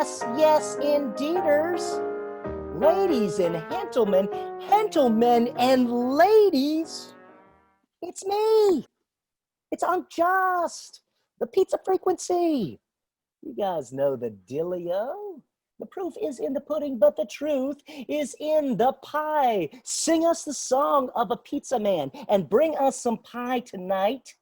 Yes, indeeders. Ladies and gentlemen, gentlemen and ladies, it's me. It's Unjust, the pizza frequency. You guys know the dealio. The proof is in the pudding, but the truth is in the pie. Sing us the song of a pizza man and bring us some pie tonight,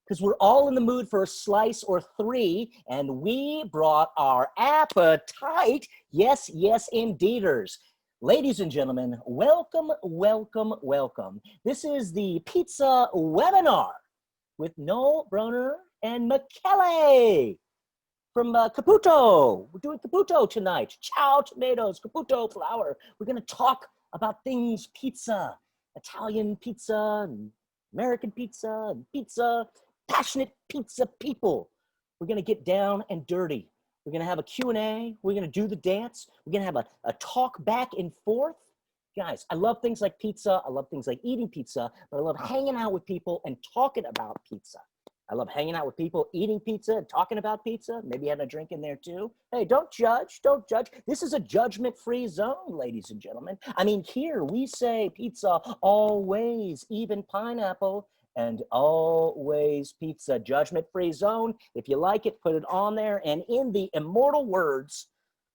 because we're all in the mood for a slice or three, and we brought our appetite. Yes, indeeders. Ladies and gentlemen, welcome, welcome, welcome. This is the pizza webinar with Noel Brohner and Michele from Caputo. We're doing Caputo tonight. Ciao tomatoes, Caputo flour. We're gonna talk about things pizza, Italian pizza, and American pizza, and pizza, passionate pizza people. We're gonna get down and dirty. We're gonna have a Q&A. We're gonna do the dance. We're gonna have a talk back and forth. Guys, I love things like pizza. I love things like eating pizza, but I love hanging out with people and talking about pizza. I love hanging out with people, eating pizza, and talking about pizza, maybe having a drink in there too. Hey, don't judge, don't judge. This is a judgment-free zone, ladies and gentlemen. I mean, here we say pizza always, even pineapple, and always pizza. Judgment-free zone. If you like it, put it on there. And in the immortal words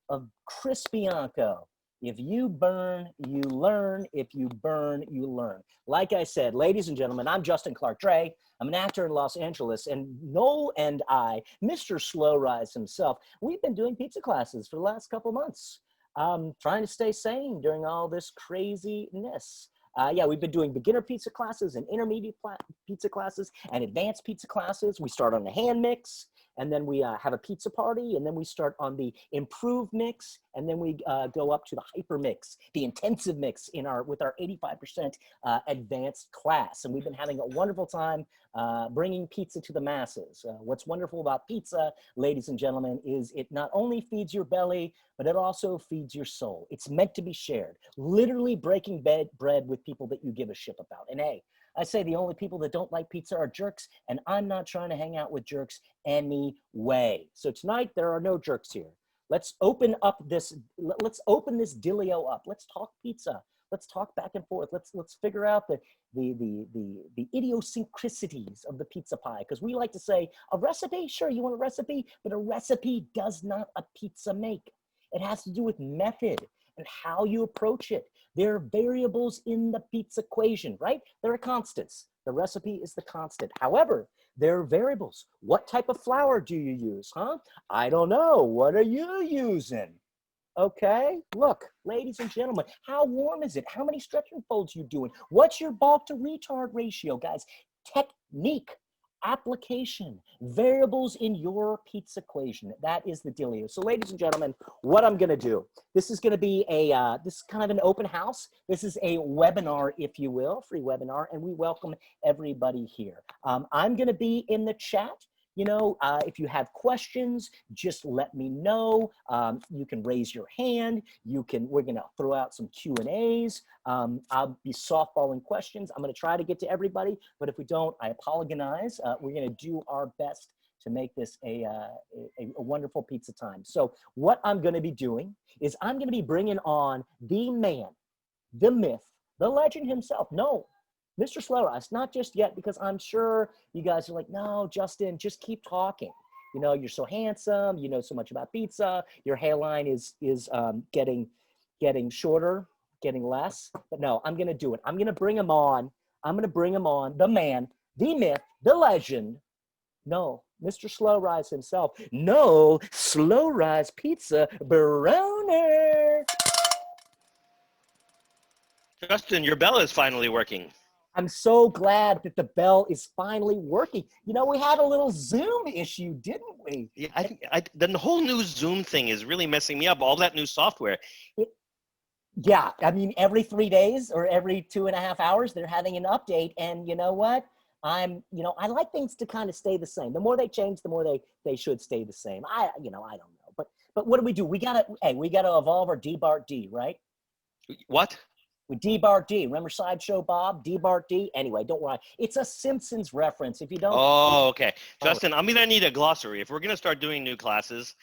of Chris Bianco, if you burn, you learn. If you burn, you learn. Like I said, ladies and gentlemen, I'm Justin Clark Dre. I'm an actor in Los Angeles, and Noel and I, Mr. Slow Rise himself, we've been doing pizza classes for the last couple months, trying to stay sane during all this craziness. Yeah, we've been doing beginner pizza classes and intermediate pizza classes and advanced pizza classes. We start on the hand mix, and then we have a pizza party, and then we start on the improved mix, and then we go up to the hyper mix, the intensive mix with our 85% advanced class. And we've been having a wonderful time bringing pizza to the masses. What's wonderful about pizza, ladies and gentlemen, is it not only feeds your belly, but it also feeds your soul. It's meant to be shared, literally breaking bread with people that you give a shit about. And hey, I say the only people that don't like pizza are jerks, and I'm not trying to hang out with jerks anyway. So tonight, there are no jerks here. Let's open this dealio up. Let's talk pizza. Let's talk back and forth. Let's figure out the idiosyncrasies of the pizza pie, because we like to say a recipe, sure, you want a recipe, but a recipe does not a pizza make. It has to do with method and how you approach it. There are variables in the pizza equation, right? There are constants. The recipe is the constant. However, there are variables. What type of flour do you use, huh? I don't know. What are you using? Okay, look, ladies and gentlemen, how warm is it? How many stretch and folds you doing? What's your bulk to retard ratio, guys? Technique, application, variables in your pizza equation. That is the dealio. So ladies and gentlemen, what I'm gonna do, this is gonna be this is kind of an open house. This is a webinar, if you will, free webinar, and we welcome everybody here. I'm gonna be in the chat. You know, if you have questions, just let me know. You can raise your hand. We're gonna throw out some Q&As. I'll be softballing questions. I'm gonna try to get to everybody, but if we don't, I apologize. We're gonna do our best to make this a wonderful pizza time. So what I'm gonna be doing is I'm gonna be bringing on the man, the myth, the legend himself, Noel. Mr. Slowrise, not just yet, because I'm sure you guys are like, no, Justin, just keep talking. You know, you're so handsome, you know so much about pizza, your hairline is getting shorter, getting less. But no, I'm gonna do it. I'm gonna bring him on. I'm gonna bring him on, the man, the myth, the legend. No, Mr. Slow Rise himself. No, Slow Rise Pizza Brohner. Justin, your bell is finally working. I'm so glad that the bell is finally working. You know, we had a little Zoom issue, didn't we? Yeah, the whole new Zoom thing is really messing me up. All that new software. Yeah, I mean, every 3 days or every 2.5 hours, they're having an update. And you know what? I like things to kind of stay the same. The more they change, the more they should stay the same. I don't know. But what do? We gotta evolve our D-Bart D, right? What? With D. Bart D. Remember Sideshow Bob? D. Bart D. Anyway, don't worry. It's a Simpsons reference. If you don't. Oh, okay. Justin, I'm gonna need a glossary if we're gonna start doing new classes.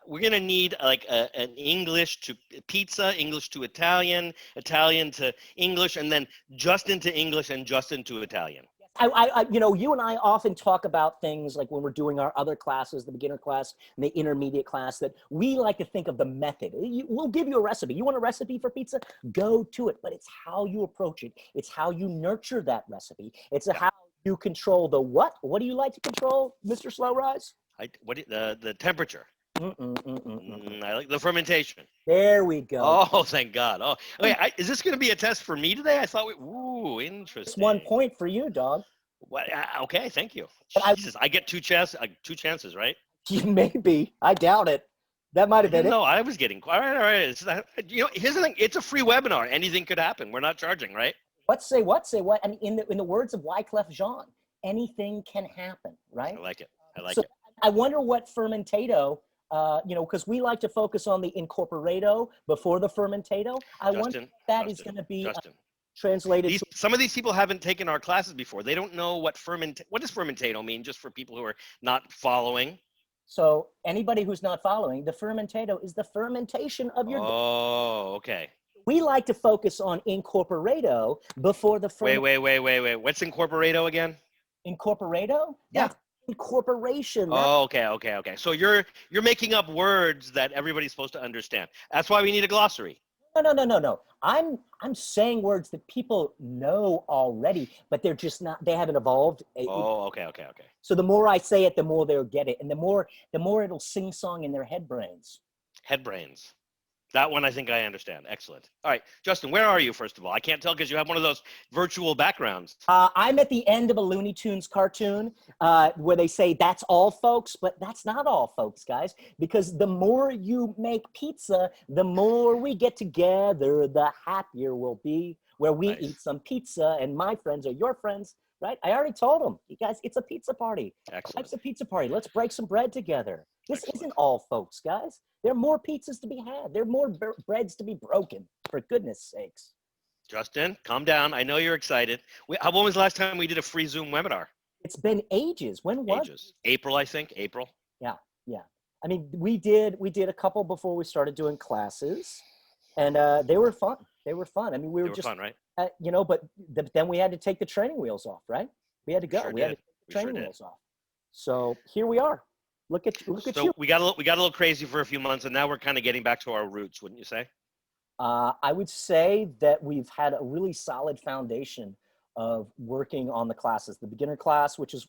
We're gonna need like an English to pizza, English to Italian, Italian to English, and then Justin to English and Justin to Italian. You and I often talk about things like when we're doing our other classes, the beginner class and the intermediate class, that we like to think of the method. We'll give you a recipe. You want a recipe for pizza? Go to it. But it's how you approach it. It's how you nurture that recipe. It's how you control the what? What do you like to control, Mr. Slow Rise? The temperature. I like the fermentation. There we go. Oh, thank God. Oh, okay. Is this going to be a test for me today? I thought ooh, interesting. It's 1 point for you, dog. What? Okay, thank you. But Jesus, I get two chances, right? Maybe. I doubt it. That might have been it. No, I was getting all right. Here's the thing. It's a free webinar. Anything could happen. We're not charging, right? Say what? I mean, in the words of Wyclef Jean, anything can happen, right? I like it. I like it. I wonder what fermentato. Because we like to focus on the incorporato before the fermentato. I wonder if that is going to be translated. Some of these people haven't taken our classes before. They don't know what does fermentato mean, just for people who are not following. So anybody who's not following, the fermentato is the fermentation of your. Oh, okay. We like to focus on incorporato before the fermentation. Wait. What's incorporato again? Incorporato? Yeah. Incorporation. Oh, okay. So you're making up words that everybody's supposed to understand. That's why we need a glossary. No. I'm saying words that people know already, but they're just not. They haven't evolved. Oh, okay. So the more I say it, the more they'll get it, and the more it'll sing song in their head brains. Head brains. That one I think I understand. Excellent. All right, Justin, where are you, first of all? I can't tell because you have one of those virtual backgrounds. I'm at the end of a Looney Tunes cartoon where they say, that's all, folks. But that's not all, folks, guys. Because the more you make pizza, the more we get together, the happier we'll be. Where we eat some pizza, and my friends are your friends, right? I already told them. You guys, it's a pizza party. Excellent. It's a pizza party. Let's break some bread together. This isn't all, folks, guys. There are more pizzas to be had. There are more breads to be broken, for goodness sakes. Justin, calm down. I know you're excited. When was the last time we did a free Zoom webinar? It's been ages. When was it? April, I think. April. Yeah. I mean, we did a couple before we started doing classes, and they were fun. I mean, we were just fun, right? But then we had to take the training wheels off, right? We had to go. We had to take the training wheels off. So here we are. Look at you. So we got a little crazy for a few months, and now we're kind of getting back to our roots, wouldn't you say? I would say that we've had a really solid foundation of working on the classes. The beginner class, which is,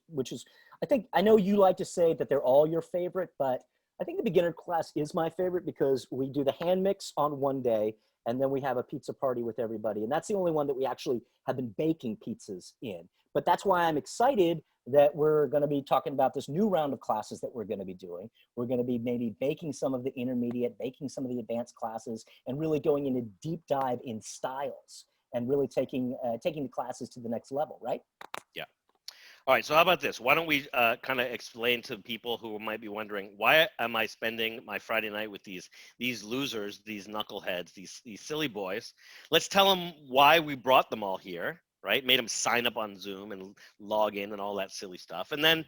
I know you like to say that they're all your favorite, but I think the beginner class is my favorite because we do the hand mix on one day, and then we have a pizza party with everybody. And that's the only one that we actually have been baking pizzas in. But that's why I'm excited that we're going to be talking about this new round of classes that we're going to be doing. We're going to be maybe baking some of the intermediate, baking some of the advanced classes, and really going into deep dive in styles and really taking the classes to the next level, right? Yeah. All right, so how about this? Why don't we kind of explain to people who might be wondering, why am I spending my Friday night with these losers, these knuckleheads, these silly boys? Let's tell them why we brought them all here, right? Made them sign up on Zoom and log in and all that silly stuff. And then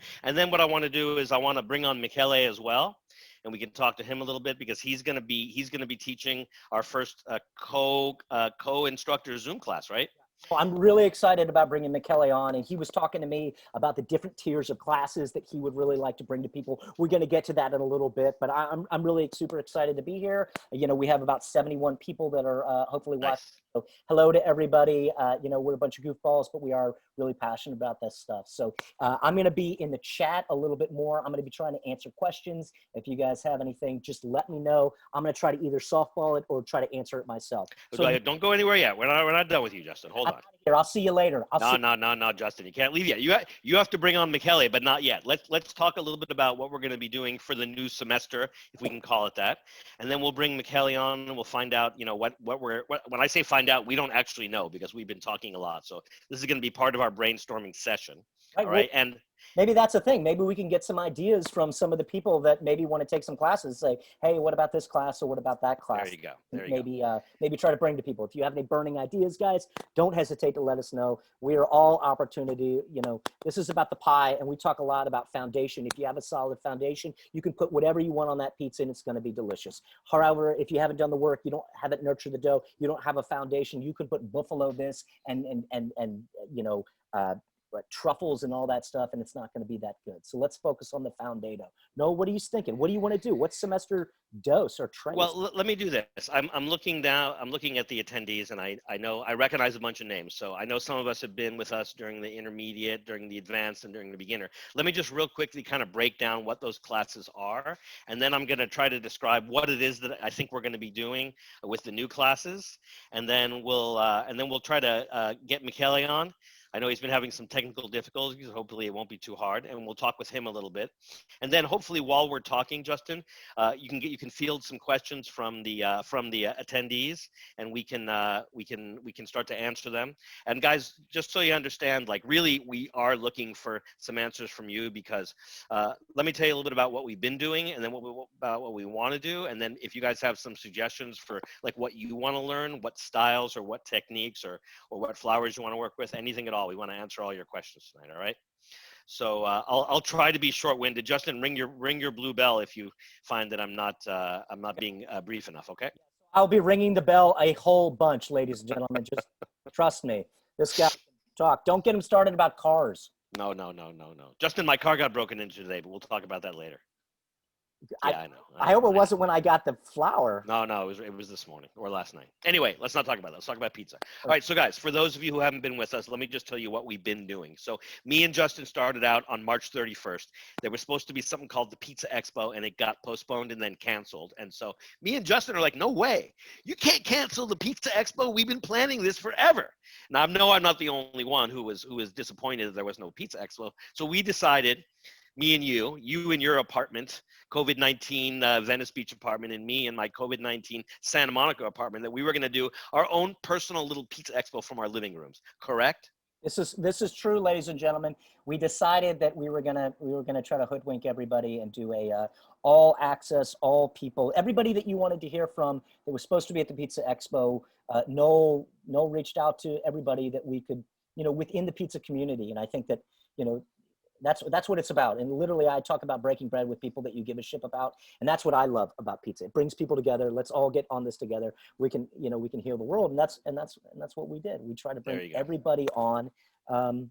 what I want to do is I want to bring on Michele as well, and we can talk to him a little bit because he's going to be teaching our first co-instructor Zoom class, right? Well, I'm really excited about bringing Michele on, and he was talking to me about the different tiers of classes that he would really like to bring to people. We're going to get to that in a little bit, but I'm really super excited to be here. We have about 71 people that are hopefully watching. Nice. So hello to everybody. We're a bunch of goofballs, but we are really passionate about this stuff. So I'm going to be in the chat a little bit more. I'm going to be trying to answer questions. If you guys have anything, just let me know. I'm going to try to either softball it or try to answer it myself. So don't go anywhere yet. We're not done with you, Justin. Hold on. Here, I'll see you later. No, Justin, you can't leave yet. You have to bring on Michele, but not yet. Let's talk a little bit about what we're going to be doing for the new semester, if we can call it that, and then we'll bring Michele on and we'll find out, what when I say find out, we don't actually know because we've been talking a lot. So this is going to be part of our brainstorming session. Right. All right. And Maybe that's the thing. Maybe we can get some ideas from some of the people that maybe want to take some classes. Say, hey, what about this class or what about that class? there you go. There you go. Maybe try to bring to people. If you have any burning ideas, guys, don't hesitate to let us know. We are all opportunity. You know, this is about the pie, and we talk a lot about foundation. If you have a solid foundation, you can put whatever you want on that pizza, and it's going to be delicious. However, if you haven't done the work, you don't haven't nurtured the dough, you don't have a foundation, you can put buffalo this and you know. Truffles and all that stuff, and it's not going to be that good. So let's focus on the foundation. No, what are you thinking? What do you want to do? What semester dose or trace? Well, let me do this. I'm looking now. I'm looking at the attendees, and I know I recognize a bunch of names. So I know some of us have been with us during the intermediate, during the advanced, and during the beginner. Let me just real quickly kind of break down what those classes are, and then I'm going to try to describe what it is that I think we're going to be doing with the new classes, and then we'll try to get Michele on. I know he's been having some technical difficulties. Hopefully it won't be too hard, and we'll talk with him a little bit. And then hopefully while we're talking, Justin, you can field some questions from the attendees, and we can start to answer them. And guys, just so you understand, like really we are looking for some answers from you, because let me tell you a little bit about what we've been doing, and then about what we want to do, and then if you guys have some suggestions for like what you want to learn, what styles or what techniques or what flours you want to work with, anything at all. We want to answer all your questions tonight. All right. So I'll try to be short-winded. Justin, ring your blue bell if you find that I'm not being brief enough. Okay. I'll be ringing the bell a whole bunch, ladies and gentlemen. Just trust me. This guy can talk. Don't get him started about cars. No. Justin, my car got broken into today, but we'll talk about that later. Yeah, I know. I hope it wasn't when I got the flour. No, it was this morning or last night. Anyway, let's not talk about that. Let's talk about pizza. All right, so guys, for those of you who haven't been with us, let me just tell you what we've been doing. So me and Justin started out on March 31st. There was supposed to be something called the Pizza Expo, and it got postponed and then canceled. And so me and Justin are like, no way. You can't cancel the Pizza Expo. We've been planning this forever. Now, no, I'm not the only one who was disappointed that there was no Pizza Expo. So we decided, me and you in your apartment, COVID-19 Venice Beach apartment, and me in my COVID-19 Santa Monica apartment, that we were going to do our own personal little pizza expo from our living rooms. Correct? This is true, ladies and gentlemen. We decided that we were gonna try to hoodwink everybody and do a all access, all people, everybody that you wanted to hear from that was supposed to be at the Pizza Expo. Noel reached out to everybody that we could, within the pizza community, and I think that that's what it's about. And literally, I talk about breaking bread with people that you give a shit about, and that's what I love about pizza. It brings people together. Let's all get on this together. We can heal the world, and that's what we did. We try to bring everybody on, and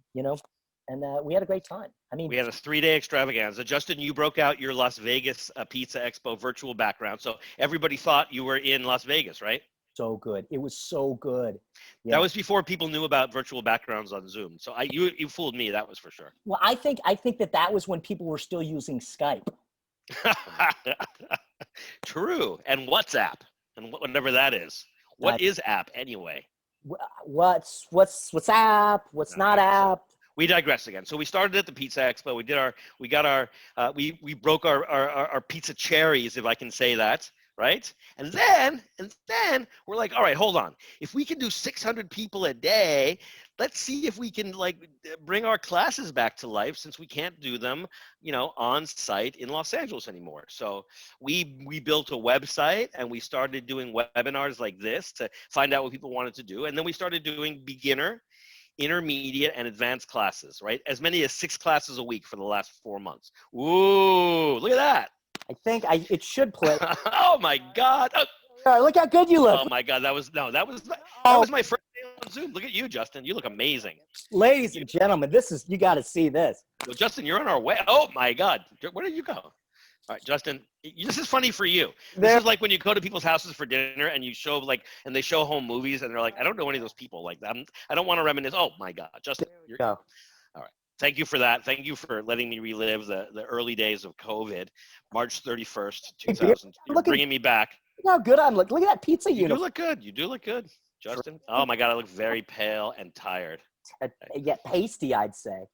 we had a great time. I mean, we had a 3-day extravaganza. Justin, you broke out your Las Vegas Pizza Expo virtual background, so everybody thought you were in Las Vegas, right? So good. It was so good. Yeah. That was before people knew about virtual backgrounds on Zoom. So you fooled me. That was for sure. Well, I think that was when people were still using Skype. True. And WhatsApp and whatever that is. What is app anyway? What's app? What's not app? We digress again. So we started at the Pizza Expo. We broke our pizza cherries, if I can say that. Right? And then we're like, all right, hold on. If we can do 600 people a day, let's see if we can bring our classes back to life, since we can't do them, on site in Los Angeles anymore. So we built a website, and we started doing webinars like this to find out what people wanted to do. And then we started doing beginner, intermediate, and advanced classes, right? As many as 6 classes a week for the last 4 months. Ooh, look at that. I think it should play. Oh my God! Oh, look how good you look. Oh my God, that was my first day on Zoom. Look at you, Justin. You look amazing. Ladies and gentlemen, you got to see this. Well, Justin, you're on our way. Oh my God, where did you go? All right, Justin, this is funny for you. This is like when you go to people's houses for dinner and you show and they show home movies and they're like, I don't know any of those people like that. I don't want to reminisce. Oh my God, Justin, you go. All right. Thank you for that. Thank you for letting me relive the early days of COVID, March 31st, 2000. You're bringing me back. Look how good I'm looking. Look at that pizza uniform. You do look good, Justin. Oh my God, I look very pale and tired. Yeah, pasty, I'd say.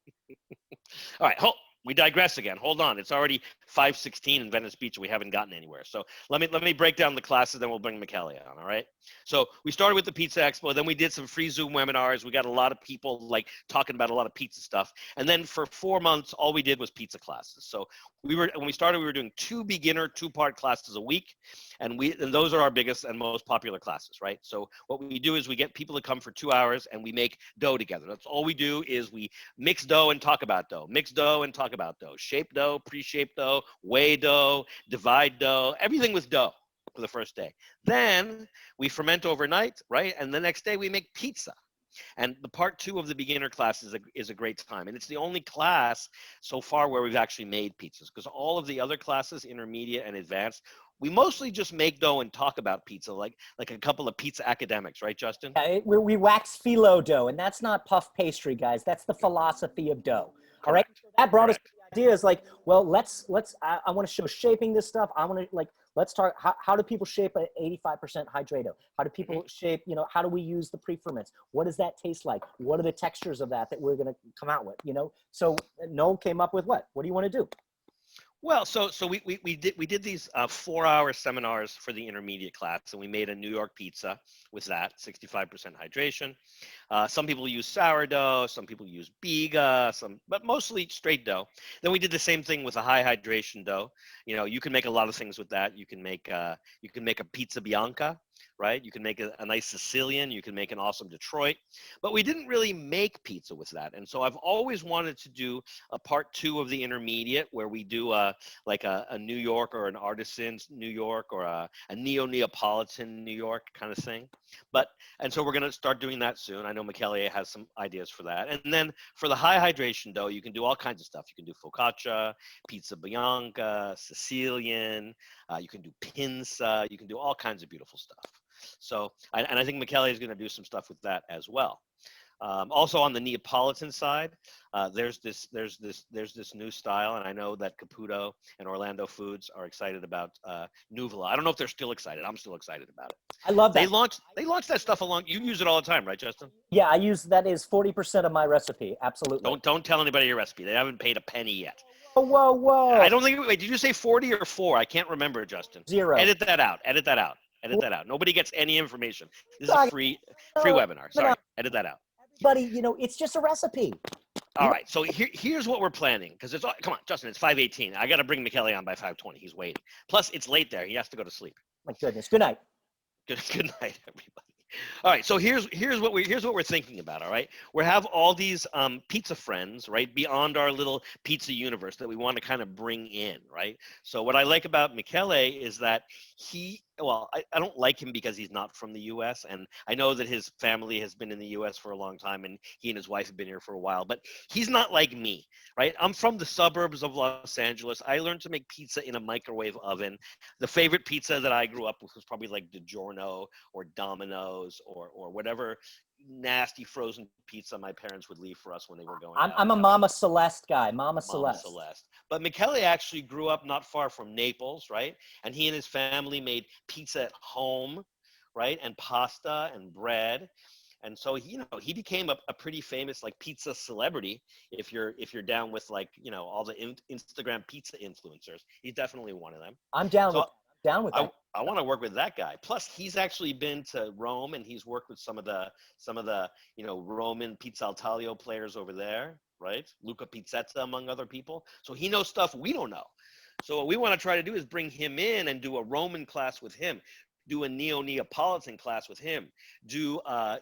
All right, we digress again. Hold on. It's already 5:16 in Venice Beach and we haven't gotten anywhere. So let me break down the classes, then we'll bring Michele on, all right? So we started with the Pizza Expo, then we did some free Zoom webinars. We got a lot of people like talking about a lot of pizza stuff. And then for 4 months, all we did was pizza classes. So when we started, we were doing 2 beginner 2-part classes a week. And those are our biggest and most popular classes, right? So what we do is we get people to come for 2 hours and we make dough together. That's all we do is we mix dough and talk about dough, mix dough and talk about dough, shape dough, pre-shape dough, weigh dough, divide dough, everything with dough for the first day. Then we ferment overnight, right? And the next day we make pizza. And the part 2 of the beginner class is a great time. And it's the only class so far where we've actually made pizzas, because all of the other classes, intermediate and advanced, we mostly just make dough and talk about pizza, like a couple of pizza academics, right, Justin? Yeah, we wax phyllo dough, and that's not puff pastry, guys. That's the philosophy of dough. All right, Correct. so that brought us Correct. to the idea is like, well, I want to show shaping this stuff. I want to let's talk. How do people shape an 85% hydrato? How do people shape? How do we use the pre-ferments? What does that taste like? What are the textures of that we're going to come out with? So Noel came up with what? What do you want to do? Well, so we did these 4-hour seminars for the intermediate class, and we made a New York pizza with that 65% hydration. Some people use sourdough, some people use Biga, but mostly straight dough. Then we did the same thing with a high hydration dough. You can make a lot of things with that. You can make a pizza bianca, right? You can make a nice Sicilian. You can make an awesome Detroit. But we didn't really make pizza with that, and so I've always wanted to do a part 2 of the intermediate where we do a New York or an Artisan's New York or a Neapolitan New York kind of thing. And so we're going to start doing that soon. I know Michele has some ideas for that. And then for the high hydration dough, you can do all kinds of stuff. You can do focaccia, pizza bianca, Sicilian. You can do pinza. You can do all kinds of beautiful stuff. So, and I think Michele is going to do some stuff with that as well. Also on the Neapolitan side, there's this new style, and I know that Caputo and Orlando Foods are excited about Nuvola. I don't know if they're still excited. I'm still excited about it. I love that. They launched that stuff along. You use it all the time, right, Justin? Yeah, I use that is 40% of my recipe. Absolutely. Don't tell anybody your recipe. They haven't paid a penny yet. Whoa. I don't think. Wait, did you say 40 or 4? I can't remember, Justin. 0. Edit that out. Nobody gets any information. This is a free webinar. Sorry. Edit that out. Buddy, it's just a recipe. All right, so here's what we're planning, because come on, Justin, it's 5:18. I got to bring Michele on by 5:20. He's waiting. Plus, it's late there. He has to go to sleep. My goodness. Good night. Good night, everybody. All right, so here's what we're thinking about. All right, we have all these pizza friends, right, beyond our little pizza universe that we want to kind of bring in, right? So what I like about Michele is that I don't like him because he's not from the U.S. And I know that his family has been in the U.S. for a long time, and he and his wife have been here for a while. But he's not like me, right? I'm from the suburbs of Los Angeles. I learned to make pizza in a microwave oven. The favorite pizza that I grew up with was probably like DiGiorno or Domino's or whatever nasty frozen pizza my parents would leave for us when they were going out. I'm a Mama Celeste guy. Mama Celeste. But Michele actually grew up not far from Naples, right? And he and his family made pizza at home, right? And pasta and bread. And so he became a pretty famous like pizza celebrity. If you're down with like all the Instagram pizza influencers, he's definitely one of them. I'm down with that. I want to work with that guy. Plus, he's actually been to Rome, and he's worked with some of the Roman Pizzaiolo players over there, right? Luca Pizzetta, among other people. So he knows stuff we don't know. So what we want to try to do is bring him in and do a Roman class with him, do a Neapolitan class with him, do I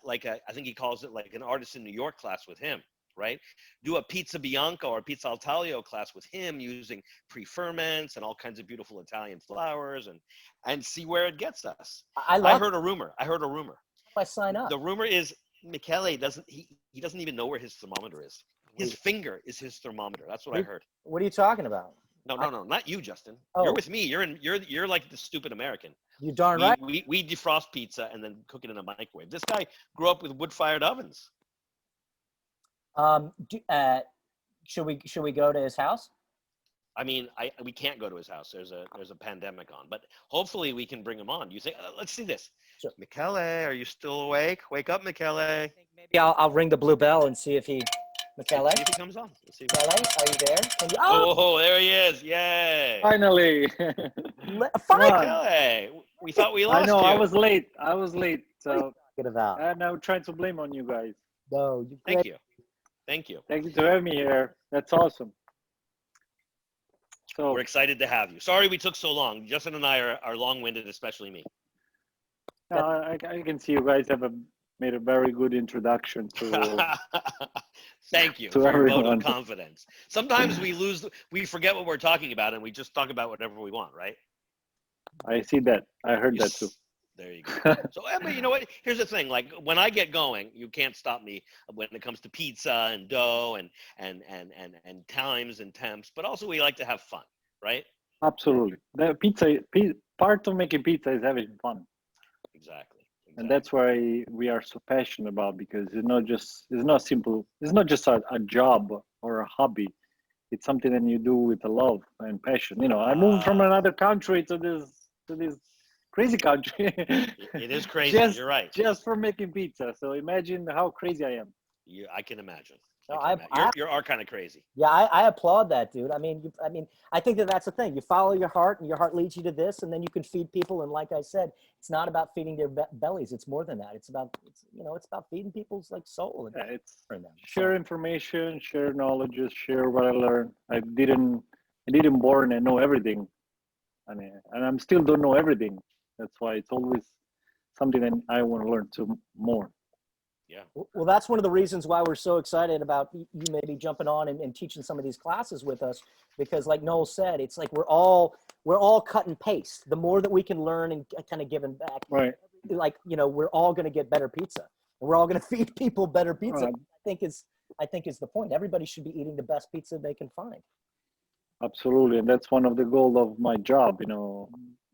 think he calls it like an Artisan New York class with him. Right? Do a pizza bianca or pizza al taglio class with him using pre-ferments and all kinds of beautiful Italian flours and see where it gets us. I heard a rumor. I sign up. The rumor is Michele doesn't even know where his thermometer is. His finger is his thermometer. That's what I heard. What are you talking about? No, not you, Justin. Oh. You're with me. You're like the stupid American. You darn right. We defrost pizza and then cook it in a microwave. This guy grew up with wood-fired ovens. Should we go to his house? I mean, we can't go to his house. There's a pandemic on, but hopefully we can bring him on. Do you think? Let's see this. Sure. Michele, are you still awake? Wake up, Michele. Maybe I'll ring the blue bell and see if he. Michele? Let's see if he comes on. Let's see if he Michele, comes are you there? Can you? on. Oh, there he is. Yay. Finally. Fine. Michele, we thought we I lost know, you. I was late. What are you So talking about? I'm now trying to blame on you guys. No, you Thank you. Thank you. Thank you to have me here. That's awesome. So We're excited to have you. Sorry we took so long. Justin and I are long-winded, especially me. I can see you guys have made a very good introduction to Thank you To for your vote of everyone. confidence. Sometimes we forget what we're talking about and we just talk about whatever we want, right? I see that. I heard that too. There you go. So, but you know what? Here's the thing. Like when I get going, you can't stop me when it comes to pizza and dough and times and temps. But also, we like to have fun, right? Absolutely. The part of making pizza is having fun. Exactly. And that's why we are so passionate about, because it's not simple. It's not just a job or a hobby. It's something that you do with a love and passion. You know, I moved from another country to this crazy country. It is crazy. You're right. Just for making pizza. So imagine how crazy I am. I can imagine. No, You are kind of crazy. Yeah, I applaud that, dude. I mean, I think that's the thing. You follow your heart, and your heart leads you to this, and then you can feed people. And like I said, it's not about feeding their bellies. It's more than that. It's about feeding people's like soul. And It's for them. share information, share knowledge, share what I learned. I didn't born and know everything, and I'm still don't know everything. That's why it's always something that I want to learn more. Yeah. Well, that's one of the reasons why we're so excited about you maybe jumping on and teaching some of these classes with us, because like Noel said, it's like we're all cut and paste. The more that we can learn and kind of giving back, Right. like, we're all going to get better pizza, and we're all going to feed people better pizza. Right. I think is the point. Everybody should be eating the best pizza they can find. Absolutely, and that's one of the goals of my job.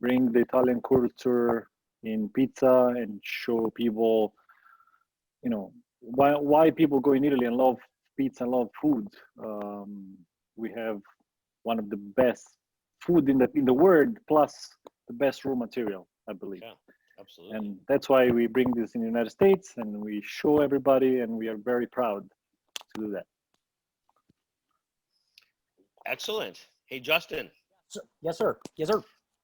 Bring the Italian culture in pizza and show people, why people go in Italy and love pizza and love food. We have one of the best food in the world, plus the best raw material, I believe. Yeah, absolutely. And that's why we bring this in the United States and we show everybody, and we are very proud to do that. Excellent. Hey, Justin. Yes, sir. Yes, sir.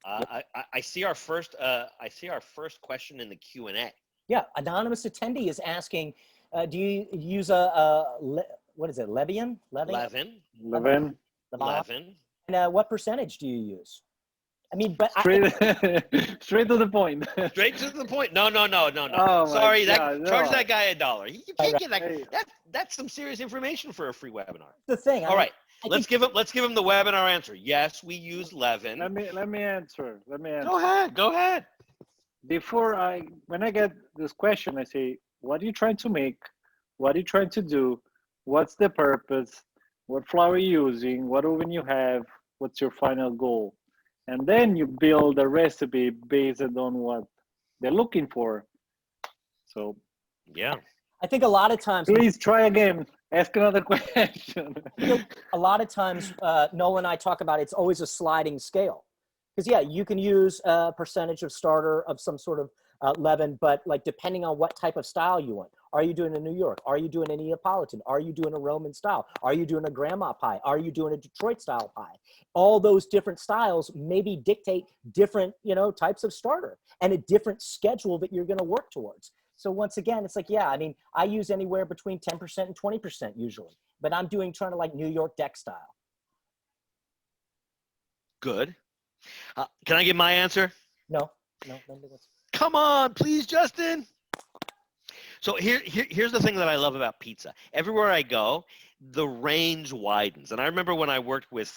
I see our first question in the Q&A. Yeah, anonymous attendee is asking, do you use what is it, Levian? Levin. And what percentage do you use? I mean, but straight to the point. Straight to the point. No. Oh, Sorry, God, charge no. that guy $1. You can't get that. Hey. That's some serious information for a free webinar. The thing. All right, let's give him the webinar answer. Yes, we use Levin. Let me answer. Go ahead. When I get this question, I say, what are you trying to make? What are you trying to do? What's the purpose? What flour are you using? What oven you have? What's your final goal? And then you build a recipe based on what they're looking for. So yeah, I think a lot of times. Please try again. Ask another question. A lot of times, Noel and I talk about it's always a sliding scale. Because yeah, you can use a percentage of starter of some sort of leaven, but like depending on what type of style you want. Are you doing a New York? Are you doing a Neapolitan? Are you doing a Roman style? Are you doing a grandma pie? Are you doing a Detroit style pie? All those different styles maybe dictate different, types of starter and a different schedule that you're going to work towards. So once again, it's like, yeah, I mean, I use anywhere between 10% and 20% usually, but I'm trying to like New York deck style. good. Can I give my answer? No. Come on, please, Justin. So here's the thing that I love about pizza. Everywhere I go, the range widens. And I remember when I worked with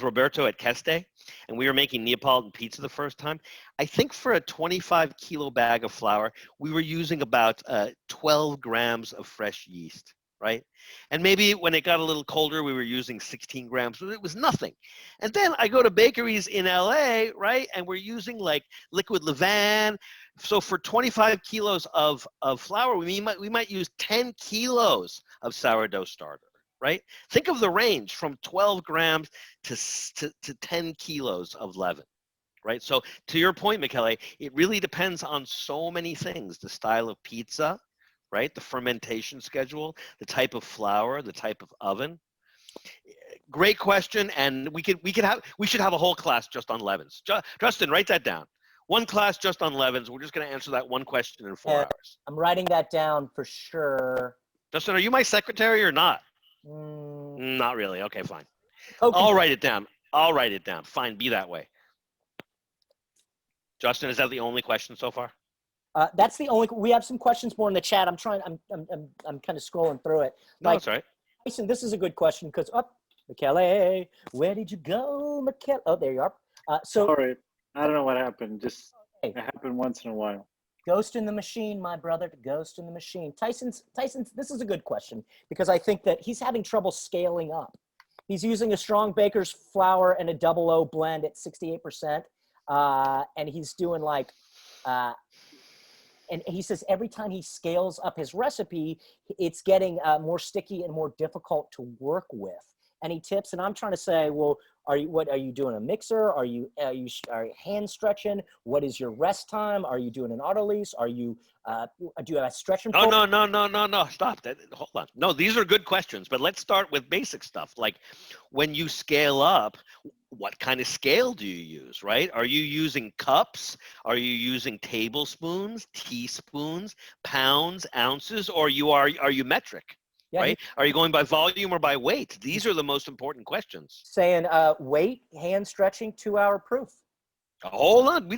Roberto at Keste, and we were making Neapolitan pizza the first time. I think for a 25-kilo bag of flour, we were using about 12 grams of fresh yeast, right? And maybe when it got a little colder, we were using 16 grams, but it was nothing. And then I go to bakeries in LA, right? And we're using like liquid levain. So for 25 kilos of flour, we might use 10 kilos of sourdough starter, right? Think of the range from 12 grams to 10 kilos of leaven, right? So to your point, Michele, it really depends on so many things: the style of pizza, right? The fermentation schedule, the type of flour, the type of oven. Great question, and we should have a whole class just on leavens. Justin, write that down. One class just on leavens. We're just going to answer that one question in 4 hours. I'm writing that down for sure. Justin, are you my secretary or not? Not really. Okay, fine. I'll write it down. Fine, be that way. Justin, is that the only question so far? That's the only. We have some questions more in the chat. I'm kind of scrolling through it. No, that's all right. Tyson, this is a good question because Michele, where did you go, Michele? Oh, there you are. Sorry, I don't know what happened. Just it happened once in a while. Ghost in the machine, my brother. Ghost in the machine. Tyson's. This is a good question because I think that he's having trouble scaling up. He's using a strong baker's flour and a 00 blend at 68%, and he's doing like. And he says every time he scales up his recipe, it's getting more sticky and more difficult to work with. Any tips? And I'm trying to say, well, are you doing a mixer? Are you hand stretching? What is your rest time? Are you doing an autolyse? Are you do you have a stretch and pull? No. Stop that. Hold on. No, these are good questions, but let's start with basic stuff. Like when you scale up, what kind of scale do you use, right? Are you using cups? Are you using tablespoons, teaspoons, pounds, ounces, or are you metric? Yeah, right? Are you going by volume or by weight? These are the most important questions. Saying weight, hand stretching, 2-hour proof. Hold on,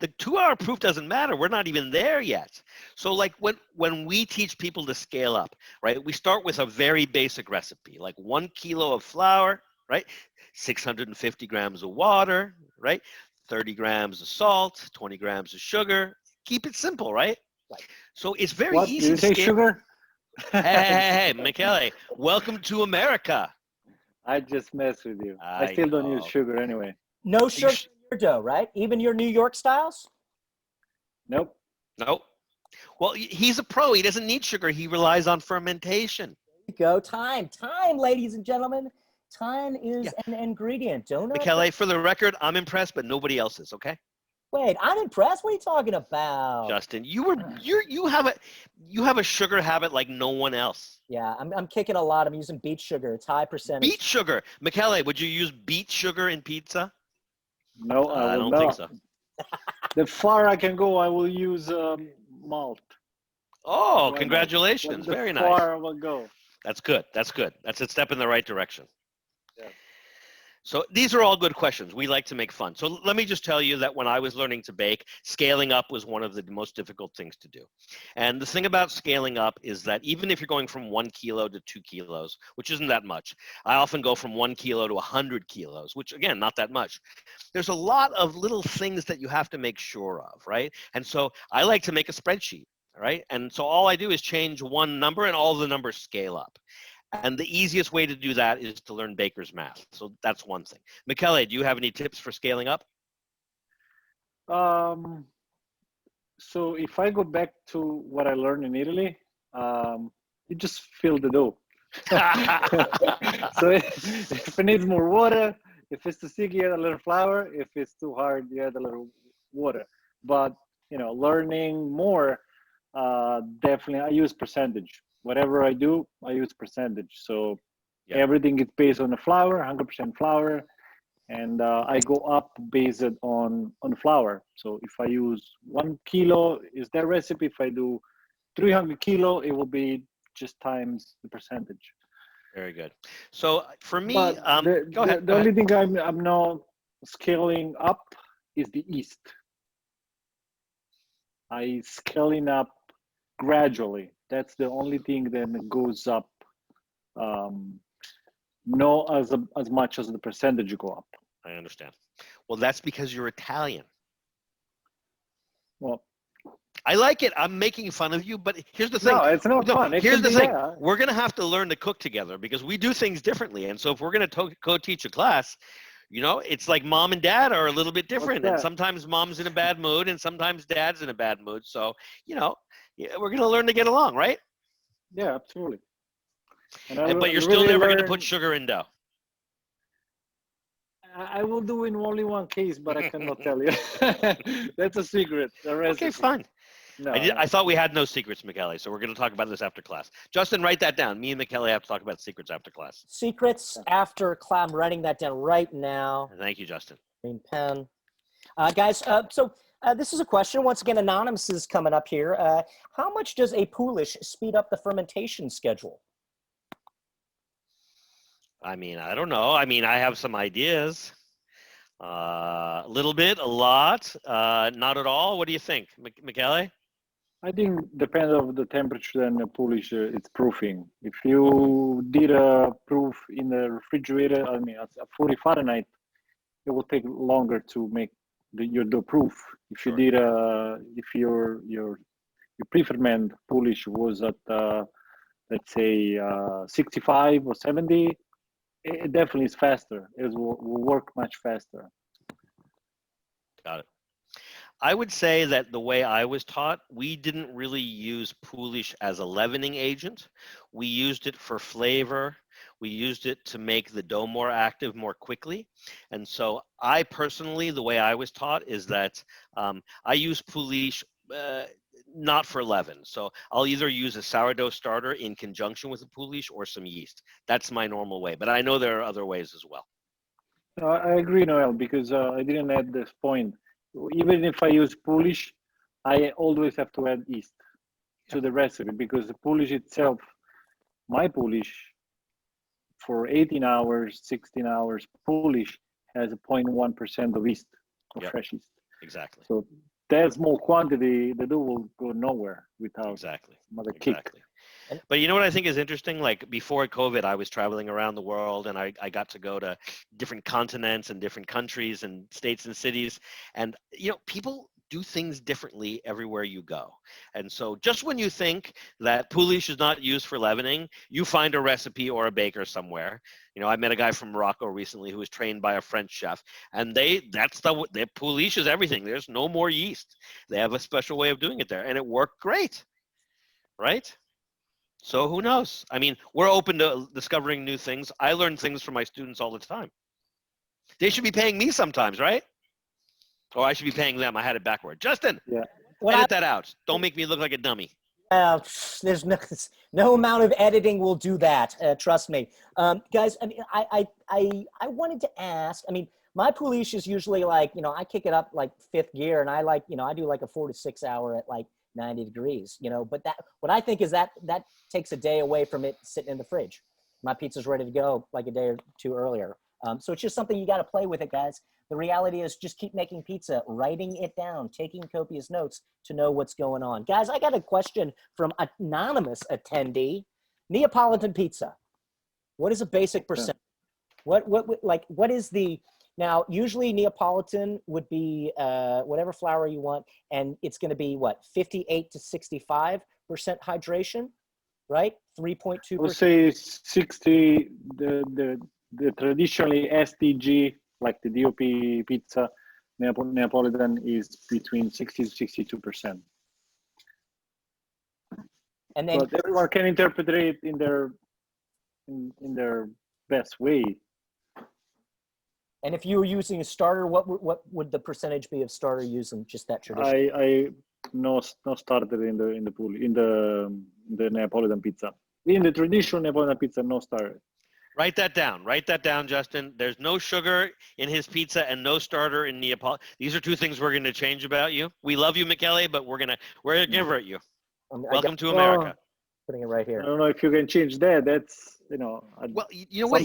the 2-hour proof doesn't matter. We're not even there yet. So like when we teach people to scale up, right? We start with a very basic recipe, like 1 kilo of flour, right? 650 grams of water, right? 30 grams of salt, 20 grams of sugar. Keep it simple, right? So it's very easy to say sugar? Hey, Michele, welcome to America. I just mess with you. I still don't use sugar anyway. No sugar in your dough, right? Even your New York styles? Nope. Well, he's a pro. He doesn't need sugar. He relies on fermentation. There you go. Time, ladies and gentlemen. Time is an ingredient. Don't Michele, for the record, I'm impressed, but nobody else is, okay? Wait, I'm impressed. What are you talking about? Justin, you have a sugar habit like no one else. Yeah, I'm kicking a lot. I'm using beet sugar. It's high percentage. Beet sugar. Michele, would you use beet sugar in pizza? No, I don't think so. The far I can go, I will use malt. Oh, congratulations. Very nice. Far I will go. That's good. That's a step in the right direction. Yeah. So these are all good questions. We like to make fun. So let me just tell you that when I was learning to bake, scaling up was one of the most difficult things to do. And the thing about scaling up is that even if you're going from 1 kilo to 2 kilos, which isn't that much, I often go from 1 kilo to 100 kilos, which again, not that much. There's a lot of little things that you have to make sure of, right? And so I like to make a spreadsheet, right? And so all I do is change one number and all the numbers scale up. And the easiest way to do that is to learn baker's math. So that's one thing. Michele, do you have any tips for scaling up? So if I go back to what I learned in Italy, you just fill the dough. So if it needs more water, if it's too sticky, you add a little flour. If it's too hard, you add a little water. But learning more, definitely I use percentage. Whatever I do, I use percentage. So everything is based on the flour, 100% flour, and I go up based on flour. So if I use 1 kilo, is that recipe. If I do 300 kilo, it will be just times the percentage. Very good. So for me, go ahead. The only thing I'm now scaling up is the yeast. I scaling up gradually. That's the only thing that goes up, not as much as the percentage go up. I understand. Well, that's because you're Italian. Well, I like it. I'm making fun of you, but here's the thing. No, it's not fun. Here's the thing. We're going to have to learn to cook together because we do things differently. And so if we're going to co-teach a class, it's like mom and dad are a little bit different. And sometimes mom's in a bad mood and sometimes dad's in a bad mood. So, we're going to learn to get along, right? Yeah, absolutely. But you're still never going to put sugar in dough. I will do in only one case, but I cannot tell you. That's a secret. Okay, fine. No, I thought we had no secrets, Michele, so we're going to talk about this after class. Justin, write that down. Me and Michele have to talk about secrets after class. Secrets after class. I'm writing that down right now. Thank you, Justin. Green pen. Guys, this is a question. Once again, Anonymous is coming up here. How much does a Poolish speed up the fermentation schedule? I mean, I don't know. I mean, I have some ideas. A little bit, a lot, not at all. What do you think, Michele? I think depends of the temperature and the Polish it's proofing. If you did a proof in the refrigerator, I mean at 40 Fahrenheit, it will take longer to make the proof. If you did if your pre-ferment Polish was at let's say 65 or 70, it definitely is faster. It will work much faster. Got it. I would say that the way I was taught, we didn't really use Poolish as a leavening agent. We used it for flavor. We used it to make the dough more active more quickly. And so I personally, the way I was taught is that I use Poolish not for leaven. So I'll either use a sourdough starter in conjunction with a Poolish or some yeast. That's my normal way, but I know there are other ways as well. I agree, Noel, because I didn't add this point. Even if I use Poolish, I always have to add yeast to the recipe because the Poolish itself, my Poolish, for 18 hours, 16 hours, Poolish has a 0.1% of yeast, of fresh yeast. Exactly. So that small quantity, the dough will go nowhere without another kick. But you know what I think is interesting? Like before COVID, I was traveling around the world and I got to go to different continents and different countries and states and cities. And, you know, people do things differently everywhere you go. And so just when you think that Poolish is not used for leavening, you find a recipe or a baker somewhere. You know, I met a guy from Morocco recently who was trained by a French chef, and their Poolish is everything. There's no more yeast. They have a special way of doing it there, and it worked great, right? So who knows? I mean, we're open to discovering new things. I learn things from my students all the time. They should be paying me sometimes, right? Or I should be paying them. I had it backward. Justin, edit that out. Don't make me look like a dummy. There's no amount of editing will do that. Trust me, guys. I mean, I wanted to ask. I mean, my Poolish is usually like, you know, I kick it up like 5th gear, and I like, you know, I do like a 4 to 6 hour at like 90 degrees, you know, but what I think is that takes a day away from it sitting in the fridge. My pizza's ready to go like a day or two earlier. So it's just something you got to play with it, guys. The reality is just keep making pizza, writing it down, taking copious notes to know what's going on. Guys, I got a question from an anonymous attendee. Neapolitan pizza. What is a basic percent? What is the, now usually Neapolitan would be whatever flour you want, and it's going to be what, 58 to 65% hydration, right? 3.2%. We'll say 60. The traditionally STG, like the DOP pizza, Neapolitan is between 60 to 62%. And then, but everyone can interpret it in their best way. And if you were using a starter, what would the percentage be of starter using just that tradition? I no starter in the Neapolitan pizza. In the traditional Neapolitan pizza, no starter. Write that down. Write that down, Justin. There's no sugar in his pizza and no starter in Neapolitan. These are two things we're going to change about you. We love you, Michele, but we're gonna convert you. Welcome to America. Putting it right here. I don't know if you can change that. That's, you know. Well, you know what?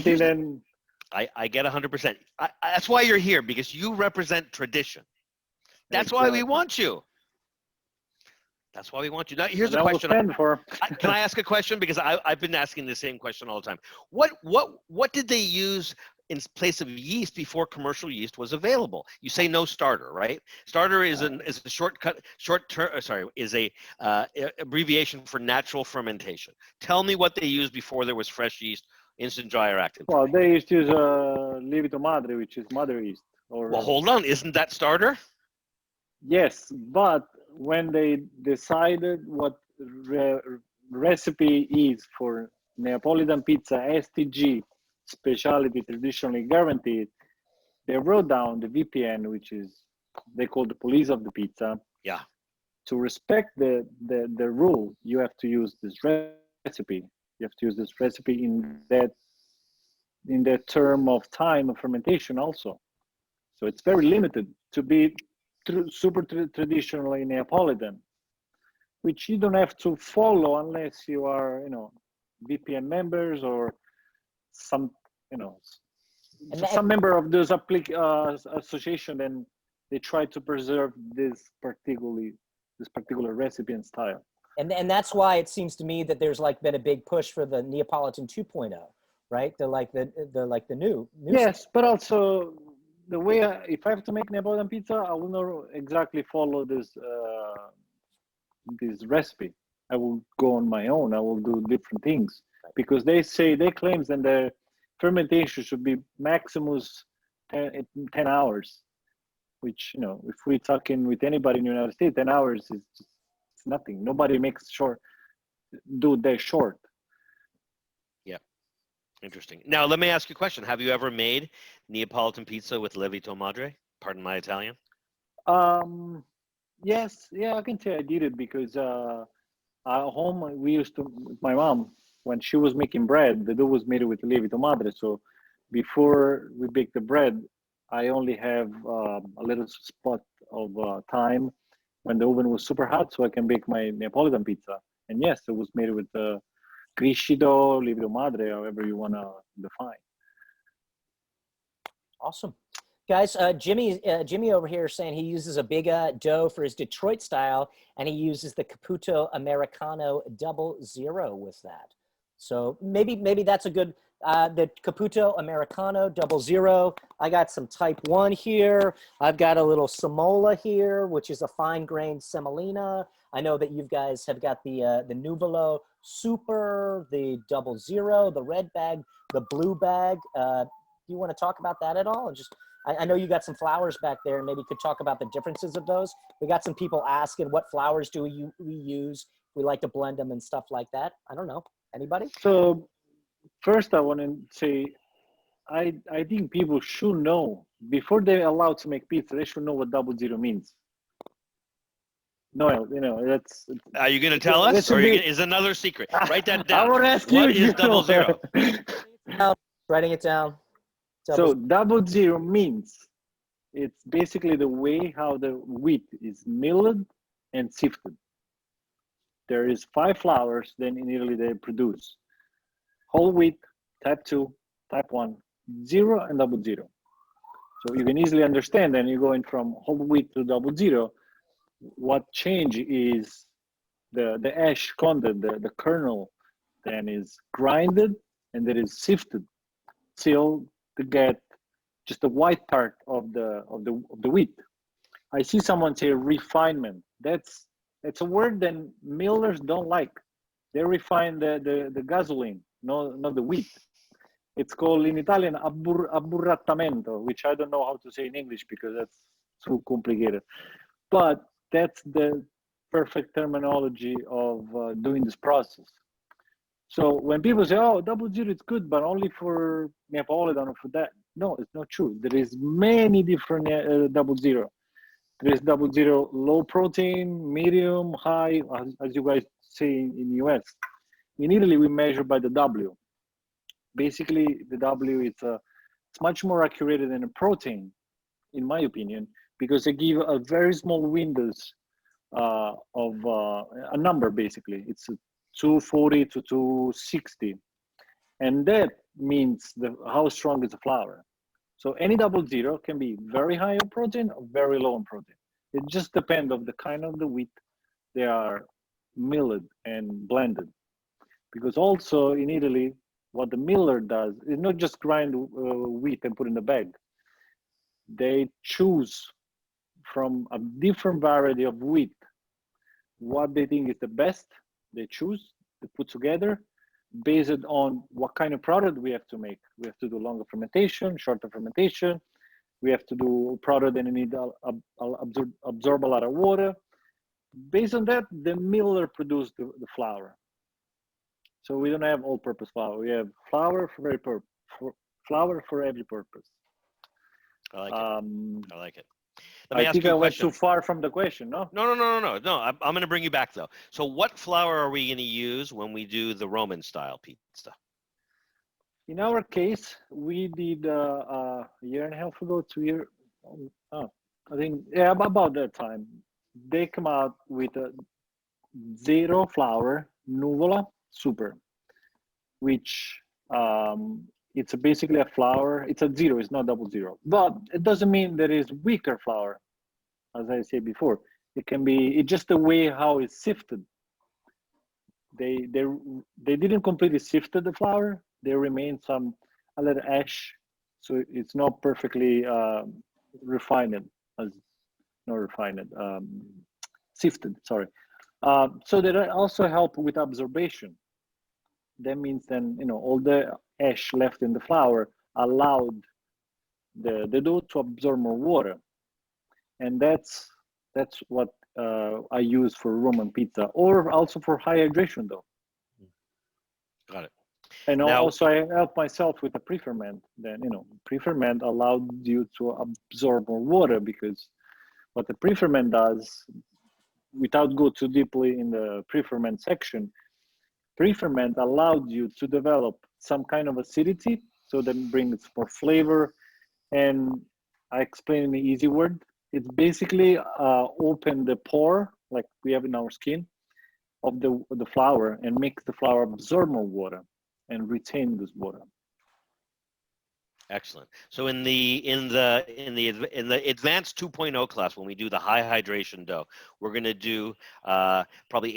I get 100%. That's why you're here, because you represent tradition. That's why we want you. That's why we want you. Now, here's a question. Can I ask a question? Because I've been asking the same question all the time. What did they use in place of yeast before commercial yeast was available? You say no starter, right? Starter is a shortcut. Is a abbreviation for natural fermentation. Tell me what they used before there was fresh yeast, instant dry or active. Well, they used to use Levito Madre, which is Madre yeast. Well, hold on. Isn't that starter? Yes, but when they decided what recipe is for Neapolitan pizza STG, specialty traditionally guaranteed, they wrote down the VPN, which is, they call the police of the pizza. Yeah. to respect the rule, you have to use this recipe. You have to use this recipe in that term of time of fermentation also. So it's very limited to be super traditionally Neapolitan, which you don't have to follow unless you are, VPN members or some, some member of those association, and they try to preserve this particular recipe and style. And that's why it seems to me that there's like been a big push for the Neapolitan 2.0, right? The new Yes, but also the way if I have to make Neapolitan pizza, I will not exactly follow this recipe. I will go on my own. I will do different things because they claim that the fermentation should be maximum 10 hours, which, if we're talking with anybody in the United States, 10 hours is just nothing. Nobody makes do that short. Yeah. Interesting. Now, let me ask you a question. Have you ever made Neapolitan pizza with Levito Madre? Pardon my Italian. Yes. Yeah, I can say I did it because at home, we used to, with my mom, when she was making bread, the dough was made with Levito Madre. So before we bake the bread, I only have a little spot of time when the oven was super hot so I can bake my Neapolitan pizza. And yes, it was made with Criscido, Levito Madre, however you want to define. Awesome. Guys, Jimmy over here is saying he uses a Biga dough for his Detroit style, and he uses the Caputo Americano 00 with that. So maybe that's a good, the Caputo Americano 00. I got some type 1 here. I've got a little Semola here, which is a fine-grained Semolina. I know that you guys have got the Nuvolo Super, the 00, the red bag, the blue bag. Do you want to talk about that at all? And just, I know you got some flowers back there, and maybe you could talk about the differences of those. We got some people asking what flowers do we use. We like to blend them and stuff like that. I don't know. Anybody? So first I want to say, I think people should know, before they're allowed to make pizza, they should know what 00 means. Noel, that's... Are you going to tell us, or is another secret? Write that down. I would ask what you. What is 00? Writing it down. So 00 means it's basically the way how the wheat is milled and sifted. There is 5 flours then in Italy they produce: whole wheat, type 2, type 1, 0, and 00. So you can easily understand, then you're going from whole wheat to 00. What change is the ash content, the kernel, then is grinded and then is sifted till to get just the white part of the wheat. I see someone say refinement. That's a word that millers don't like. They refine the gasoline, not the wheat. It's called in Italian abburrattamento, which I don't know how to say in English because that's too complicated. But that's the perfect terminology of doing this process. So when people say, "Oh, 00 is good, but only for Neapolitan or for that," no, it's not true. There is many different 00. There is 00 low protein, medium, high, as you guys say in US. In Italy, we measure by the W. Basically, the W it's much more accurate than a protein, in my opinion, because they give a very small windows of a number. Basically, it's 240 to 260, and that means how strong is the flour. So any 00 can be very high in protein or very low in protein. It just depends on the kind of the wheat they are milled and blended. Because also in Italy, what the miller does is not just grind wheat and put in the bag. They choose from a different variety of wheat what they think is the best. They choose to put together based on what kind of product we have to make. We have to do longer fermentation, shorter fermentation. We have to do a product that need absorb a lot of water. Based on that, the miller produces the flour. So we don't have all-purpose flour. We have flour for every purpose. I like it. I like it. Let me I ask think you I a went question. too far from the question, no? No. I'm going to bring you back though. So what flour are we going to use when we do the Roman style pizza? In our case, we did a year and a half ago, 2 years. Oh, I think yeah, about that time, they come out with a zero flour nuvola super, which it's basically a flour. It's a zero. It's not double zero, but it doesn't mean there is weaker flour. As I said before, it can be. It's just the way how it's sifted. They didn't completely sifted the flour. There remains some a little ash, so it's not perfectly refined as not refined sifted. Sorry. So that also help with absorption. That means then all the ash left in the flour allowed the dough to absorb more water, and that's what I use for Roman pizza, or also for high hydration dough. Got it. And Now, also I help myself with the pre-ferment. Then pre-ferment allowed you to absorb more water, because what the pre-ferment does, without go too deeply in the pre-ferment section, pre-ferment allowed you to develop some kind of acidity, so that brings more flavor. And I explain in the easy word, it's basically open the pore like we have in our skin of the flour, and makes the flour absorb more water and retain this water. excellent. So in the advanced 2.0 class, when we do the high hydration dough, we're going to do probably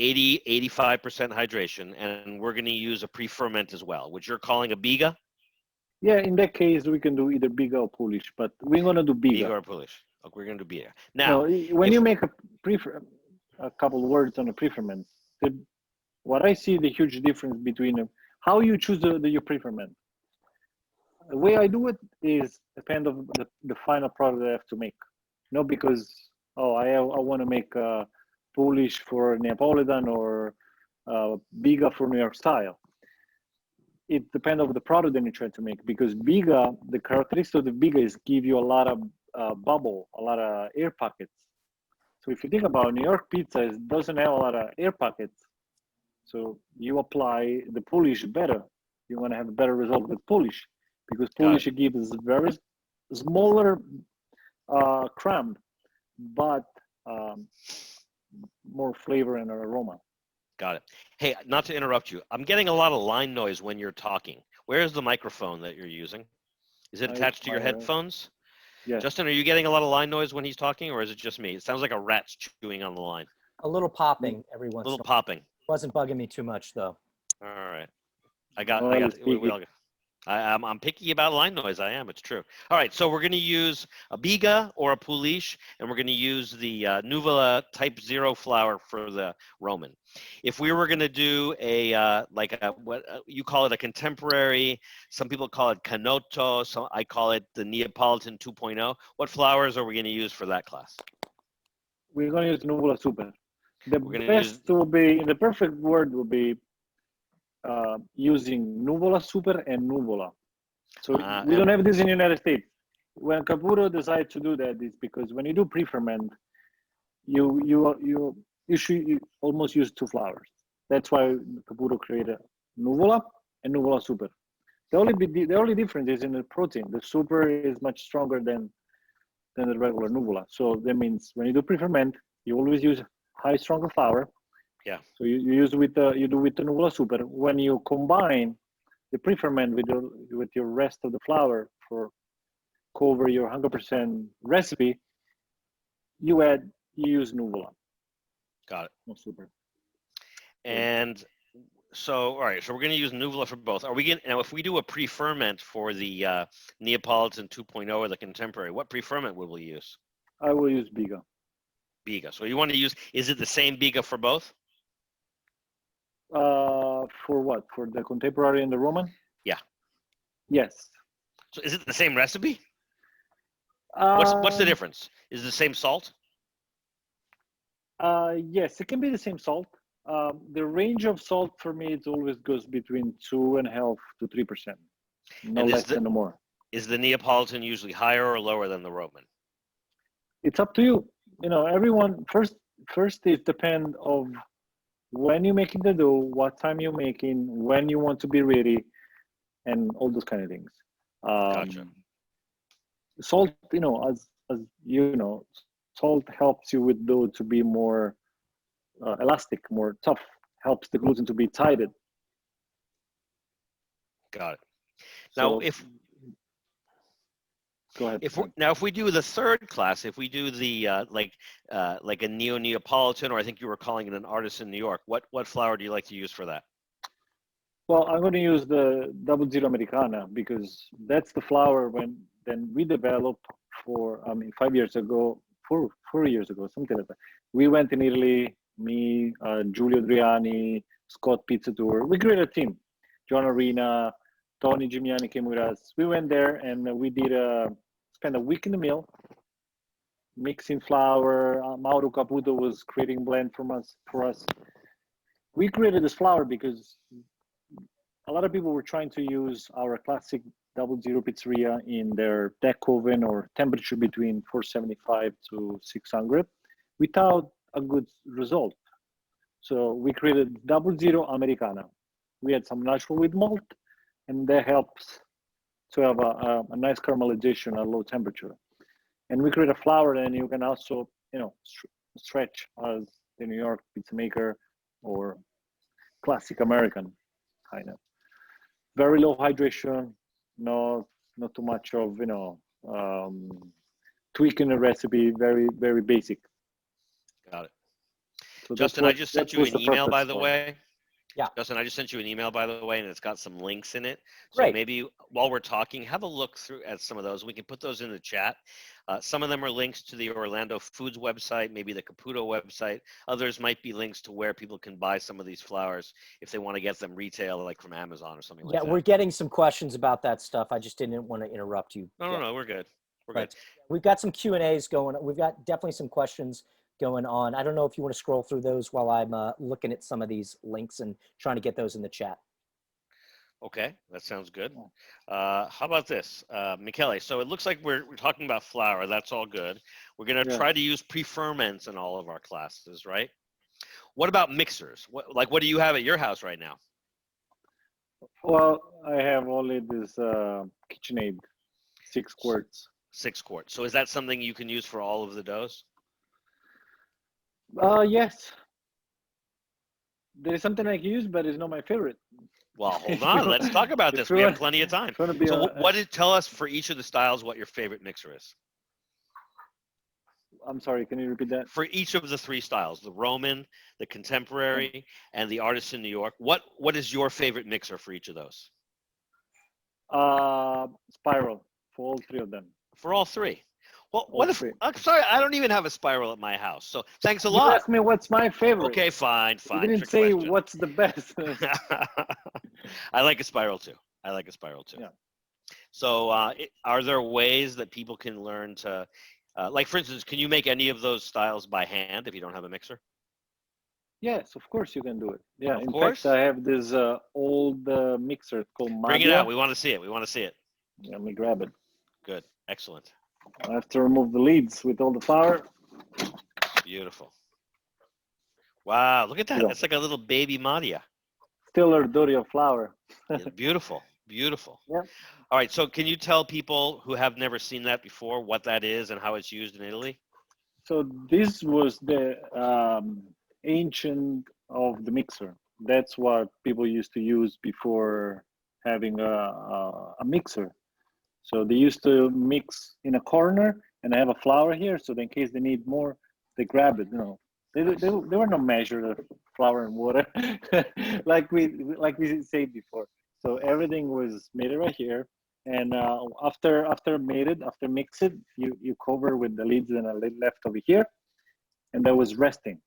85% hydration, and we're going to use a pre-ferment as well, which you're calling a Biga. Yeah, in that case, we can do either Biga or Poolish, but we're gonna do Biga. Biga or Poolish. Okay, we're going to do Biga. Now, when you make a couple words on a pre-ferment, what I see the huge difference between how you choose your pre-ferment. The way I do it is depend of the final product I have to make. Not because I want to make Polish for Neapolitan or Biga for New York style. It depends on the product that you try to make, because Biga, the characteristic of the Biga is give you a lot of bubble, a lot of air pockets. So if you think about New York pizza, it doesn't have a lot of air pockets. So you apply the Polish better. You want to have a better result with Polish, because Polish gives very smaller crumb, but more flavor and aroma. Got it. Hey, not to interrupt you, I'm getting a lot of line noise when you're talking. Where is the microphone that you're using? Is it attached to your headphones? Yeah. Justin, are you getting a lot of line noise when he's talking, or is it just me? It sounds like a rat's chewing on the line. A little popping every once. A little popping. Wasn't bugging me too much though. All right. I'm picky about line noise. I am. It's true. All right. So we're going to use a Biga or a Poolish, and we're going to use the Nuvola Type 0 flour for the Roman. If we were going to do what you call it, a contemporary, some people call it Canotto, I call it the Neapolitan 2.0. What flours are we going to use for that class? We're going to use Nuvola Super. The best will be, in the perfect word, will be using Nuvola Super and Nuvola. So we don't have this in the United States. When Caputo decided to do that, is because when you do pre-ferment, you should almost use two flours. That's why Caputo created Nuvola and Nuvola Super. The only difference is in the protein. The Super is much stronger than the regular Nuvola. So that means when you do pre-ferment, you always use high stronger flour. Yeah. So you do with the Nuvola Super. When you combine the pre-ferment with your rest of the flour for cover your 100% recipe, you use Nuvola. Got it. No Super. And so, all right. So we're going to use Nuvola for both. Are we going now? If we do a pre-ferment for the Neapolitan 2.0 or the contemporary, what pre-ferment will we use? I will use Biga. Biga. So you want to use? Is it the same Biga for both? For what? For the contemporary and the Roman? Yeah. Yes. So is it the same recipe? What's the difference? Is it the same salt? Yes, it can be the same salt. The range of salt for me, it always goes between 2.5% to 3%. No less than no more. Is the Neapolitan usually higher or lower than the Roman? it's up to you. You know, everyone first it depends of when you're making the dough, what time you're making, when you want to be ready, and all those kind of things. Gotcha. Salt, you know, as you know, salt helps you with dough to be more elastic, more tough, helps the gluten to be tighted. Got it. Now, So go ahead. if we do the third class, if we do the like a Neapolitan, or I think you were calling it an Artisan New York, what flour do you like to use for that? Well, I'm going to use the 00 Americana because that's the flour then we developed for 5 years ago, 4 years ago, something like that. We went in Italy, me, Giulio Adriani, Scott Pizza Tour. We created a team. John Arena, Tony Gimiani came with us. We went there and we did spent a week in the mill mixing flour. Mauro Caputo was creating blend for us. We created this flour because a lot of people were trying to use our classic 00 pizzeria in their deck oven or temperature between 475 to 600 without a good result. So we created 00 Americana. We had some natural wheat malt, and that helps to have a nice caramelization at low temperature. And we create a flour, and you can also, you know, stretch as the New York pizza maker or classic American kind of. Very low hydration, not too much of, you know, tweaking the recipe. Very, very basic. Got it. So Justin, I just sent you an email, by the way. Yeah. Justin, I just sent you an email, by the way, and it's got some links in it. So Great. maybe while we're talking, have a look through at some of those. We can put those in the chat. Some of them are links to the Orlando Foods website, maybe the Caputo website. Others might be links to where people can buy some of these flours if they want to get them retail, like from Amazon or something like that. Yeah, we're getting some questions about that stuff. I just didn't want to interrupt you. No, we're good. We're good. We've got some Q&As going. We've got definitely some questions going on. I don't know if you want to scroll through those while I'm looking at some of these links and trying to get those in the chat. Okay, that sounds good. How about this, Michele? So it looks like we're talking about flour. That's all good. We're going to try to use pre-ferments in all of our classes, right? What about mixers? What do you have at your house right now? Well, I have only this KitchenAid 6 quarts. 6 quarts. So is that something you can use for all of the doughs? Yes. There is something I can use, but it's not my favorite. Well, hold on. Let's talk about this. We have plenty of time. So tell us for each of the styles what your favorite mixer is. I'm sorry, can you repeat that? For each of the 3 styles, the Roman, the Contemporary, and the Artisan New York, what is your favorite mixer for each of those? Spiral, for all 3 of them. For all 3? Well, what if, I'm sorry, I don't even have a spiral at my house. So thanks a lot. You asked me what's my favorite. Okay, fine. You didn't say what's the best. I like a spiral too. Yeah. So are there ways that people can learn to, like for instance, can you make any of those styles by hand if you don't have a mixer? Yes, of course you can do it. Yeah, of in course. fact, I have this old mixer called Madre. Bring it out. We want to see it. Let me grab it. Good. Excellent. I have to remove the leads with all the flour. Beautiful. Wow, look at that. That's like a little baby Madia. Still a dirty of flour. Yeah, beautiful. Yeah. All right, so can you tell people who have never seen that before what that is and how it's used in Italy? So this was the ancient of the mixer. That's what people used to use before having a mixer. So they used to mix in a corner and have a flour here. So in case they need more, they grab it. You know, they were not measured flour and water like we said before. So everything was made right here. And after mix it, you cover with the lids and a lid left over here, and that was resting.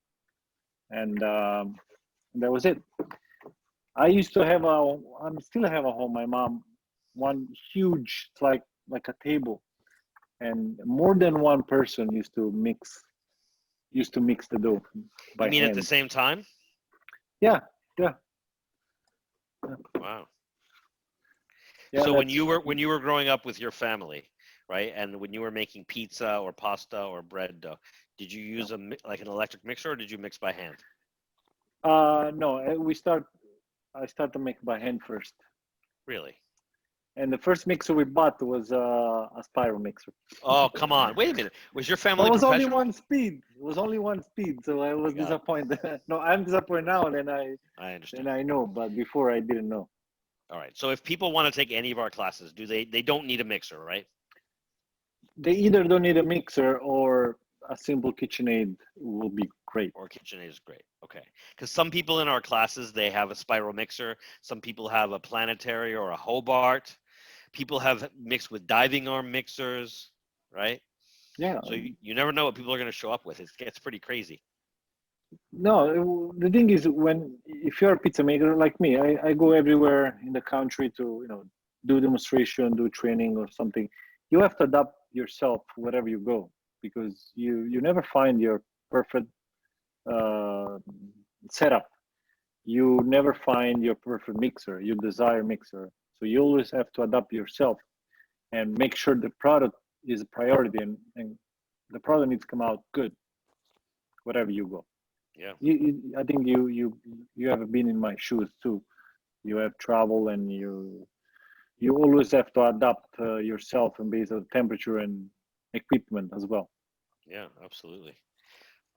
And that was it. I used to have I still have a home. My mom, one huge, like a table, and more than one person used to mix the dough by You mean hand. at the same time? Yeah. Wow. Yeah, so when you were growing up with your family, right? And when you were making pizza or pasta or bread dough, did you use like an electric mixer, or did you mix by hand? No, I start to make by hand first. Really? And the first mixer we bought was a spiral mixer. Oh, come on. Wait a minute. Was your It family was only professional? one speed. It was only one speed, so I was got it. disappointed. No, I'm disappointed now, and I understand. I know, but before I didn't know. All right. So if people want to take any of our classes, they don't need a mixer, right? They either don't need a mixer or a simple KitchenAid will be great. Or KitchenAid is great. Okay. Because some people in our classes, they have a spiral mixer. Some people have a planetary or a Hobart. People have mixed with diving arm mixers, right? Yeah. So you never know what people are going to show up with. It gets pretty crazy. No, the thing is, if you're a pizza maker like me, I go everywhere in the country to do demonstration, do training or something. You have to adapt yourself wherever you go, because you never find your perfect setup. You never find your perfect mixer, your desired mixer. So you always have to adapt yourself and make sure the product is a priority, and the product needs to come out good wherever you go. Yeah. I think you have been in my shoes too. You have travel, and you always have to adapt yourself and based on the temperature and equipment as well. Yeah, absolutely.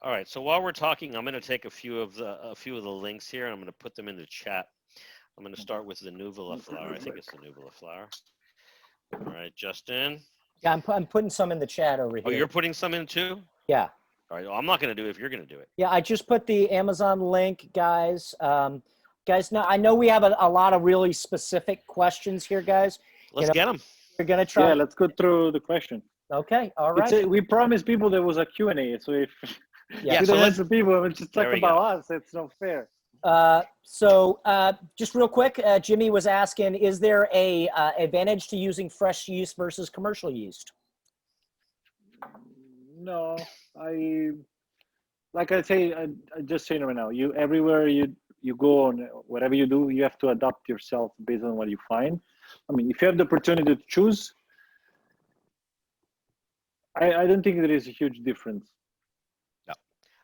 All right. So while we're talking, I'm going to take a few of the links here, and I'm going to put them in the chat. I'm going to start with the Nuvula flour. I think it's the Nuvula flour. All right, Justin. Yeah, I'm putting some in the chat over here. Oh, you're putting some in too? Yeah. All right. Well, I'm not going to do it if you're going to do it. Yeah, I just put the Amazon link, guys. Guys, now I know we have a lot of really specific questions here, guys. Let's get them. We're gonna try. Yeah, let's go through the question. Okay, all right. We promised people there was a Q&A, so if Yeah, we so don't let's. answer people and just talk There we about us, it's not fair. So just real quick, Jimmy was asking, is there a advantage to using fresh yeast versus commercial yeast? No, like I say, I just saying right now, you everywhere you go on whatever you do, you have to adapt yourself based on what you find. I mean, if you have the opportunity to choose, I don't think there is a huge difference. No,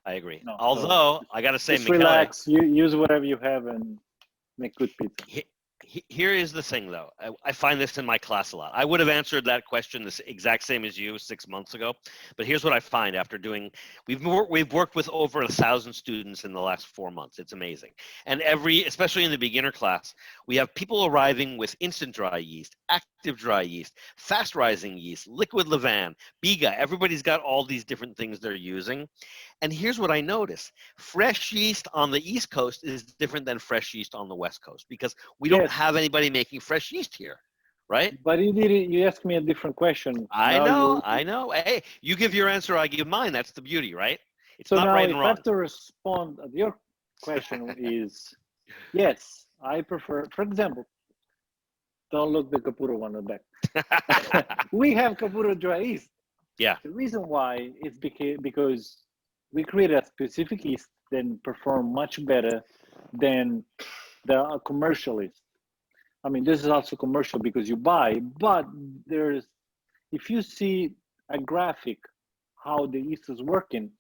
I agree. No, Although I got to say, just Michele, relax. You use whatever you have and make good pizza. Here is the thing, though. I find this in my class a lot. I would have answered that question the exact same as you 6 months ago, but here's what I find after doing. We've worked with over 1,000 students in the last 4 months. It's amazing, and especially in the beginner class, we have people arriving with instant dry yeast, active dry yeast, fast rising yeast, liquid levain, Biga. Everybody's got all these different things they're using, and here's what I notice: fresh yeast on the East Coast is different than fresh yeast on the West Coast because we don't have anybody making fresh yeast here, right? But you asked me a different question. I know. Hey, you give your answer, I give mine. That's the beauty, right? It's so not now right if and I wrong. have to respond, your question is, yes, I prefer, for example, don't look the Caputo one on the back. We have Caputo dry yeast. Yeah. The reason why is because we created a specific yeast that perform much better than the commercial yeast. I mean, this is also commercial because you buy, but if you see a graphic how the yeast is working,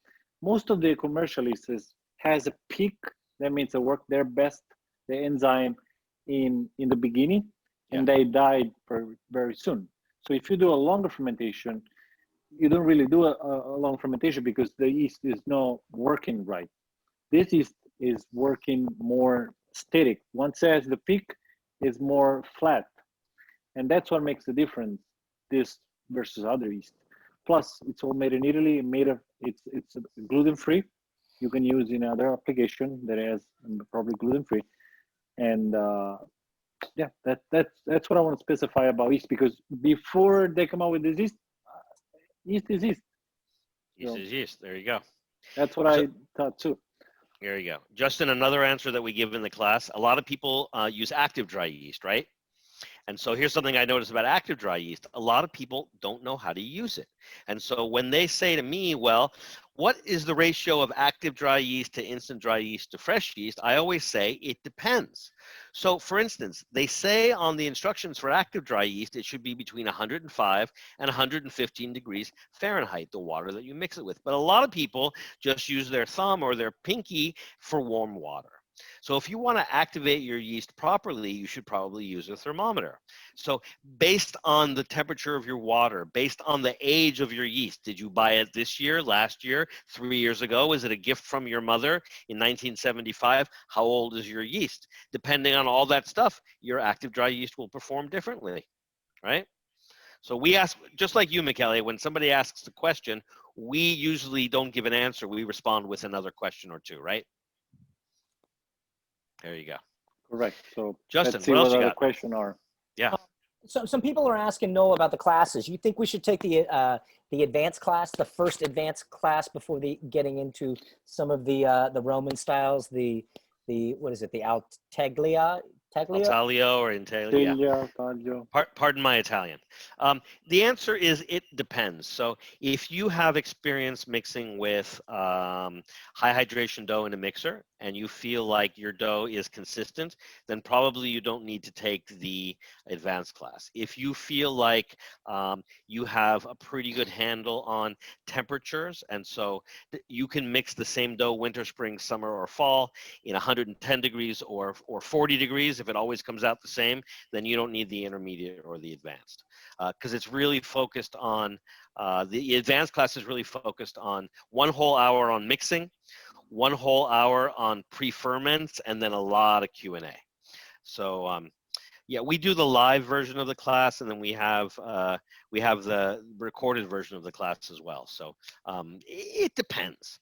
most of the commercial yeasts has a peak. That means they work their best, the enzyme in the beginning, and they died very soon. So if you do a longer fermentation, you don't really do a long fermentation because the yeast is not working right. This yeast is working more static. Once it has the peak, is more flat, and that's what makes the difference. This versus other yeast. Plus, it's all made in Italy. It's gluten free. You can use in other application that has probably gluten free, and yeah, that's what I want to specify about yeast, because before they come out with this yeast, yeast is yeast. Yeast is yeast. There you go. That's what I thought too. There you go. Justin, another answer that we give in the class, a lot of people use active dry yeast, right? And so here's something I noticed about active dry yeast. A lot of people don't know how to use it. And so when they say to me, well, what is the ratio of active dry yeast to instant dry yeast to fresh yeast? I always say it depends. So for instance, they say on the instructions for active dry yeast, it should be between 105 and 115 degrees Fahrenheit, the water that you mix it with. But a lot of people just use their thumb or their pinky for warm water. So if you want to activate your yeast properly, you should probably use a thermometer. So based on the temperature of your water, based on the age of your yeast, did you buy it this year, last year, 3 years ago? Is it a gift from your mother in 1975? How old is your yeast? Depending on all that stuff, your active dry yeast will perform differently, right? So we ask, just like you, Michele, when somebody asks a question, we usually don't give an answer. We respond with another question or two, right? There you go. Correct. So Justin, let's see what else what you other got? questions are. Yeah. So some people are asking Noel about the classes. You think we should take the advanced class, the first advanced class, before getting into some of the Roman styles, the what is it, the Altaglio? Altaglio or Intaglio, yeah. Taglio. Pardon my Italian. The answer is it depends. So if you have experience mixing with high hydration dough in a mixer and you feel like your dough is consistent, then probably you don't need to take the advanced class. If you feel like you have a pretty good handle on temperatures, and so you can mix the same dough winter, spring, summer, or fall in 110 degrees or 40 degrees, if it always comes out the same, then you don't need the intermediate or the advanced, because it's really focused on, the advanced class is really focused on 1 whole hour on mixing, 1 whole hour on pre-ferments, and then a lot of Q&A. So yeah, we do the live version of the class, and then we have the recorded version of the class as well. So it depends.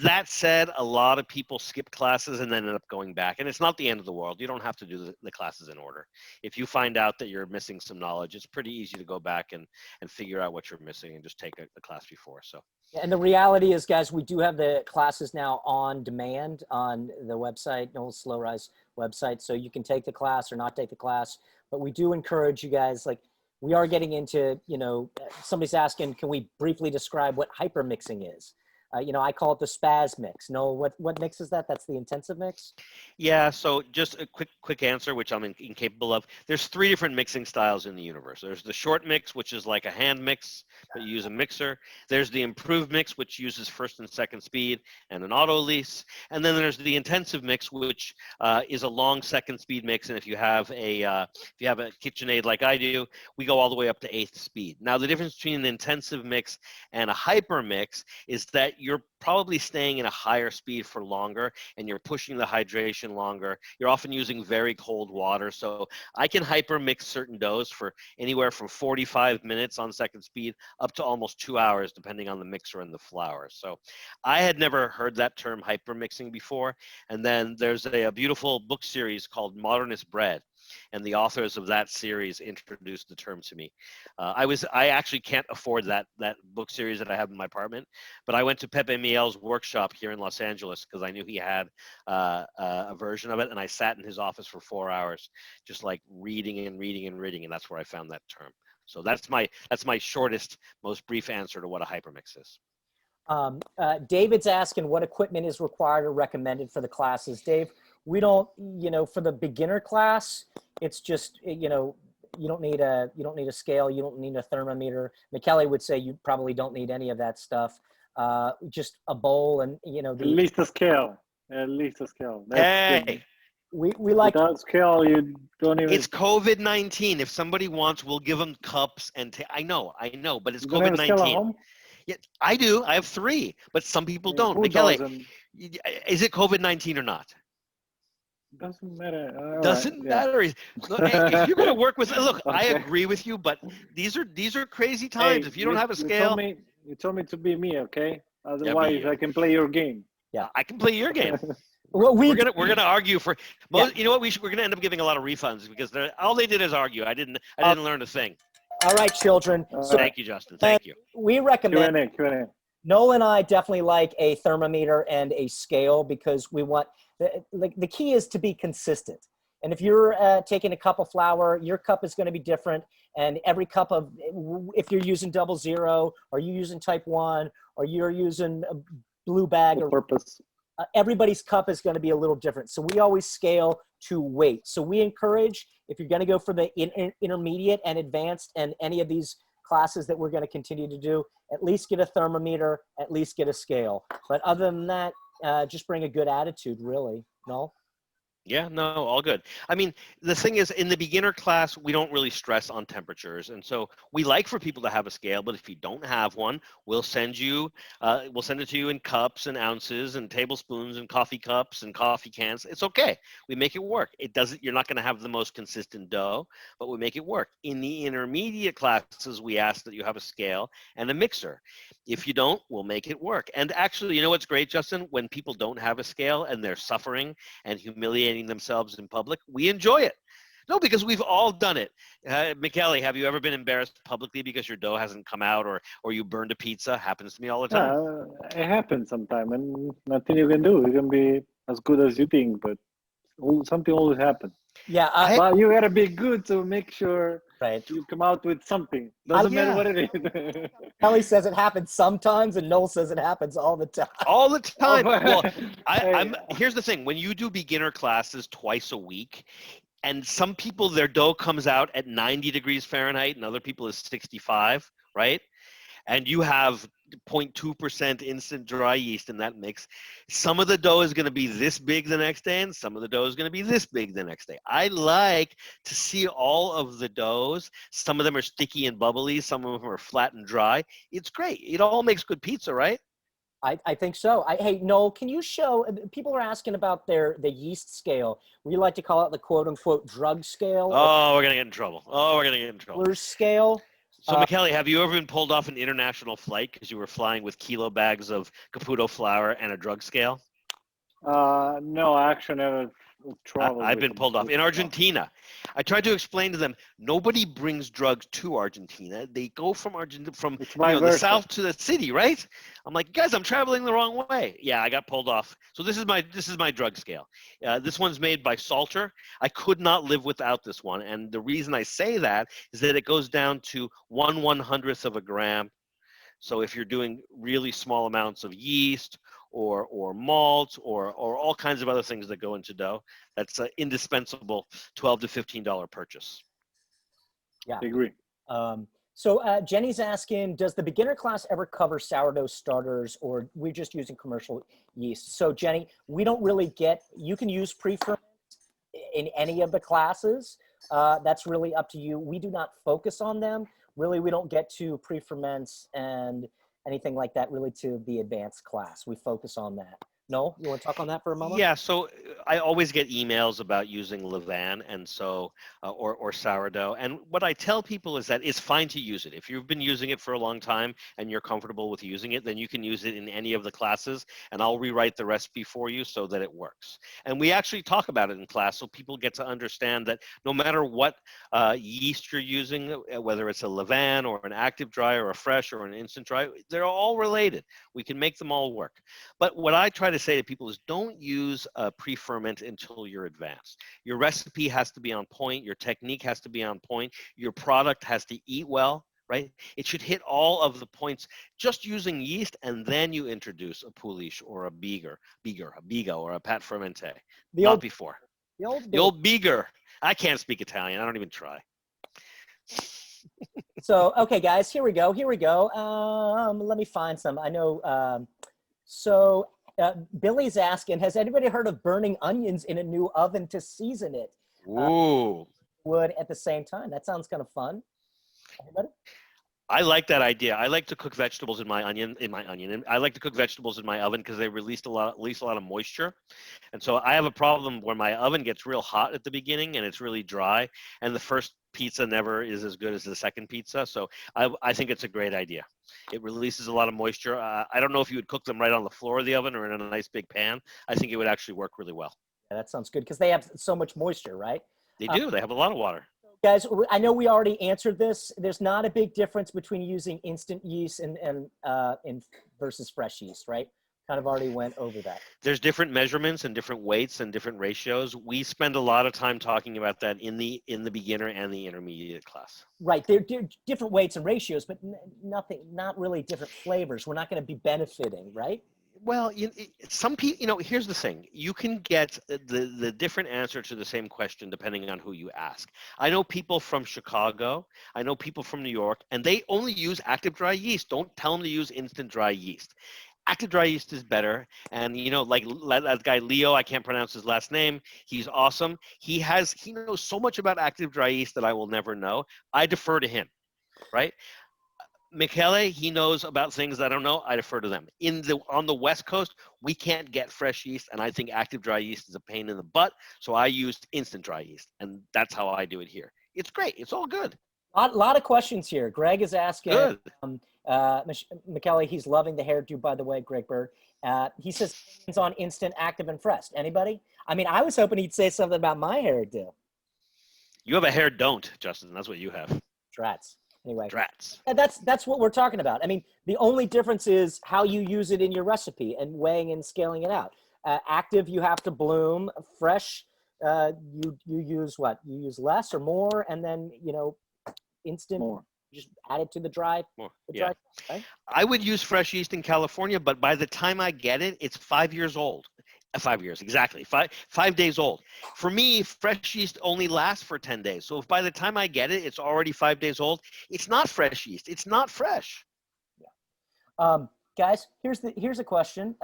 That said, a lot of people skip classes and then end up going back, and it's not the end of the world. You don't have to do the classes in order. If you find out that you're missing some knowledge, it's pretty easy to go back and figure out what you're missing and just take a class before. So. And the reality is, guys, we do have the classes now on demand on the website, Noel Slow Rise website, so you can take the class or not take the class. But we do encourage you guys, like, we are getting into, you know, somebody's asking, can we briefly describe what hyper mixing is? You know, I call it the spaz mix. No, what mix is that? That's the intensive mix? Yeah, so just a quick answer, which I'm incapable of. There's 3 different mixing styles in the universe. There's the short mix, which is like a hand mix, but you use a mixer. There's the improved mix, which uses first and second speed and an auto lease. And then there's the intensive mix, which is a long second speed mix. And if you have a KitchenAid like I do, we go all the way up to 8th speed. Now, the difference between an intensive mix and a hyper mix is that you're probably staying in a higher speed for longer, and you're pushing the hydration longer. You're often using very cold water. So I can hyper mix certain doughs for anywhere from 45 minutes on second speed up to almost 2 hours, depending on the mixer and the flour. So I had never heard that term hyper mixing before. And then there's a beautiful book series called Modernist Bread, and the authors of that series introduced the term to me. I actually can't afford that book series that I have in my apartment, but I went to Pepe Miel's workshop here in Los Angeles because I knew he had a version of it, and I sat in his office for 4 hours, just like reading and reading and reading, and that's where I found that term. So that's my shortest, most brief answer to what a hypermix is. David's asking what equipment is required or recommended for the classes. Dave, we don't, you know, for the beginner class, it's just, you know, you don't need a scale, you don't need a thermometer. Michele would say you probably don't need any of that stuff. Just a bowl and, you know, At least a scale. That's hey, we like without scale, you don't even. it's COVID-19. If somebody wants, we'll give them cups and I know, but it's You don't have a scale at COVID-19. home? Yeah, I do. I have 3, but some people don't. Who Michele, doesn't? is it COVID-19 or not? Doesn't matter. All Doesn't right, yeah. matter. Look, hey, if you're going to work with, look, I Okay. agree with you, but these are crazy times. Hey, If you don't have a scale, you told me to be me, okay? Otherwise, I can play your game. Yeah. I can play your game. well, We're gonna argue for. Yeah. You know what? We're gonna end up giving a lot of refunds because all they did is argue. I didn't learn a thing. All right, children. So Thank you, Justin. Thank you. we recommend. Q&A. Noel and I definitely like a thermometer and a scale because we want the key is to be consistent. And if you're taking a cup of flour, your cup is going to be different. And every cup of, if you're using 00, or you're using type 1, or you're using a blue bag, or purpose. Everybody's cup is going to be a little different. So we always scale to weight. So we encourage, if you're going to go for the intermediate and advanced and any of these classes that we're going to continue to do, at least get a thermometer, at least get a scale. But other than that, just bring a good attitude, really. No? Yeah, no, all good. I mean, the thing is, in the beginner class, we don't really stress on temperatures, and so we like for people to have a scale. But if you don't have one, we'll send it to you in cups and ounces and tablespoons and coffee cups and coffee cans. It's okay. We make it work. It doesn't. You're not going to have the most consistent dough, but we make it work. In the intermediate classes, we ask that you have a scale and a mixer. If you don't, we'll make it work. And actually, you know what's great, Justin? When people don't have a scale and they're suffering and humiliating themselves in public, we enjoy it. No, because we've all done it. Michele, have you ever been embarrassed publicly because your dough hasn't come out, or you burned a pizza? Happens to me all the time. It happens sometimes, and nothing you can do. You can be as good as you think, but something always happens. Yeah. But you gotta be good to make sure Right. you come out with something. Doesn't matter what it is. Kelly says it happens sometimes, and Noel says it happens all the time. All the time. Well, Hey. here's the thing. When you do beginner classes twice a week, and some people, their dough comes out at 90 degrees Fahrenheit, and other people is 65, right? And you have 0.2% instant dry yeast in that mix. Some of the dough is going to be this big the next day, and some of the dough is going to be this big the next day. I like to see all of the doughs. Some of them are sticky and bubbly. Some of them are flat and dry. It's great. It all makes good pizza, right? I think so. Hey, Noel, can you show, people are asking about the yeast scale. We like to call it the quote unquote drug scale. Oh, we're going to get in trouble. Scale. So, Michele, have you ever been pulled off an international flight because you were flying with kilo bags of Caputo flour and a drug scale? No, I actually never traveled. I've been pulled off in Argentina. I tried to explain to them, nobody brings drugs to Argentina. They go from Argentina, from the south to the city, right? I'm like, guys, I'm traveling the wrong way. Yeah, I got pulled off. So this is my drug scale. This one's made by Salter. I could not live without this one, and the reason I say that is that it goes down to 1/100th of a gram. So if you're doing really small amounts of yeast or malt or all kinds of other things that go into dough, that's an indispensable $12 to $15 purchase. Yeah, I agree. So Jenny's asking, does the beginner class ever cover sourdough starters, or we're just using commercial yeast? So Jenny, we don't really you can use pre-ferment in any of the classes. That's really up to you. We do not focus on them. Really, we don't get to pre-ferments and anything like that really to the advanced class. We focus on that. No, you want to talk on that for a moment? Yeah, so I always get emails about using levain and so or sourdough. And what I tell people is that it's fine to use it. If you've been using it for a long time and you're comfortable with using it, then you can use it in any of the classes, and I'll rewrite the recipe for you so that it works. And we actually talk about it in class so people get to understand that no matter what yeast you're using, whether it's a levain or an active dry or a fresh or an instant dry, they're all related. We can make them all work. But what I try to say to people is don't use a pre-ferment until you're advanced. Your recipe has to be on point. Your technique has to be on point. Your product has to eat well, right? It should hit all of the points just using yeast, and then you introduce a Poolish or a Biga or a Pat Fermente. Not before. The old Biga. I can't speak Italian. I don't even try. So, okay, guys, here we go. Let me find some. I know. Billy's asking, has anybody heard of burning onions in a new oven to season it? Ooh. Wood at the same time. That sounds kind of fun. Anybody? I like that idea. I like to cook vegetables in my onion. I like to cook vegetables in my oven because they release a lot of moisture. And so I have a problem where my oven gets real hot at the beginning and it's really dry, and the first pizza never is as good as the second pizza. So I think it's a great idea. It releases a lot of moisture. I don't know if you would cook them right on the floor of the oven or in a nice big pan. I think it would actually work really well. Yeah, that sounds good because they have so much moisture, right? They do. They have a lot of water. Guys, I know we already answered this. There's not a big difference between using instant yeast and versus fresh yeast, right? kind of already went over that. There's different measurements and different weights and different ratios. We spend a lot of time talking about that in the beginner and the intermediate class. Right, they're different weights and ratios, but not really different flavors. We're not going to be benefiting, right? Well, some people, here's the thing. You can get the different answer to the same question depending on who you ask. I know people from Chicago. I know people from New York, and they only use active dry yeast. Don't tell them to use instant dry yeast. Active dry yeast is better. And, like that guy, Leo, I can't pronounce his last name. He's awesome. He knows so much about active dry yeast that I will never know. I defer to him, right? Michele, he knows about things that I don't know. I defer to them. On the West Coast, we can't get fresh yeast, and I think active dry yeast is a pain in the butt. So I used instant dry yeast, and that's how I do it here. It's great. It's all good. A lot of questions here. Greg is asking. Good. Michele, he's loving the hairdo, by the way, Greg Bird. He says it's on instant, active, and fresh. Anybody? I mean, I was hoping he'd say something about my hairdo. You have a hair don't, Justin. That's what you have. Drats. Anyway, Drats. That's what we're talking about. I mean, the only difference is how you use it in your recipe and weighing and scaling it out. Active, you have to bloom. Fresh, you use what? You use less or more, and then instant. More. Just add it to the dry. More. Dry, right? I would use fresh yeast in California, but by the time I get it, it's 5 years old. 5 years, exactly. 5 days old. For me, fresh yeast only lasts for 10 days. So if by the time I get it, it's already 5 days old, it's not fresh yeast. It's not fresh. Yeah. Guys, here's a question.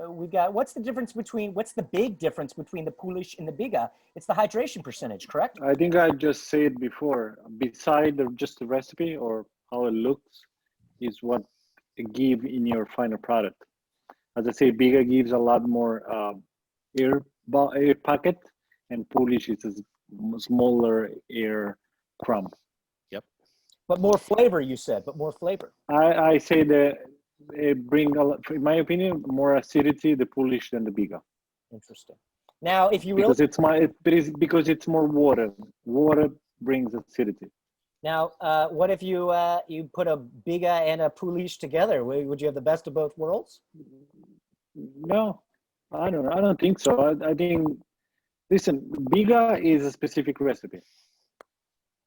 We got, what's the big difference between the Poolish and the Biga? It's the hydration percentage, correct? I think I just said before, beside just the recipe or how it looks, is what it gives in your final product. As I say, Biga gives a lot more air pocket, and Poolish is a smaller air crumb. Yep. But more flavor, you said. But more flavor. I say that it brings a lot, in my opinion, more acidity the Poolish than the Biga. Interesting. Now, if you because it's more water. Water brings acidity. Now, what if you put a Biga and a Poolish together? Would you have the best of both worlds? No, I don't know. I don't think so. I think, listen, Biga is a specific recipe,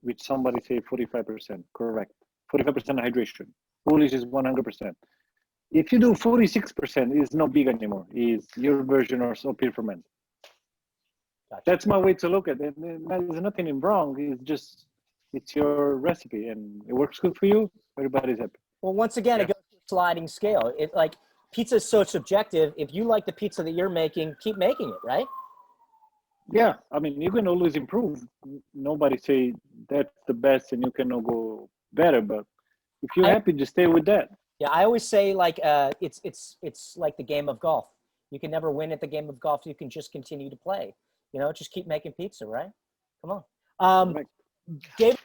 which somebody say 45%, correct. 45% hydration. Poolish is 100%. If you do 46%, it's not Biga anymore. It's your version or so pure ferment. Gotcha. That's my way to look at it. There's nothing wrong. It's your recipe and it works good for you. Everybody's happy. Well, once again, it goes to a sliding scale. It like pizza is so subjective. If you like the pizza that you're making, keep making it, right? Yeah, I mean, you can always improve. Nobody say that's the best and you cannot go better. But if you're happy, just stay with that. Yeah, I always say like it's like the game of golf. You can never win at the game of golf. You can just continue to play. Just keep making pizza, right? Come on. Right. David,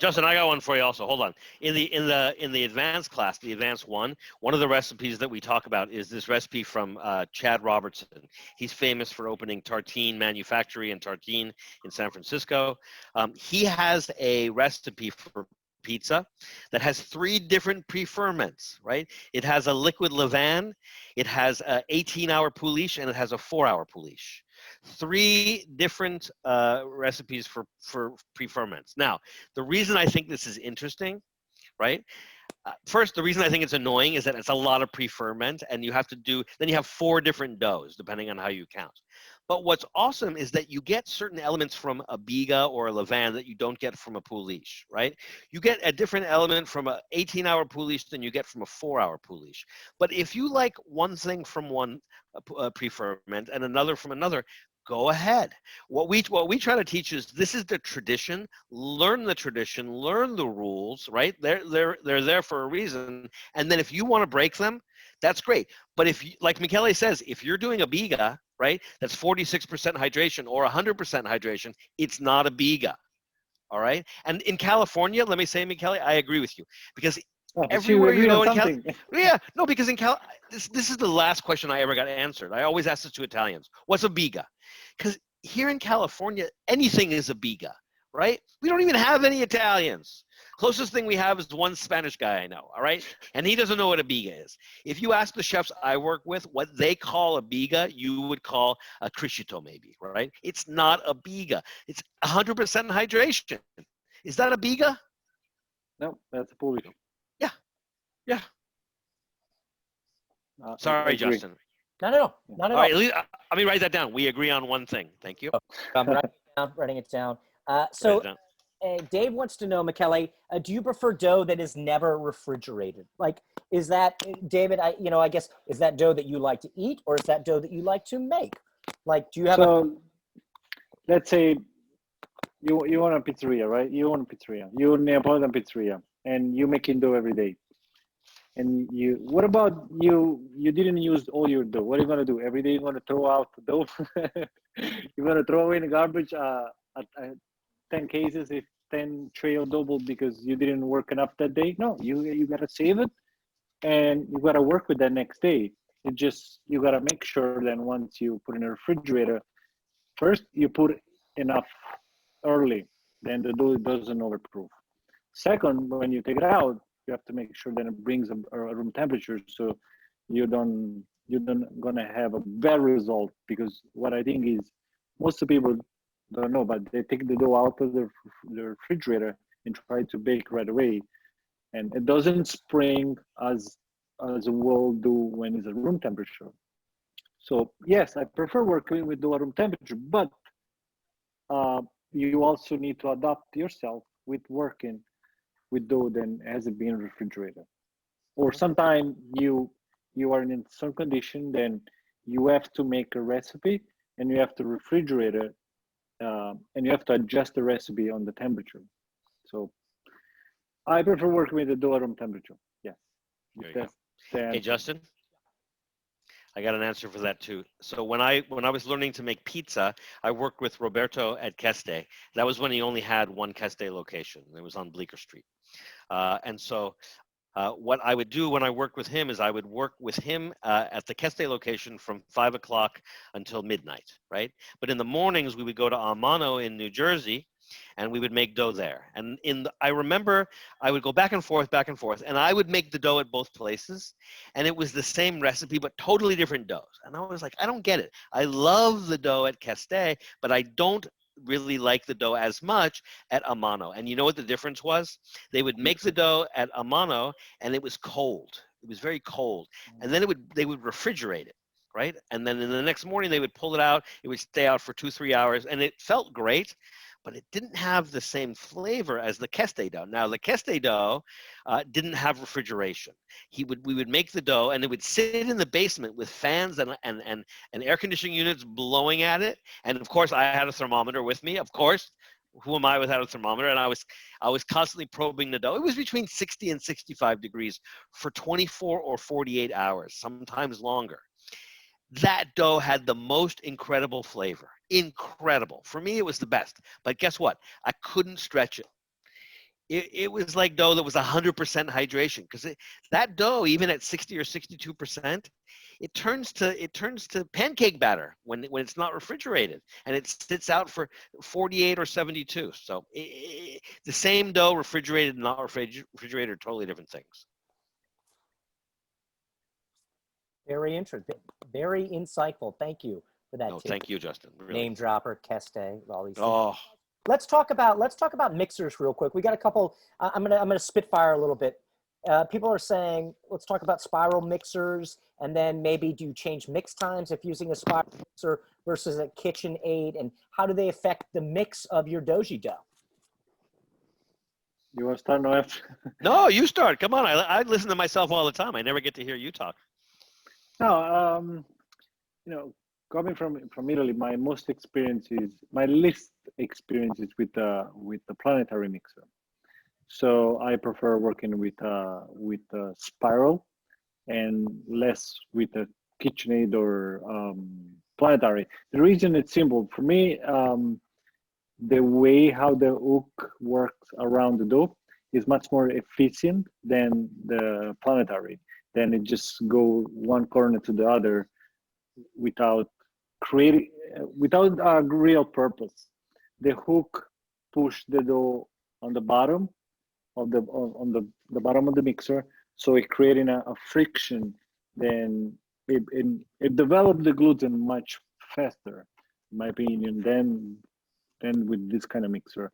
Justin, I got one for you also. Hold on. In the advanced class, the advanced one of the recipes that we talk about is this recipe from Chad Robertson. He's famous for opening Tartine Manufactory and Tartine in San Francisco. He has a recipe for pizza that has 3 different pre-ferments, right? It has a liquid levain, it has an 18-hour Poolish, and it has a 4-hour Poolish. 3 different recipes for pre-ferments. Now, the reason I think this is interesting, right? First, the reason I think it's annoying is that it's a lot of pre-ferment, and you have 4 different doughs, depending on how you count. But what's awesome is that you get certain elements from a Biga or a levain that you don't get from a Poolish, right? You get a different element from an 18-hour Poolish than you get from a 4-hour Poolish. But if you like one thing from one pre-ferment and another from another, go ahead. What we try to teach is this is the tradition. Learn the tradition. Learn the rules. Right? They're there for a reason. And then if you want to break them, that's great. But if you, like Michele says, if you're doing a Biga, right, that's 46% hydration or 100% hydration, it's not a Biga. All right. And in California, let me say, Michele, I agree with you because everywhere you go in California, because in this is the last question I ever got answered. I always ask this to Italians. What's a Biga? Because here in California, anything is a Biga, right? We don't even have any Italians. Closest thing we have is one Spanish guy I know, all right? And he doesn't know what a biga is. If you ask the chefs I work with what they call a biga, you would call a crescito maybe, right? It's not a biga. It's 100% hydration. Is that a biga? No, that's a Poolish. Yeah, yeah. I Sorry, agree. Justin. Not at all. Not at All right, all. let me write that down. We agree on one thing. Thank you. I'm writing it down. Write So it down. Dave wants to know, Michele, do you prefer dough that is never refrigerated? Like, is that, David, I guess, is that dough that you like to eat, or is that dough that you like to make? Like, do you have let's say you want a pizzeria, right? You want a pizzeria. You want a Neapolitan pizzeria, and you making dough every day. And what about you didn't use all your dough? What are you going to do? Every day you're going to throw out the dough? You're going to throw away in the garbage 10 cases, if 10 tray of double because you didn't work enough that day? No, you got to save it, and you got to work with that next day. You got to make sure that once you put in a refrigerator, first you put enough early, then the dough doesn't overproof. Second, when you take it out, you have to make sure that it brings a room temperature, so you're gonna have a bad result. Because what I think is most of the people don't know, but they take the dough out of the refrigerator and try to bake right away, and it doesn't spring as well do when it's at room temperature. So yes, I prefer working with dough at room temperature, but you also need to adapt yourself with working with dough that hasn't been refrigerated. Or sometimes you are in some condition, then you have to make a recipe and you have to refrigerate it, and you have to adjust the recipe on the temperature. So I prefer working with the dough at room temperature. Yes. There you go. Hey, Justin, I got an answer for that too. So when I was learning to make pizza, I worked with Roberto at Keste. That was when he only had one Keste location. It was on Bleecker Street. And so what I would do when I worked with him is I would work with him at the Keste location from 5 o'clock until midnight, right? But in the mornings, we would go to Almano in New Jersey, and we would make dough there. And I remember I would go back and forth, and I would make the dough at both places, and it was the same recipe, but totally different doughs. And I was like, I don't get it. I love the dough at Keste, but I don't really like the dough as much at Amano. And you know what the difference was? They would make the dough at Amano, and it was cold. It was very cold. And then they would refrigerate it, right? And then in the next morning, they would pull it out. It would stay out for 2-3 hours, and it felt great, but it didn't have the same flavor as the Keste dough. Now, the Keste dough didn't have refrigeration. We would make the dough, and it would sit in the basement with fans and air conditioning units blowing at it. And of course, I had a thermometer with me. Of course, who am I without a thermometer? And I was constantly probing the dough. It was between 60 and 65 degrees for 24 or 48 hours, sometimes longer. That dough had the most incredible flavor. Incredible. For me, it was the best. But guess what? I couldn't stretch it. It was like dough that was 100% hydration, because that dough, even at 60 or 62%, it turns to pancake batter when it's not refrigerated, and it sits out for 48 or 72. So the same dough, refrigerated and not refrigerated, are totally different things. very interesting, very insightful. Thank you for that. No, thank you, Justin. Really. Name dropper, Keste, all these things. Oh. Let's talk about mixers real quick. We got a couple. I'm gonna spitfire a little bit. People are saying, let's talk about spiral mixers, and then maybe do you change mix times if using a spiral mixer versus a KitchenAid, and how do they affect the mix of your doji dough? You want to start, Noel? No, you start. Come on. I listen to myself all the time. I never get to hear you talk. No, coming from Italy, my least experience is with the planetary mixer. So I prefer working with a spiral and less with a KitchenAid or planetary. The reason it's simple for me, the way how the hook works around the dough is much more efficient than the planetary. Then it just go one corner to the other without a real purpose. The hook push the dough on the bottom of the bottom of the mixer, so it creating a friction. Then it developed the gluten much faster, in my opinion, than with this kind of mixer.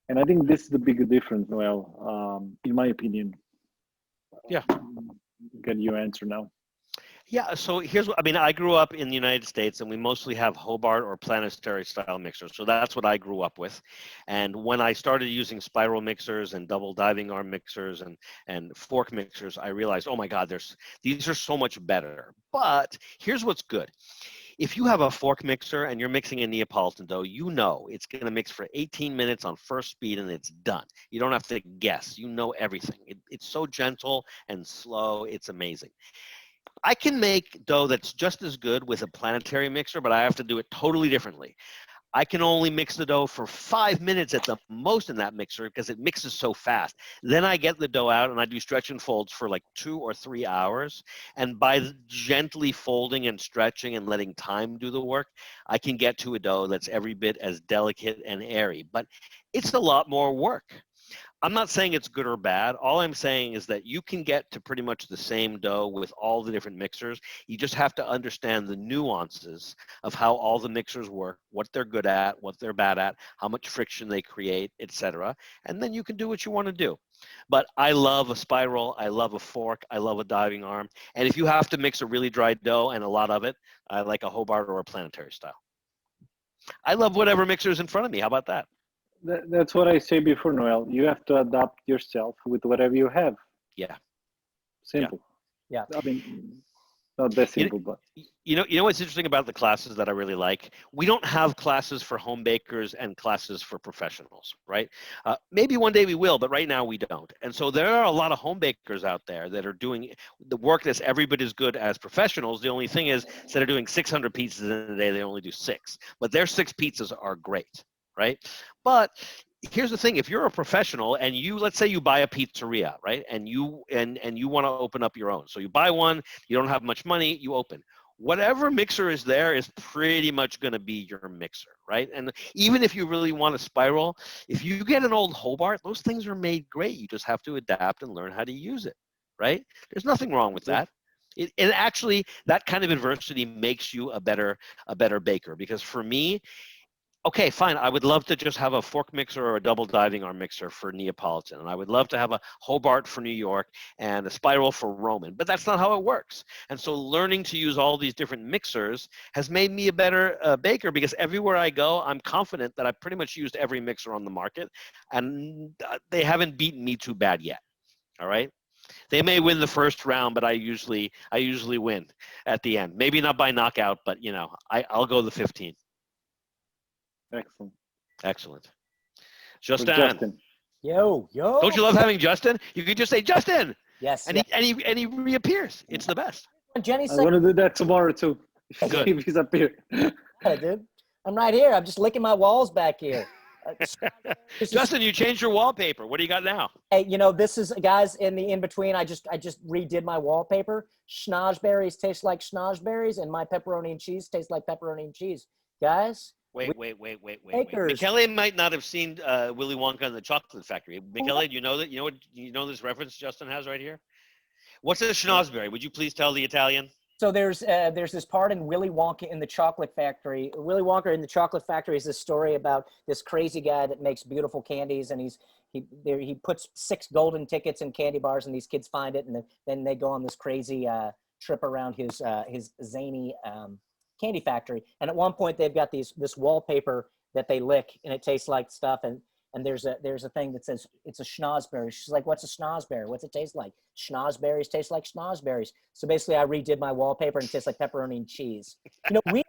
And I think this is the big difference, Noel, in my opinion. Yeah. Get your answer now. Yeah, so here's what I mean. I grew up in the United States, and we mostly have Hobart or planetary style mixers. So that's what I grew up with. And when I started using spiral mixers and double diving arm mixers and fork mixers, I realized, oh my God, these are so much better. But here's what's good. If you have a fork mixer and you're mixing a Neapolitan dough, you know it's going to mix for 18 minutes on first speed and it's done. You don't have to guess. You know everything. It's so gentle and slow. It's amazing. I can make dough that's just as good with a planetary mixer, but I have to do it totally differently. I can only mix the dough for 5 minutes at the most in that mixer because it mixes so fast. Then I get the dough out and I do stretch and folds for like 2 or 3 hours. And by gently folding and stretching and letting time do the work, I can get to a dough that's every bit as delicate and airy. But it's a lot more work. I'm not saying it's good or bad. All I'm saying is that you can get to pretty much the same dough with all the different mixers. You just have to understand the nuances of how all the mixers work, what they're good at, what they're bad at, how much friction they create, etc. And then you can do what you want to do. But I love a spiral. I love a fork. I love a diving arm. And if you have to mix a really dry dough and a lot of it, I like a Hobart or a planetary style. I love whatever mixer is in front of me. How about that? That's what I say before, Noel. You have to adapt yourself with whatever you have. Yeah. Simple. Yeah. I mean, not that simple, but you know what's interesting about the classes that I really like? We don't have classes for home bakers and classes for professionals, right? Maybe one day we will, but right now we don't. And so there are a lot of home bakers out there that are doing the work that's every bit as good as professionals. The only thing is, instead of doing 600 pizzas in a day, they only do 6. But their 6 pizzas are great, right? But here's the thing: if you're a professional and let's say you buy a pizzeria, right, and you want to open up your own, so you buy one, you don't have much money, you open. Whatever mixer is there is pretty much going to be your mixer, right? And even if you really want a spiral, if you get an old Hobart, those things are made great. You just have to adapt and learn how to use it, right? There's nothing wrong with that. And actually, that kind of adversity makes you a better baker. Because for me, okay, fine. I would love to just have a fork mixer or a double diving arm mixer for Neapolitan. And I would love to have a Hobart for New York and a spiral for Roman, but that's not how it works. And so learning to use all these different mixers has made me a better baker, because everywhere I go, I'm confident that I've pretty much used every mixer on the market, and they haven't beaten me too bad yet. All right. They may win the first round, but I usually win at the end. Maybe not by knockout, but I'll go the 15. Excellent. Justin. Yo. Don't you love having Justin? You could just say Justin. Yes. And he reappears. It's the best. Jenny's I'm gonna do that tomorrow too. Good. If he's up here. Yeah, dude. I'm right here. I'm just licking my walls back here. Justin, you changed your wallpaper. What do you got now? Hey, this is, guys, in between. I just redid my wallpaper. Schnozberries taste like schnozberries, and my pepperoni and cheese tastes like pepperoni and cheese. Guys. Wait. Michele might not have seen Willy Wonka and the Chocolate Factory. Michele, do you know that? You know this reference Justin has right here? What's a schnozberry? Would you please tell the Italian? So there's this part in Willy Wonka in the Chocolate Factory. Willy Wonka in the Chocolate Factory is this story about this crazy guy that makes beautiful candies, and he puts 6 golden tickets in candy bars, and these kids find it, and then they go on this crazy trip around his zany candy factory. And at one point they've got this wallpaper that they lick, and it tastes like stuff, and there's a thing that says it's a schnozberry. She's like, what's a schnozberry? What's it taste like? Schnozberries taste like schnozberries. So basically I redid my wallpaper, and it tastes like pepperoni and cheese. We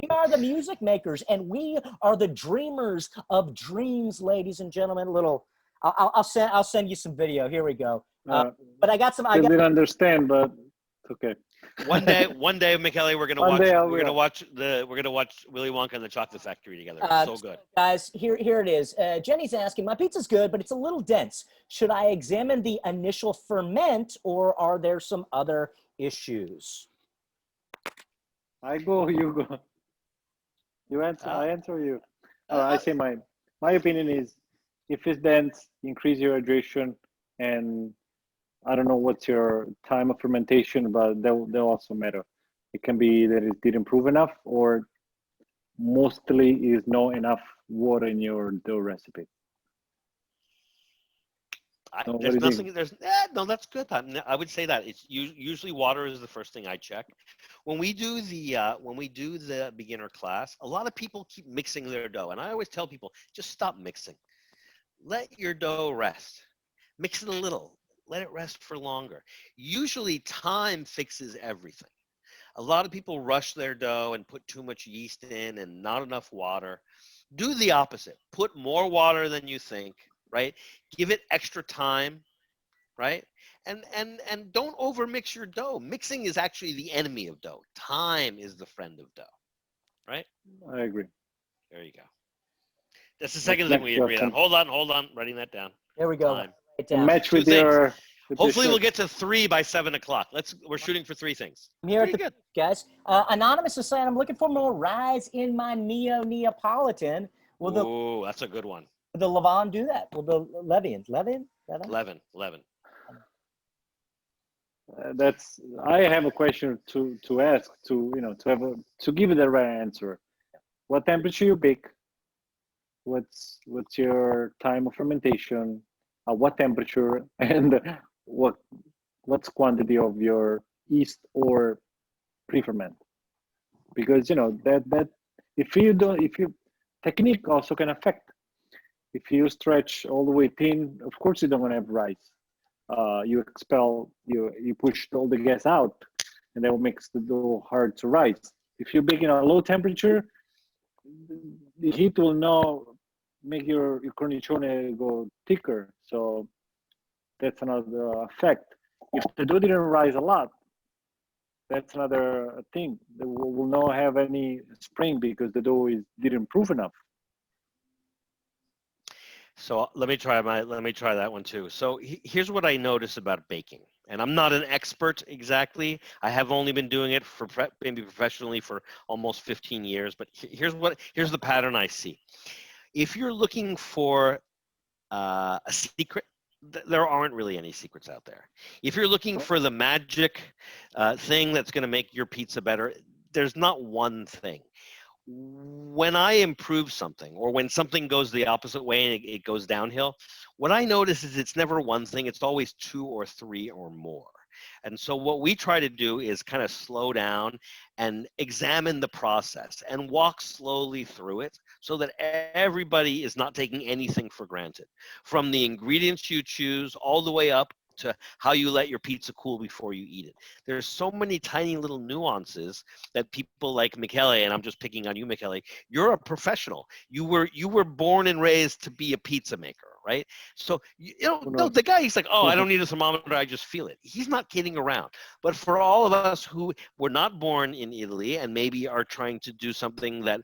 are the music makers, and we are the dreamers of dreams, ladies and gentlemen. I'll send you some video. Here we go. But I got some. I didn't understand, but it's okay. One day, Michele, we're gonna watch Willy Wonka and the Chocolate Factory together. So good, guys. Here it is. Jenny's asking, my pizza's good, but it's a little dense. Should I examine the initial ferment, or are there some other issues? I go, you go. You answer. I answer you. I say my opinion is If it's dense, increase your hydration. And I don't know what's your time of fermentation, but they'll also matter. It can be that it didn't improve enough, or mostly is not enough water in your dough recipe. So what do There's you nothing. think? No. That's good. I would say that it's usually water is the first thing I check. When we do the beginner class, a lot of people keep mixing their dough, and I always tell people just stop mixing. Let your dough rest. Mix it a little. Let it rest for longer. Usually, time fixes everything. A lot of people rush their dough and put too much yeast in and not enough water. Do the opposite. Put more water than you think, right? Give it extra time, right? And don't overmix your dough. Mixing is actually the enemy of dough. Time is the friend of dough, right? I agree. There you go. That's the second thing Next we agreed on. question. Hold on. Writing that down. There we go. Time. Write it And down. match Two with things. your. Hopefully we'll get to 3 by 7 o'clock. We're shooting for 3 things. I'm here at Pretty the good. guys. Anonymous is saying I'm looking for more rise in my Neapolitan. Will Ooh, that's a good one. the Levon do that? Will the Levian? 11. That's. I have a question to ask to give it the right answer. What temperature you bake? What's your time of fermentation? What temperature and what's quantity of your yeast or pre-ferment? Because that if you technique also can affect. If you stretch all the way thin, of course you don't want to have rice. You expel, you push all the gas out, and that will make the dough hard to rise. If you're baking at a low temperature, the heat will now make your cornicione go thicker. So that's another effect. If the dough didn't rise a lot, that's another thing. They will not have any spring because the dough didn't improve enough. So let me try that one too. So here's what I notice about baking, and I'm not an expert exactly. I have only been doing it for maybe professionally for almost 15 years. But here's the pattern I see. If you're looking for a secret, there aren't really any secrets out there. If you're looking for the magic thing that's going to make your pizza better, there's not one thing. When I improve something or when something goes the opposite way and it goes downhill, what I notice is it's never one thing, it's always 2 or 3 or more. And so what we try to do is kind of slow down and examine the process and walk slowly through it so that everybody is not taking anything for granted. From the ingredients you choose all the way up to how you let your pizza cool before you eat it. There's so many tiny little nuances that people like Michele, and I'm just picking on you, Michele, you're a professional. You were born and raised to be a pizza maker, right? So no, the guy, he's like, oh, I don't need a thermometer, I just feel it. He's not kidding around. But for all of us who were not born in Italy and maybe are trying to do something that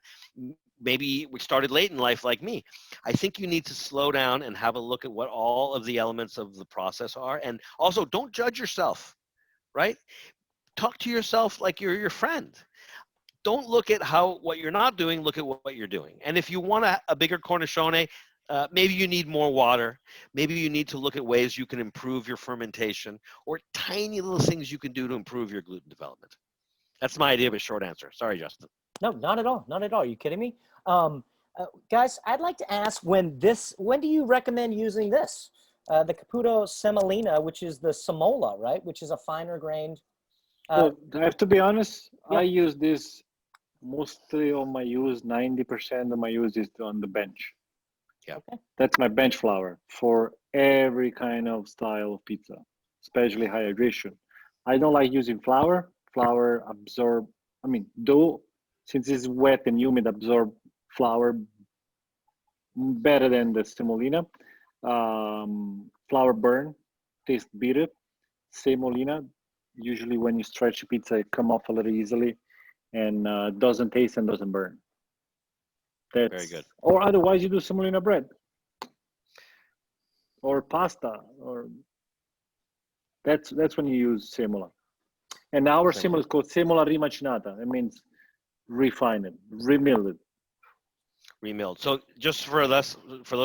maybe we started late in life like me, I think you need to slow down and have a look at what all of the elements of the process are. And also don't judge yourself, right? Talk to yourself like you're your friend. Don't look at what you're not doing, look at what you're doing. And if you want a bigger cornicione, maybe you need more water. Maybe you need to look at ways you can improve your fermentation or tiny little things you can do to improve your gluten development. That's my idea of a short answer. Sorry, Justin. No, not at all. Not at all. Are you kidding me? Guys, I'd like to ask when do you recommend using this? The Caputo Semolina, which is the Semola, right? Which is a finer grained. Well, I have to be honest, yeah. I use this mostly on my use, 90% of my use is on the bench. Yeah. Okay. That's my bench flour for every kind of style of pizza, especially high hydration. I don't like using flour. Dough, since it's wet and humid, absorb flour better than the semolina. Flour burn, taste bitter. Semolina, usually when you stretch a pizza, it come off a little easily and doesn't taste and doesn't burn. That's very good. Or otherwise, you do semolina bread or pasta, or that's when you use semola. And our semola is called semola rimacinata. It means refined, remilled. Remilled. So just for those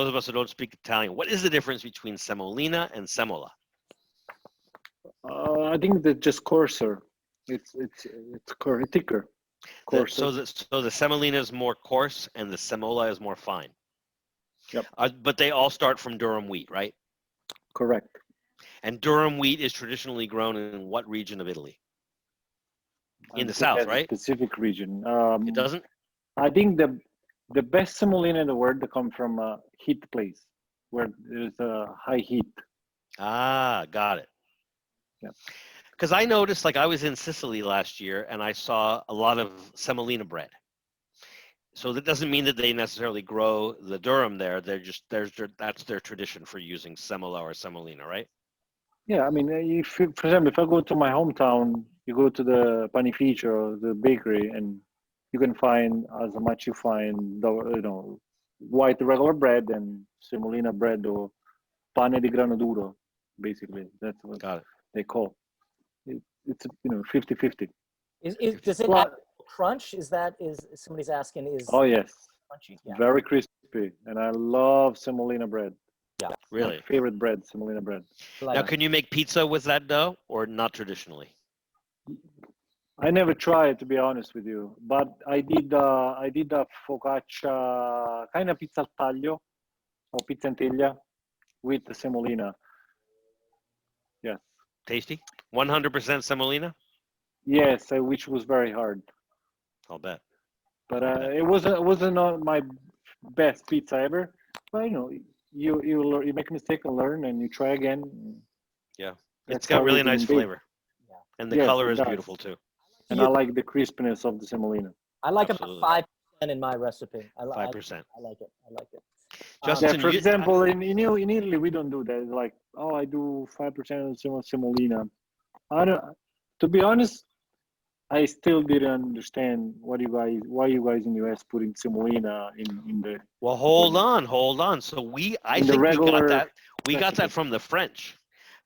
of us who don't speak Italian, what is the difference between semolina and semola? I think they're just coarser. It's thicker, coarser. So the semolina is more coarse and the semola is more fine. Yep. But they all start from durum wheat, right? Correct. And durum wheat is traditionally grown in what region of Italy? In the It south, has a right? specific region. It doesn't? I think the best semolina in the world come from a heat place where there's a high heat. Ah, got it. Yep. Because I noticed, like I was in Sicily last year and I saw a lot of semolina bread. So that doesn't mean that they necessarily grow the durum there. That's their tradition for using semola or semolina, right? Yeah, I mean, for example, if I go to my hometown, you go to the panificio, the bakery, and you can find as much you find, white regular bread and semolina bread or pane di grano duro, basically. That's what Got it. they call it. It's 50-50. Does it add crunch? Is somebody's asking? Oh yes, crunchy? Yeah. very crispy, and I love semolina bread. Yeah. Really? My favorite bread, semolina bread. Now, can you make pizza with that dough or not traditionally? I never tried, to be honest with you, but I did a focaccia, kind of pizza al taglio or pizza in teglia with the semolina. Yes. Tasty? 100% semolina? Yes, which was very hard. I'll bet. But it wasn't not my best pizza ever. But you make a mistake and learn, and you try again. Yeah, That's it's got how really we can nice bake. flavor. Yeah. And the Yes, color it is does. beautiful too. And I like the crispiness of the semolina. I like Absolutely. about 5% in my recipe. 5%. I like it. I like it. Justin, Yeah, for example, in Italy, we don't do that. It's like, oh, I do 5% of semolina. To be honest, I still didn't understand why you guys in the US putting semolina in the. Well, hold on. So I in the think regular we got that recipe. from the French,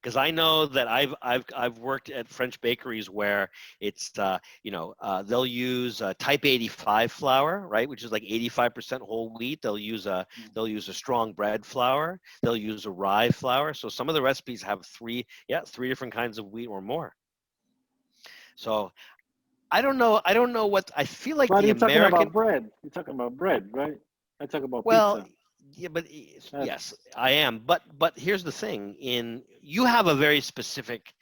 because I know that I've worked at French bakeries where it's they'll use type 85 flour, right, which is like 85% whole wheat. They'll use a strong bread flour. They'll use a rye flour. So some of the recipes have three different kinds of wheat or more. So I don't know what I feel like. But The you're talking American. about bread. You're talking about bread, right? I talk about Well, pizza. yeah, but yes, I am. But here's the thing: you have a very specific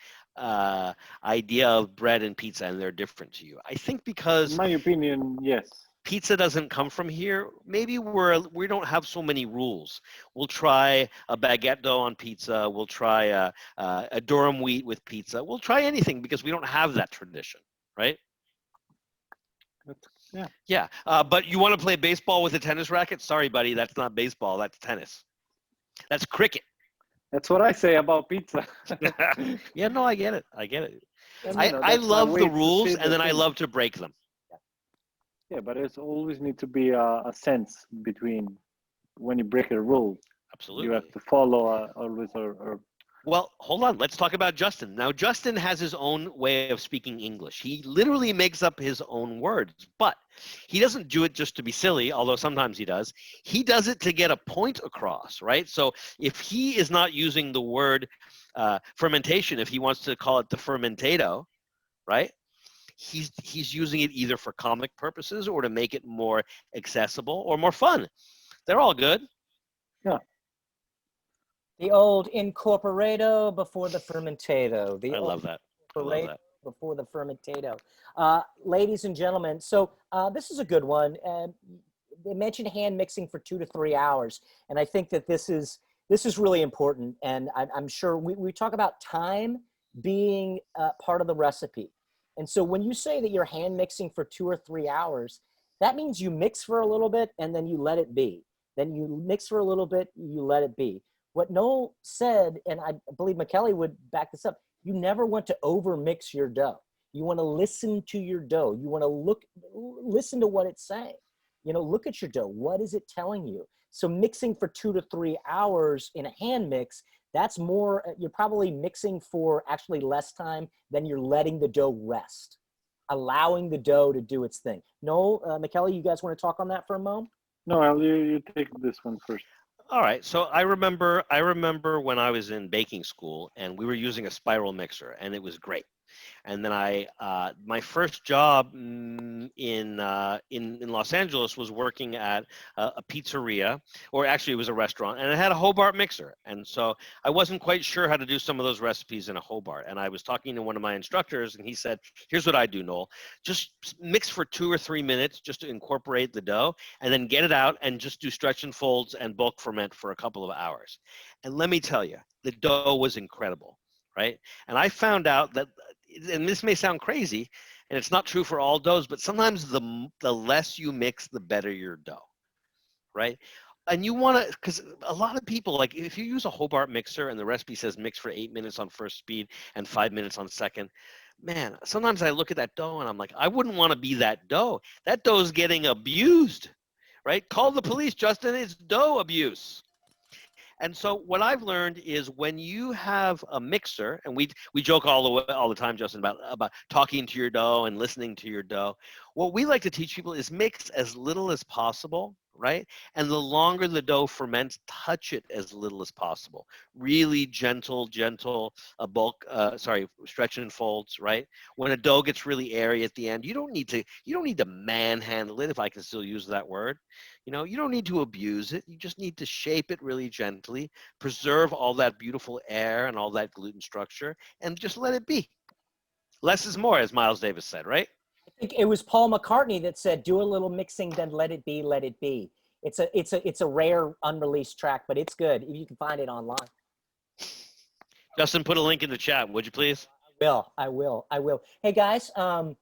idea of bread and pizza, and they're different to you. I think because In my opinion, yes. pizza doesn't come from here. Maybe we don't have so many rules. We'll try a baguette dough on pizza. We'll try a durum wheat with pizza. We'll try anything because we don't have that tradition, right? Yeah. Yeah, but you want to play baseball with a tennis racket? Sorry, buddy, that's not baseball. That's tennis. That's cricket. That's what I say about pizza. Yeah, no, I get it. And, I that's my love the way to rules, say and then I thing. love to break them. Yeah, but there's always need to be a sense between when you break a rule. Absolutely. You have to follow always or Well, hold on. Let's talk about Justin. Now, Justin has his own way of speaking English. He literally makes up his own words, but he doesn't do it just to be silly, although sometimes he does. He does it to get a point across, right? So if he is not using the word fermentation, if he wants to call it the fermentato, right? He's using it either for comic purposes or to make it more accessible or more fun. They're all good. Yeah. The old incorporado before the fermentato. I love that. Before the fermentato. Ladies and gentlemen, so this is a good one. They mentioned hand mixing for 2 to 3 hours, and I think that this is really important. And I'm sure we talk about time being part of the recipe. And so when you say that you're hand mixing for 2 or 3 hours, that means you mix for a little bit and then you let it be. Then you mix for a little bit, you let it be. What Noel said, and I believe Michele would back this up, you never want to over mix your dough. You want to listen to your dough. You want to listen to what it's saying. Look at your dough. What is it telling you? So mixing for 2 to 3 hours in a hand mix, that's more, you're probably mixing for actually less time than you're letting the dough rest, allowing the dough to do its thing. Noel, Michele, you guys want to talk on that for a moment? Noel, you take this one first. All right. So I remember when I was in baking school and we were using a spiral mixer and it was great. And then my first job in Los Angeles was working at a pizzeria, or actually it was a restaurant, and it had a Hobart mixer. And so I wasn't quite sure how to do some of those recipes in a Hobart. And I was talking to one of my instructors, and he said, "Here's what I do, Noel. Just mix for 2 or 3 minutes just to incorporate the dough, and then get it out and just do stretch and folds and bulk ferment for a couple of hours." And let me tell you, the dough was incredible, right? And I found out that, and this may sound crazy, and it's not true for all doughs, but sometimes the less you mix, the better your dough, right? And you want to, because a lot of people, like if you use a Hobart mixer and the recipe says mix for 8 minutes on first speed and 5 minutes on second, man, sometimes I look at that dough and I'm like, I wouldn't want to be that dough. That dough is getting abused, right? Call the police, Justin. It's dough abuse. And so what I've learned is when you have a mixer, and we joke all the time, Justin, about talking to your dough and listening to your dough. What we like to teach people is mix as little as possible, right? And the longer the dough ferments, touch it as little as possible. Really gentle, stretch and folds, right? When a dough gets really airy at the end, you don't need to manhandle it, if I can still use that word. You don't need to abuse it. You just need to shape it really gently, preserve all that beautiful air and all that gluten structure, and just let it be. Less is more, as Miles Davis said, right? I think it was Paul McCartney that said, "Do a little mixing, then let it be, let it be." It's a rare unreleased track, but it's good. You can find it online. Justin, put a link in the chat, would you please? I will. Hey guys, I'm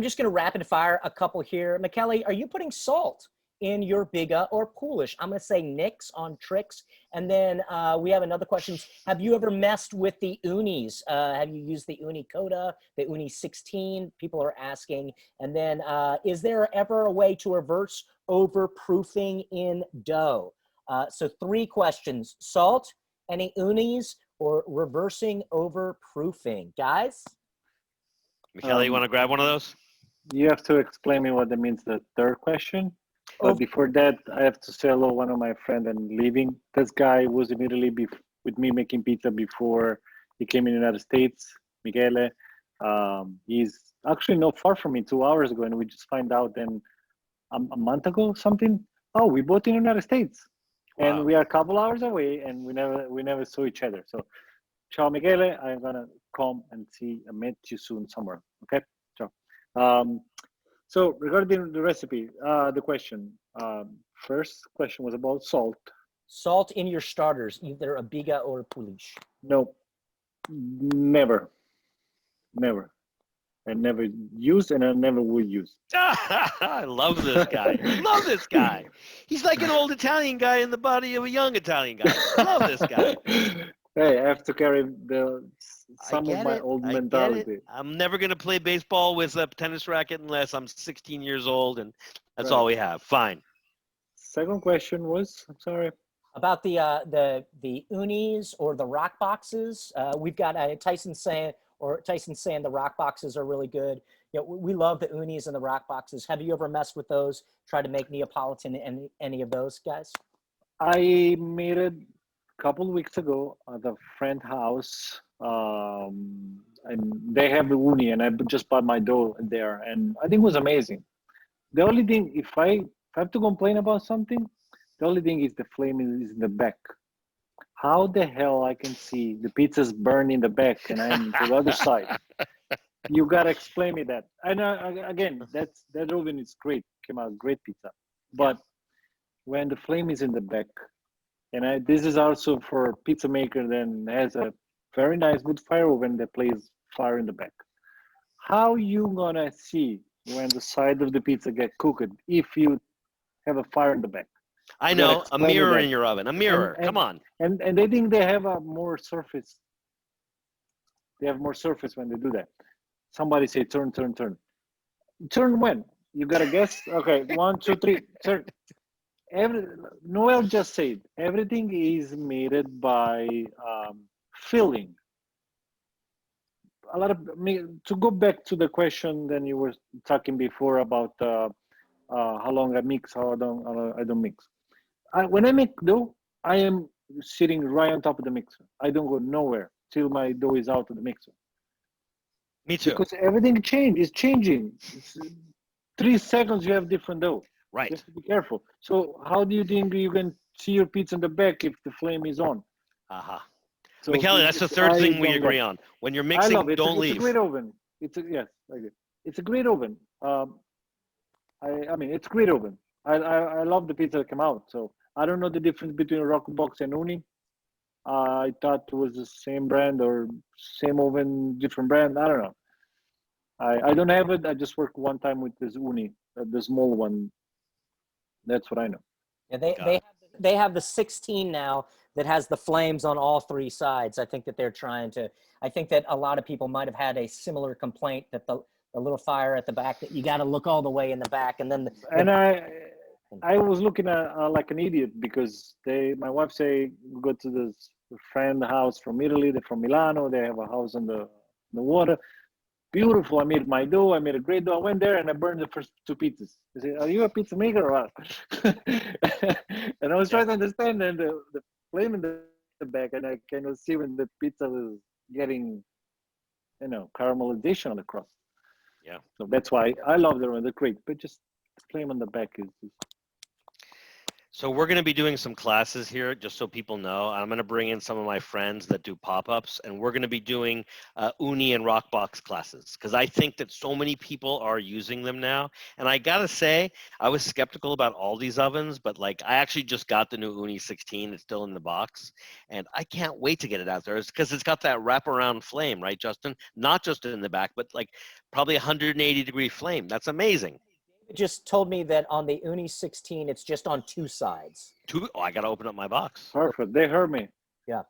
just going to rapid fire a couple here. Michele, are you putting salt in your Biga or Poolish? I'm going to say nix on tricks. And then we have another question. Have you ever messed with the unis? Have you used the uni Coda, the uni 16? People are asking. And then is there ever a way to reverse overproofing in dough? So 3 questions: salt, any unis, or reversing overproofing? Guys? Michele, you want to grab one of those? You have to explain me what that means, the third question. But Oh. before that, I have to say hello, one of my friend and leaving. This guy was in Italy with me making pizza before he came in the United States, Michele. He's actually not far from me 2 hours ago, and we just find out then a month ago something. Oh, we both in the United States, and Wow. we are a couple hours away, and we never saw each other. So, ciao, Michele. I'm gonna come and meet you soon somewhere. Okay, ciao. So regarding the recipe, the question, first question was about salt. Salt in your starters, either a Biga or a Poolish. No, never, never. I never used and I never would use. I love this guy. Love this guy. He's like an old Italian guy in the body of a young Italian guy. Love this guy. Hey, I have to carry I some of get my it. old I get it. mentality. I'm never going to play baseball with a tennis racket unless I'm 16 years old, and that's Right. all we have. Fine. Second question was, I'm sorry. About the unis or the rock boxes, we've got Tyson saying the rock boxes are really good. We love the unis and the rock boxes. Have you ever messed with those? Try to make Neapolitan and any of those guys? I made it a couple of weeks ago at a friend house, and they have the uni, and I just bought my dough there, and I think it was amazing. The only thing, if I have to complain about something, the only thing is the flame is in the back. How the hell I can see the pizza's burned in the back and I'm to the other side? You gotta explain me that. And again, that oven is great, came out great pizza, but when the flame is in the back, and this is also for pizza maker then has a very nice good fire oven that plays fire in the back. How you gonna see when the side of the pizza get cooked if you have a fire in the back? I You gotta know. A explain me mirror that. in your oven. A mirror. And Come on. and they think they have a more surface. They have more surface when they do that. Somebody say turn, turn, turn. Turn when? You gotta guess. Okay, 1, 2, 3, turn. Noel just said everything is made by filling. A lot of to go back to the question then you were talking before about how long I mix, how I don't mix. When I make dough, I am sitting right on top of the mixer. I don't go nowhere till my dough is out of the mixer. Me too. Because everything is changing. It's 3 seconds you have different dough. Right. You have to be careful. So how do you think you can see your pizza in the back if the flame is on? Aha. So Michele, that's the third thing we agree on. When you're I mixing, love it. don't It's leave. a great oven. Yes, I agree. It's a great oven. I mean, it's a great oven. I love the pizza that came out. So I don't know the difference between Rockbox and Uni. I thought it was the same brand or same oven, different brand. I don't know. I don't have it. I just worked one time with this Uni, the small one. That's what I know. Yeah, they have the 16 now that has the flames on all 3 sides. I think that they're trying to. I think that a lot of people might have had a similar complaint that the little fire at the back, that you got to look all the way in the back, and then I was looking at like an idiot because my wife say go to this friend house from Italy. They're from Milano. They have a house on the water. Beautiful. I made my dough. I made a great dough. I went there and I burned the first 2 pizzas. They said, "Are you a pizza maker or what?" And I was trying to understand, and the flame in the back, and I kind of see when the pizza was getting, caramelization on the crust. Yeah. So that's why I love them. They're great, but just the flame on the back is. So we're going to be doing some classes here, just so people know. I'm going to bring in some of my friends that do pop-ups, and we're going to be doing Uni and Rockbox classes, because I think that so many people are using them now. And I got to say, I was skeptical about all these ovens, but like I actually just got the new Uni 16. It's still in the box, and I can't wait to get it out there. It's because it's got that wraparound flame, right, Justin? Not just in the back, but like probably 180-degree flame. That's amazing. just told me that on the Uni 16, it's just on 2 sides. Oh, I got to open up my box. Perfect. They heard me. Yeah.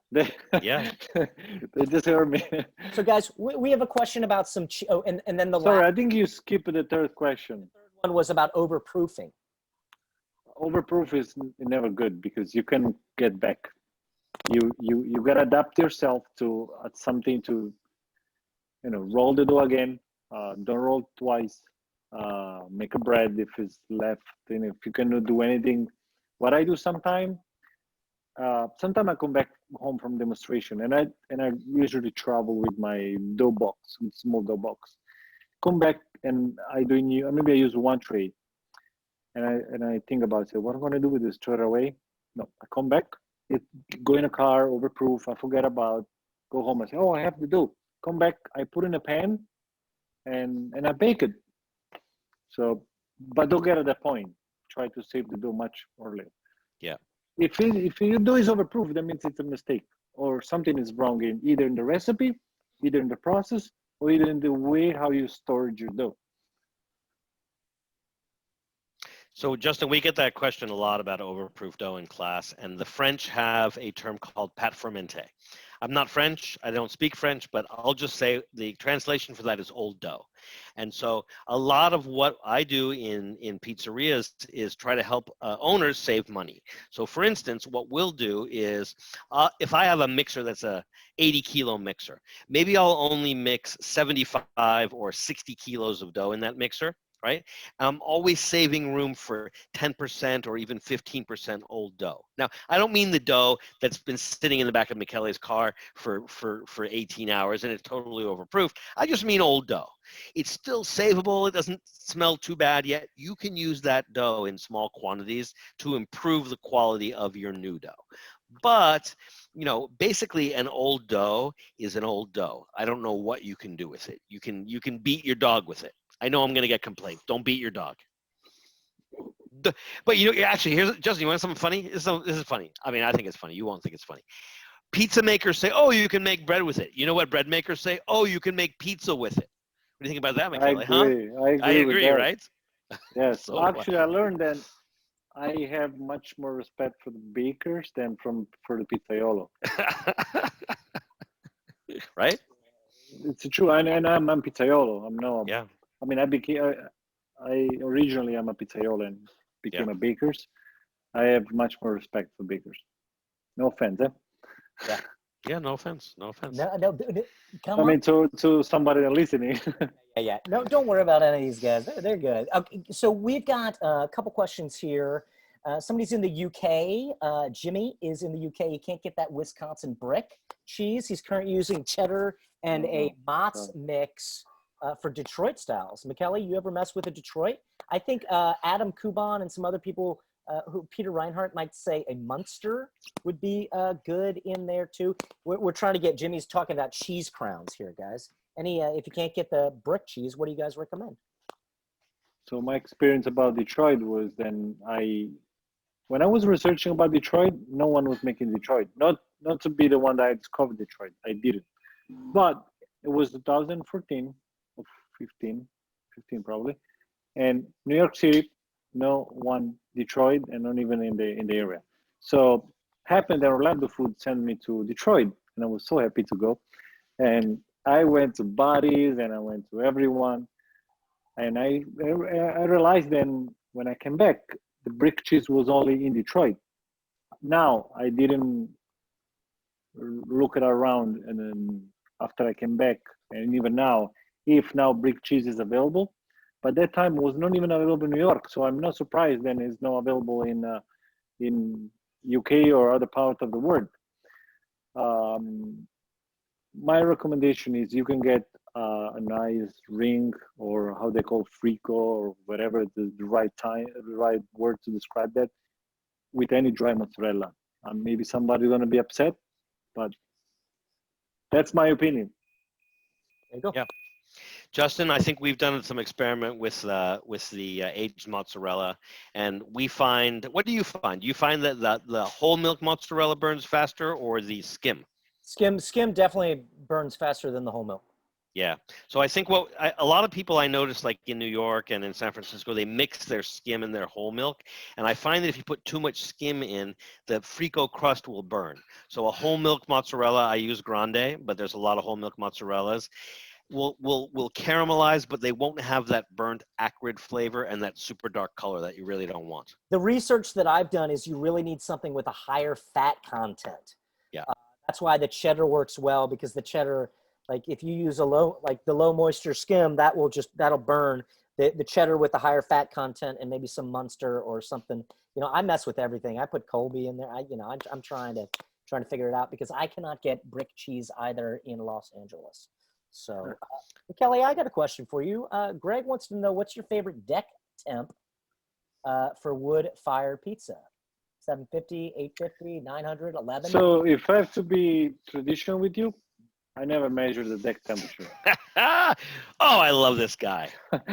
Yeah. They just heard me. So guys, we have a question about some, and then the Sorry, last I think you skipped the third question. one was about overproofing. Overproof is never good because you can get back. You gotta adapt yourself to something to, roll the dough again. Don't roll twice. Make a bread if it's left. And if you cannot do anything, what I do sometimes I come back home from demonstration, and I usually travel with my dough box, with small dough box. Come back and maybe I use one tray, and I think about it. What am I gonna do with this? Throw it away? No, I come back. Go in a car, overproof. I forget about. Go home. I say, oh, I have the dough. Come back. I put in a pan, and I bake it. So, but don't get at that point. Try to save the dough much earlier. Yeah. If your dough is overproof, that means it's a mistake or something is wrong in either in the recipe, either in the process, or either in the way how you store your dough. So Justin, we get that question a lot about overproof dough in class, and the French have a term called pâte fermentée. I'm not French, I don't speak French, but I'll just say the translation for that is old dough. And so a lot of what I do in pizzerias is try to help owners save money. So for instance, what we'll do is if I have a mixer that's a 80-kilo mixer, maybe I'll only mix 75 or 60 kilos of dough in that mixer. Right? I'm always saving room for 10% or even 15% old dough. Now, I don't mean the dough that's been sitting in the back of Michele's car for 18 hours and it's totally overproofed. I just mean old dough. It's still savable. It doesn't smell too bad yet. You can use that dough in small quantities to improve the quality of your new dough. But, basically an old dough is an old dough. I don't know what you can do with it. You can beat your dog with it. I know I'm going to get complaints. Don't beat your dog. But actually, here's Justin. You want something funny? This is funny. I mean, I think it's funny. You won't think it's funny. Pizza makers say, "Oh, you can make bread with it." You know what bread makers say? "Oh, you can make pizza with it." What do you think about that, Michele? I agree, right? Yes. So, actually, I learned that I have much more respect for the bakers than for the pizzaiolo. Right? It's true, and I'm pizzaiolo. Yeah. I mean, I originally I'm a pizzaiolo and became a bakers. I have much more respect for bakers. No offense, eh? Yeah. Yeah, no offense. No offense. No, come I on. mean, to somebody listening. Yeah. No, don't worry about any of these guys. They're good. Okay, so we've got a couple questions here. Somebody's in the UK. Jimmy is in the UK. He can't get that Wisconsin brick cheese. He's currently using cheddar and a Mott's mix for Detroit styles. Michele, you ever mess with a Detroit? I think Adam Kuban and some other people who Peter Reinhardt might say a Munster would be good in there too. We're trying to get Jimmy's talking about cheese crowns here, guys. Any if you can't get the brick cheese, what do you guys recommend? So my experience about Detroit was when I was researching about Detroit, no one was making Detroit. Not to be the one that I discovered Detroit. I didn't. But it was 2014 or 15 probably. And New York City, no one Detroit, and not even in the area. So happened that Orlando Food sent me to Detroit, and I was so happy to go. And I went to Buddies, and I went to everyone, and I realized then when I came back, the brick cheese was only in Detroit. Now I didn't look it around, and then after I came back, and even now, if now brick cheese is available, but that time was not even available in New York, so I'm not surprised then it's not available in UK or other part of the world. My recommendation is you can get a nice ring, or how they call frico, or whatever the right word to describe that, with any dry mozzarella. Maybe somebody's gonna be upset, but that's my opinion. There you go. Yeah. Justin, I think we've done some experiment with the aged mozzarella, and we find. What do you find? Do you find that the whole milk mozzarella burns faster, or the skim? Skim definitely burns faster than the whole milk. Yeah. So I think a lot of people I notice, like in New York and in San Francisco, they mix their skim and their whole milk. And I find that if you put too much skim in, the frico crust will burn. So a whole milk mozzarella, I use grande, but there's a lot of whole milk mozzarellas, will caramelize, but they won't have that burnt acrid flavor and that super dark color that you really don't want. The research that I've done is you really need something with a higher fat content. Yeah. That's why the cheddar works well, because the cheddar, like if you use the low moisture skim, that'll burn. The cheddar with the higher fat content and maybe some Munster or something. You know, I mess with everything. I put Colby in there. I'm trying to figure it out, because I cannot get brick cheese either in Los Angeles. So, Kelly, I got a question for you. Greg wants to know, what's your favorite deck temp for wood-fired pizza? 750, 850, 900, 11? So if I have to be traditional with you, I never measure the deck temperature. Oh, I love this guy.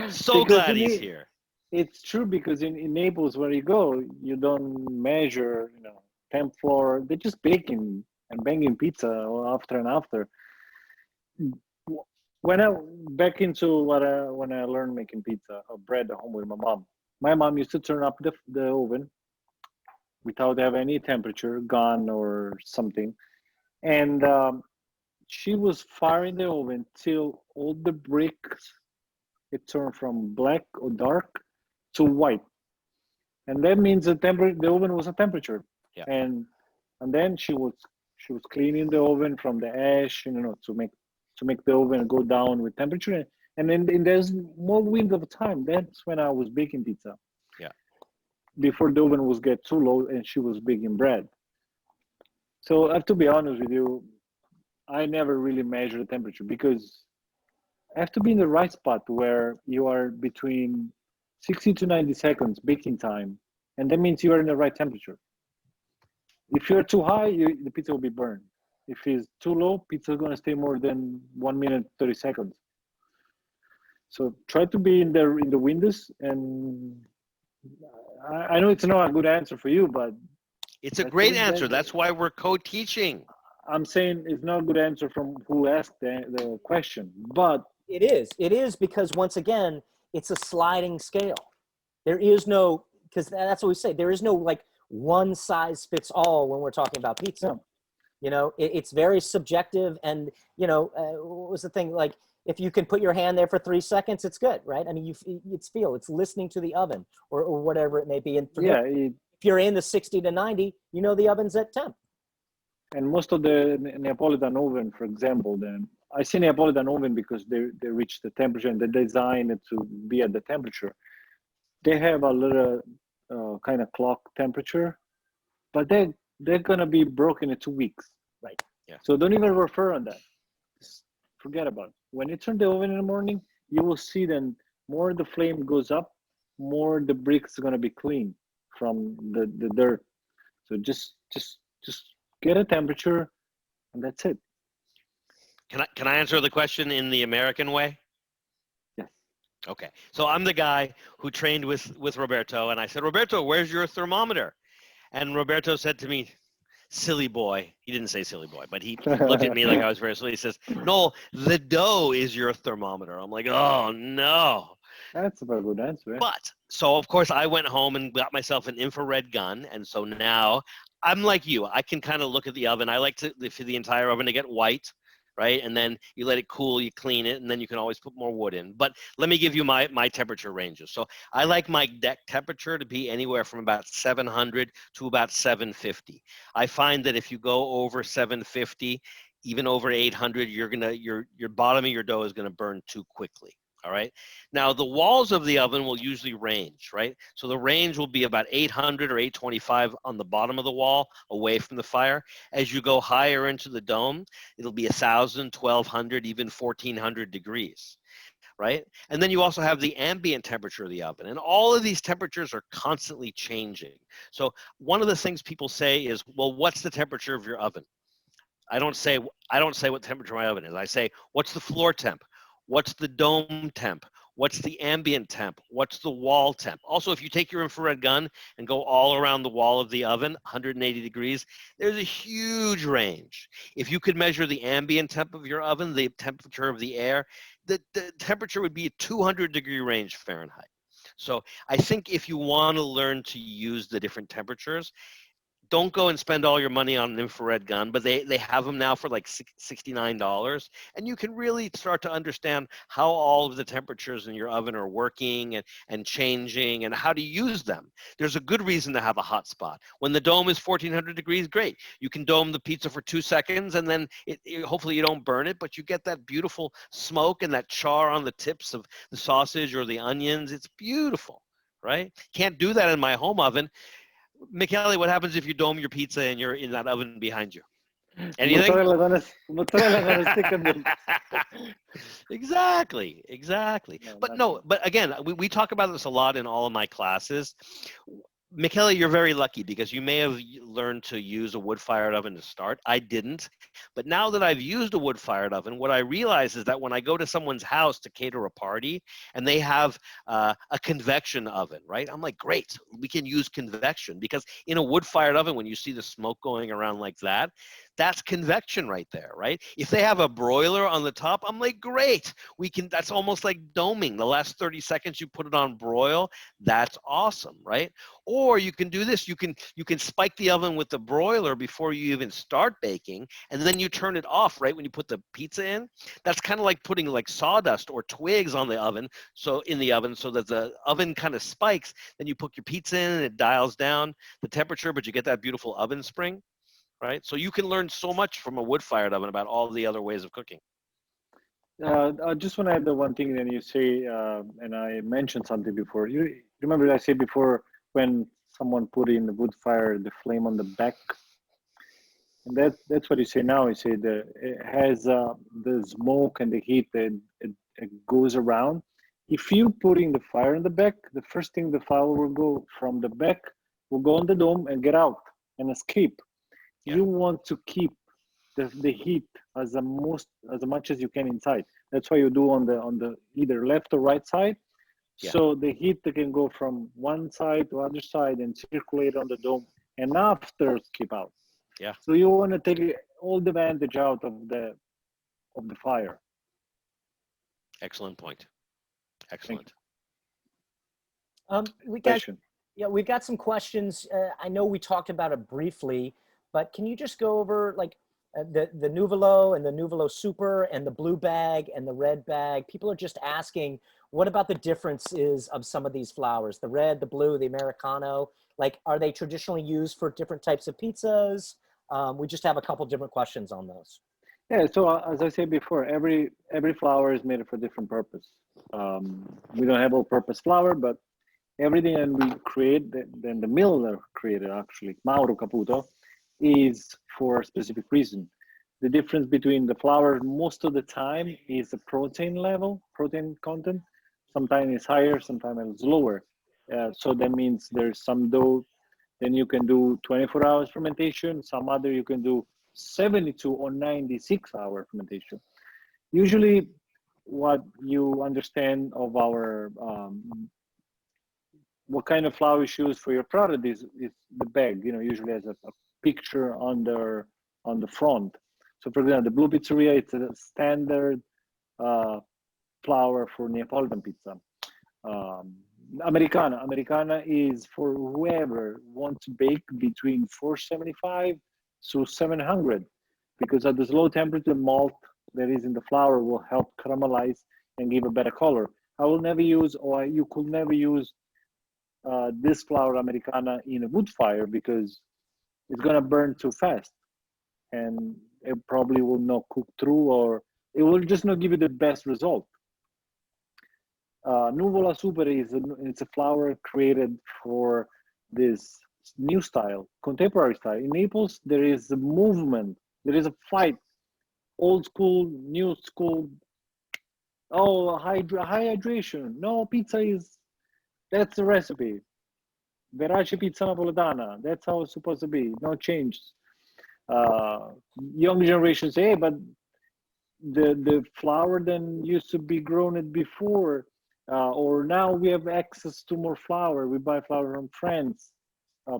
So glad he's here. It's true, because in Naples, where you go, you don't measure, temp floor. They're just baking and banging pizza after and after. When I back into when I learned making pizza or bread at home with my mom used to turn up the oven without having any temperature gone or something, and she was firing the oven till all the bricks, it turned from black or dark to white, and that means the oven was a temperature. Yeah. And then she was cleaning the oven from the ash, to make the oven go down with temperature, and then there's more window of time. That's when I was baking pizza. Yeah. Before the oven was get too low, and she was baking bread. So I have to be honest with you, I never really measure the temperature, because I have to be in the right spot where you are between 60 to 90 seconds baking time, and that means you are in the right temperature. If you're too high, the pizza will be burned. If it's too low, pizza is going to stay more than 1 minute 30 seconds. So try to be in the windows, and I know it's not a good answer for you, but it's a great answer. That's why we're co-teaching. I'm saying it's not a good answer from who asked the question, but It is because, once again, it's a sliding scale. There is no, because that's what we say, there is no like one size fits all when we're talking about pizza. Yeah. It's very subjective, and what was the thing, like, if you can put your hand there for 3 seconds, it's good, right? I mean, it's listening to the oven or whatever it may be. And if you're in the 60 to 90, the oven's at temp. And most of the Neapolitan oven, for example, then I say Neapolitan oven because they reach the temperature and they design it to be at the temperature. They have a little kind of clock temperature, but they're gonna be broken in 2 weeks. Right. Yeah. So don't even refer on that. Just forget about it. When you turn the oven in the morning, you will see then more the flame goes up, more the bricks are gonna be clean from the dirt. So just get a temperature, and that's it. Can I answer the question in the American way? Yes. Okay. So I'm the guy who trained with Roberto, and I said, Roberto, where's your thermometer? And Roberto said to me, silly boy. He didn't say silly boy, but he looked at me like I was very silly. He says, Noel, the dough is your thermometer. I'm like, oh no. That's a very good answer. Yeah. But so of course I went home and got myself an infrared gun, and so now I'm like you. I can kind of look at the oven. I like for the entire oven to get white, right? And then you let it cool, you clean it, and then you can always put more wood in. But let me give you my temperature ranges. So I like my deck temperature to be anywhere from about 700 to about 750. I find that if you go over 750, even over 800, your bottom of your dough is going to burn too quickly. All right. Now the walls of the oven will usually range, right? So the range will be about 800 or 825 on the bottom of the wall away from the fire. As you go higher into the dome, it'll be 1,000, 1,200, even 1,400 degrees, right? And then you also have the ambient temperature of the oven. And all of these temperatures are constantly changing. So one of the things people say is, well, what's the temperature of your oven? I don't say what temperature my oven is. I say, what's the floor temp? What's the dome temp? What's the ambient temp? What's the wall temp? Also, if you take your infrared gun and go all around the wall of the oven, 180 degrees, there's a huge range. If you could measure the ambient temp of your oven, the temperature of the air, the temperature would be a 200-degree range Fahrenheit. So I think if you want to learn to use the different temperatures, don't go and spend all your money on an infrared gun, but they have them now for like $69, and you can really start to understand how all of the temperatures in your oven are working and changing and how to use them. There's a good reason to have a hot spot. When the dome is 1,400 degrees, great. You can dome the pizza for 2 seconds, and then hopefully you don't burn it, but you get that beautiful smoke and that char on the tips of the sausage or the onions. It's beautiful, right? Can't do that in my home oven. Michele, what happens if you dome your pizza and you're in that oven behind you? Anything? Mozzarella gonna stick in the... Exactly. No, But again, we talk about this a lot in all of my classes. Michele, you're very lucky because you may have learned to use a wood-fired oven to start. I didn't. But now that I've used a wood-fired oven, what I realize is that when I go to someone's house to cater a party and they have a convection oven, right? I'm like, great, we can use convection because in a wood-fired oven, when you see the smoke going around like that, that's convection right there, right? If they have a broiler on the top, I'm like, great, that's almost like doming. The last 30 seconds you put it on broil, that's awesome, right? Or you can do this, you can spike the oven with the broiler before you even start baking, and then you turn it off right when you put the pizza in. That's kind of like putting like sawdust or twigs on the oven, so that the oven kind of spikes. Then you put your pizza in and it dials down the temperature, but you get that beautiful oven spring, right? So you can learn so much from a wood-fired oven about all the other ways of cooking. I just want to add the one thing that you say, and I mentioned something before. You remember I said before when someone put in the wood fire, the flame on the back, and that's what you say now. You say that it has the smoke and the heat that it goes around. If you put in the fire in the back, the first thing the fire will go from the back, will go on the dome and get out and escape. Yeah. You want to keep the heat as much as you can inside. That's why you do on the either left or right side. Yeah. So the heat can go from one side to other side and circulate on the dome and after keep out. Yeah. So you want to take all the advantage out of the fire. Excellent point. Excellent. We've got some questions. I know we talked about it briefly, but can you just go over like the Nuvolo and the Nuvolo Super and the blue bag and the red bag? People are just asking, what about the differences of some of these flours? The red, the blue, the Americano, like, are they traditionally used for different types of pizzas? We just have a couple different questions on those. Yeah, so as I said before, every flour is made for a different purpose. We don't have all-purpose flour, but everything that we create, then the mill that created actually, Mauro Caputo, is for a specific reason. The difference between the flour most of the time is the protein level, protein content. Sometimes it's higher, sometimes it's lower. So that means there's some dough, then you can do 24 hours fermentation, some other you can do 72 or 96-hour fermentation. Usually what you understand of our what kind of flour you choose for your product is the bag, usually has a picture on the front. So for example, the Blue Pizzeria, it's a standard flour for Neapolitan pizza. Americana is for whoever wants to bake between 475 to 700, because at the low temperature, malt that is in the flour will help caramelize and give a better color. I will never use, or you could never use this flour Americana in a wood fire because it's gonna burn too fast, and it probably will not cook through, or it will just not give you the best result. Nuvola Super it's a flour created for this new style, contemporary style. In Naples, there is a movement, there is a fight, old school, new school. Oh, high hydration. No, pizza that's the recipe. Verace pizza napoletana. That's how it's supposed to be. No change. Young generation say, hey, but the flour then used to be grown it before, or now we have access to more flour. We buy flour from France,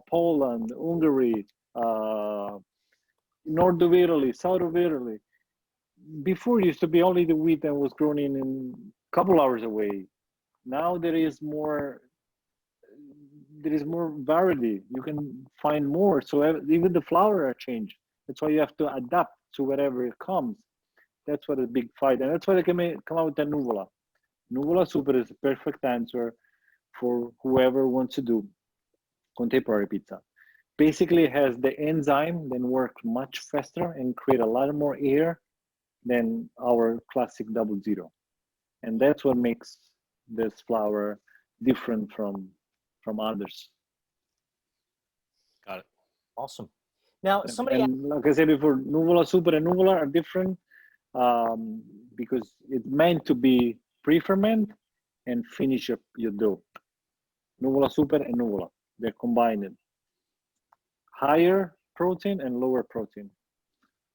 Poland, Hungary, north of Italy, south of Italy. Before, it used to be only the wheat that was grown in a couple hours away. Now there is more variety. You can find more. So even the flour are changed. That's why you have to adapt to whatever it comes. That's what a big fight, and that's why they come out with the Nuvola. Nuvola Super is a perfect answer for whoever wants to do contemporary pizza. Basically, it has the enzyme that works much faster and create a lot more air than our classic 00, and that's what makes this flour different from others. Got it. Awesome. Now, somebody, and like I said before, Nuvola Super and Nuvola are different because it's meant to be pre-ferment and finish up your dough. Nuvola Super and Nuvola, they're combined. Higher protein and lower protein.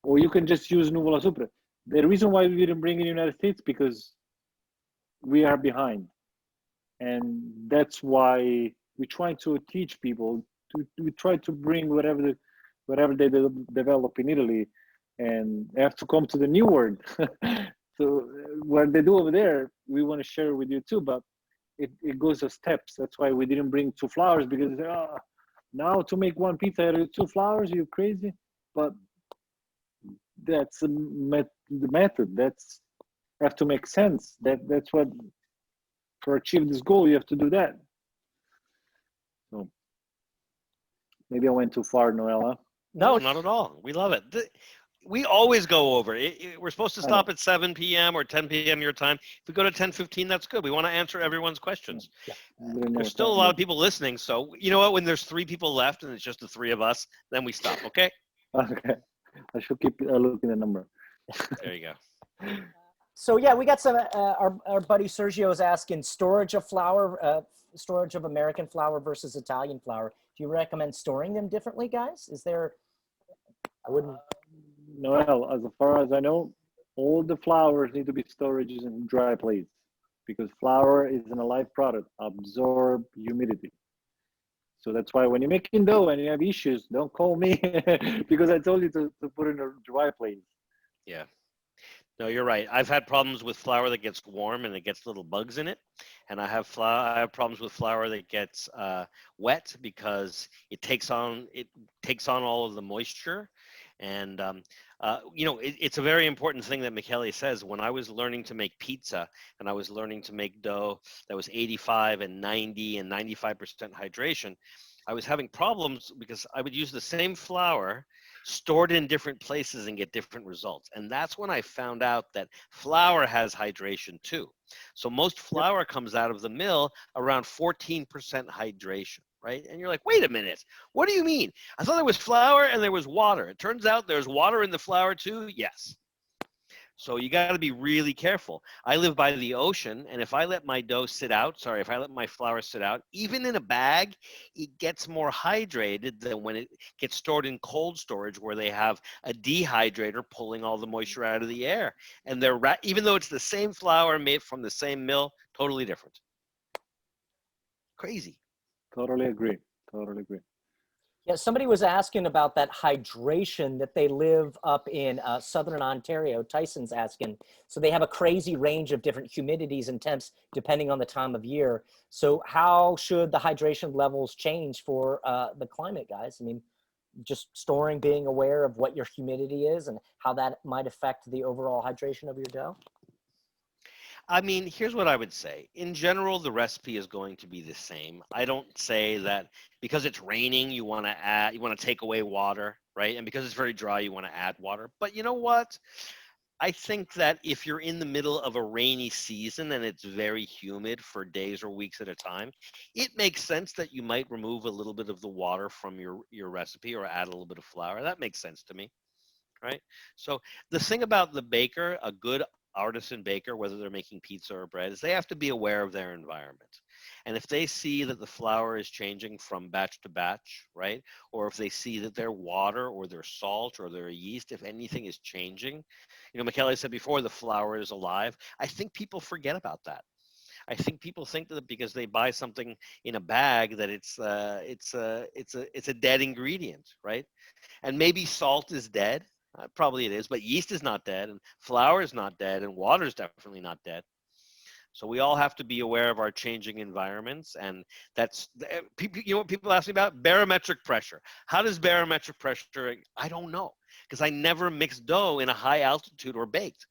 Or you can just use Nuvola Super. The reason why we didn't bring in the United States because we are behind. And that's why we try to teach people, we try to bring whatever they develop in Italy, and they have to come to the new world. So what they do over there, we want to share with you too, but it goes as steps. That's why we didn't bring 2 flours, because now to make one pizza, 2 flours, you crazy? But that's the method. That's have to make sense. That's what, for achieve this goal, you have to do that. So maybe I went too far, Noel. Huh? No, not at all. We love it. We always go over. We're supposed to stop at 7 p.m. or 10 p.m. your time. If we go to 10:15, that's good. We want to answer everyone's questions. Yeah. There's still a lot of people listening. So you know what? When there's 3 people left and it's just the 3 of us, then we stop. Okay? Okay. I should keep looking at the number. There you go. So yeah, we got some, our buddy Sergio is asking storage of flour, storage of American flour versus Italian flour. Do you recommend storing them differently, guys? Is there, I wouldn't. Noel, as far as I know, all the flours need to be stored in dry place, because flour is an alive product, absorb humidity. So that's why when you're making dough and you have issues, don't call me because I told you to put it in a dry place. Yeah. No, you're right. I've had problems with flour that gets warm and it gets little bugs in it, and I have problems with flour that gets wet because it takes on all of the moisture. And it's a very important thing that Michele says. When I was learning to make pizza and I was learning to make dough that was 85 and 90 and 95% hydration, I was having problems because I would use the same flour stored in different places and get different results. And that's when I found out that flour has hydration too. So most flour comes out of the mill around 14% hydration, right? And you're like, wait a minute, what do you mean? I thought there was flour and there was water. It turns out there's water in the flour too. Yes. So you got to be really careful. I live by the ocean, and if I let my dough sit out, if I let my flour sit out, even in a bag, it gets more hydrated than when it gets stored in cold storage where they have a dehydrator pulling all the moisture out of the air. And they're even though it's the same flour made from the same mill, totally different. Crazy. Totally agree. Totally agree. Yeah, somebody was asking about that hydration that they live up in southern Ontario. Tyson's asking. So they have a crazy range of different humidities and temps depending on the time of year. So how should the hydration levels change for the climate, guys? I mean, just storing, being aware of what your humidity is and how that might affect the overall hydration of your dough? I mean, here's what I would say. In general, the recipe is going to be the same. I don't say that because it's raining, you want to take away water, right? And because it's very dry, you want to add water. But you know what? I think that if you're in the middle of a rainy season and it's very humid for days or weeks at a time, it makes sense that you might remove a little bit of the water from your recipe or add a little bit of flour. That makes sense to me, right? So the thing about the baker, a good artisan baker, whether they're making pizza or bread, is they have to be aware of their environment. And if they see that the flour is changing from batch to batch, right? Or if they see that their water or their salt or their yeast, if anything is changing, Michele said before, the flour is alive. I think people forget about that. I think people think that because they buy something in a bag that it's a dead ingredient, right? And maybe salt is dead. Probably it is, but yeast is not dead, and flour is not dead, and water is definitely not dead. So we all have to be aware of our changing environments, and that's people. What people ask me about? Barometric pressure. How does barometric pressure? I don't know, because I never mixed dough in a high altitude or baked.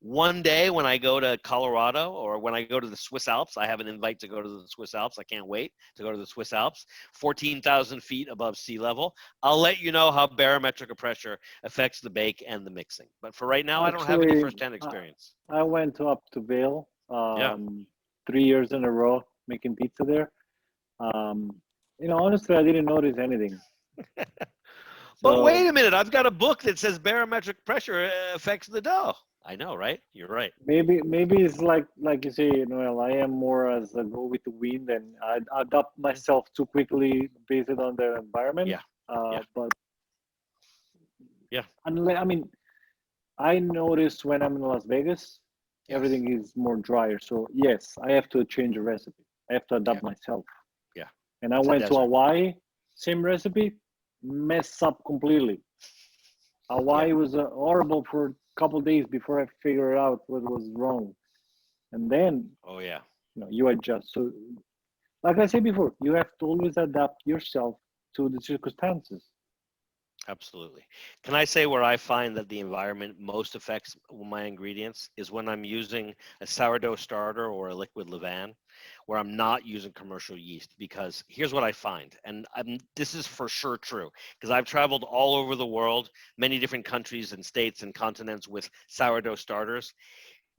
One day when I go to Colorado or when I go to the Swiss Alps, I have an invite to go to the Swiss Alps. I can't wait to go to the Swiss Alps, 14,000 feet above sea level. I'll let you know how barometric pressure affects the bake and the mixing. But for right now, I don't have any Actually, firsthand experience. I went up to Vail Yeah. 3 years in a row making pizza there. Honestly, I didn't notice anything. But wait a minute, I've got a book that says barometric pressure affects the dough. I know, right? You're right. Maybe it's like you say, Noel, I am more as a go with the wind, and I adapt myself too quickly based on the environment. Yeah. But yeah, I mean, I noticed when I'm in Las Vegas, yes. everything is more drier. So yes, I have to change the recipe. I have to adapt myself. Yeah. And I went to Hawaii, same recipe, mess up completely. Hawaii was horrible for a couple of days before I figured out what was wrong. And then, you adjust. So, like I said before, you have to always adapt yourself to the circumstances. Absolutely. Can I say where I find that the environment most affects my ingredients is when I'm using a sourdough starter or a liquid levain, where I'm not using commercial yeast? Because here's what I find, and this is for sure true, because I've traveled all over the world, many different countries and states and continents with sourdough starters.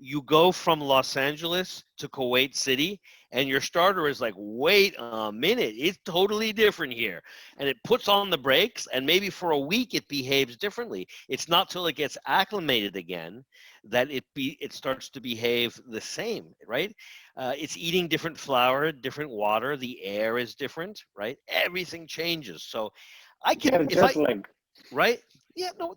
You go from Los Angeles to Kuwait City, and your starter is like, wait a minute, it's totally different here. And it puts on the brakes, and maybe for a week it behaves differently. It's not till it gets acclimated again that it starts to behave the same, right? It's eating different flour, different water, the air is different, right? Everything changes. So I can, right? Yeah, no,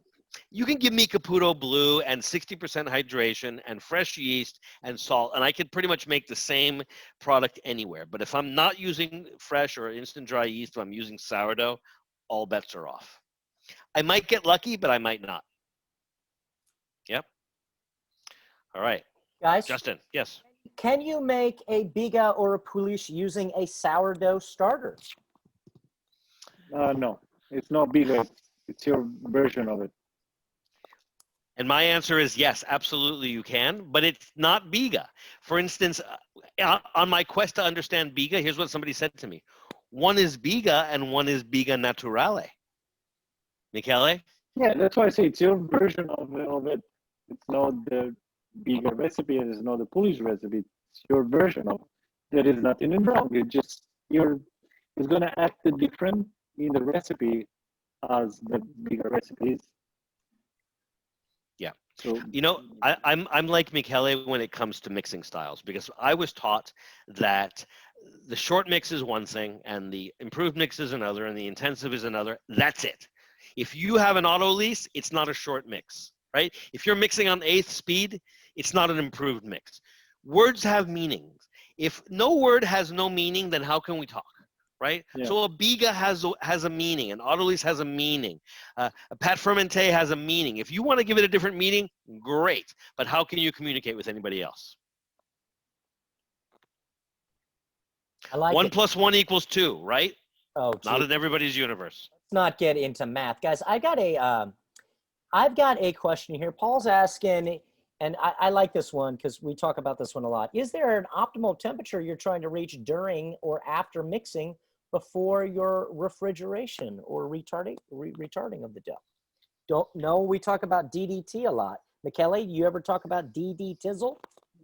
you can give me Caputo Blue and 60% hydration and fresh yeast and salt, and I could pretty much make the same product anywhere. But if I'm not using fresh or instant dry yeast, if I'm using sourdough, all bets are off. I might get lucky, but I might not. Yep. All right. Guys? Justin, yes. Can you make a Biga or a Poolish using a sourdough starter? No, it's not Biga. It's your version of it. And my answer is yes, absolutely you can, but it's not Biga. For instance, on my quest to understand Biga, here's what somebody said to me. One is Biga and one is Biga Naturale. Michele? Yeah, that's why I say it's your version of it. It's not the Biga recipe and it's not the Polish recipe. It's your version of it. There is nothing wrong. It's gonna act different in the recipe as the Biga recipe is. Yeah. So You know, I'm like Michele when it comes to mixing styles, because I was taught that the short mix is one thing and the improved mix is another and the intensive is another. That's it. If you have an auto lease, it's not a short mix, right? If you're mixing on eighth speed, it's not an improved mix. Words have meanings. If no word has no meaning, then how can we talk? Right? yeah. So a biga has a meaning, an autolyse has a meaning, a pat fermente has a meaning. If you want to give it a different meaning, great. But how can you communicate with anybody else? I like One it. plus one equals two, right? Oh, Not gee. in everybody's universe. Let's not get into math, guys. I've got a question here. Paul's asking, and I like this one because we talk about this one a lot. Is there an optimal temperature you're trying to reach during or after mixing before your refrigeration or retarding of the dough? Don't know. We talk about DDT a lot. Michele, you ever talk about DD tizzle?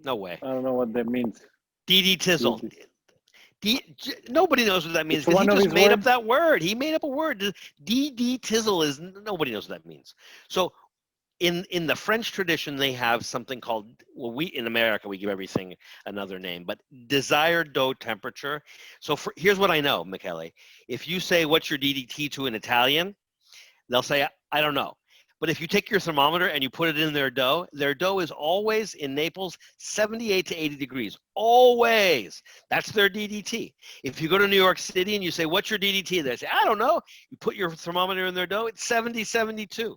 No way. I don't know what that means. DD tizzle. Nobody knows what that means It's because he one of just his made up words. that word. He made up a word. DD tizzle is, nobody knows what that means. So in the French tradition, they have something called, well, we in America, we give everything another name, but desired dough temperature. So here's what I know, Michele. If you say, what's your DDT to an Italian, they'll say, I don't know. But if you take your thermometer and you put it in their dough is always in Naples 78 to 80 degrees. Always. That's their DDT. If you go to New York City and you say, what's your DDT? They say, I don't know. You put your thermometer in their dough, it's 70, 72.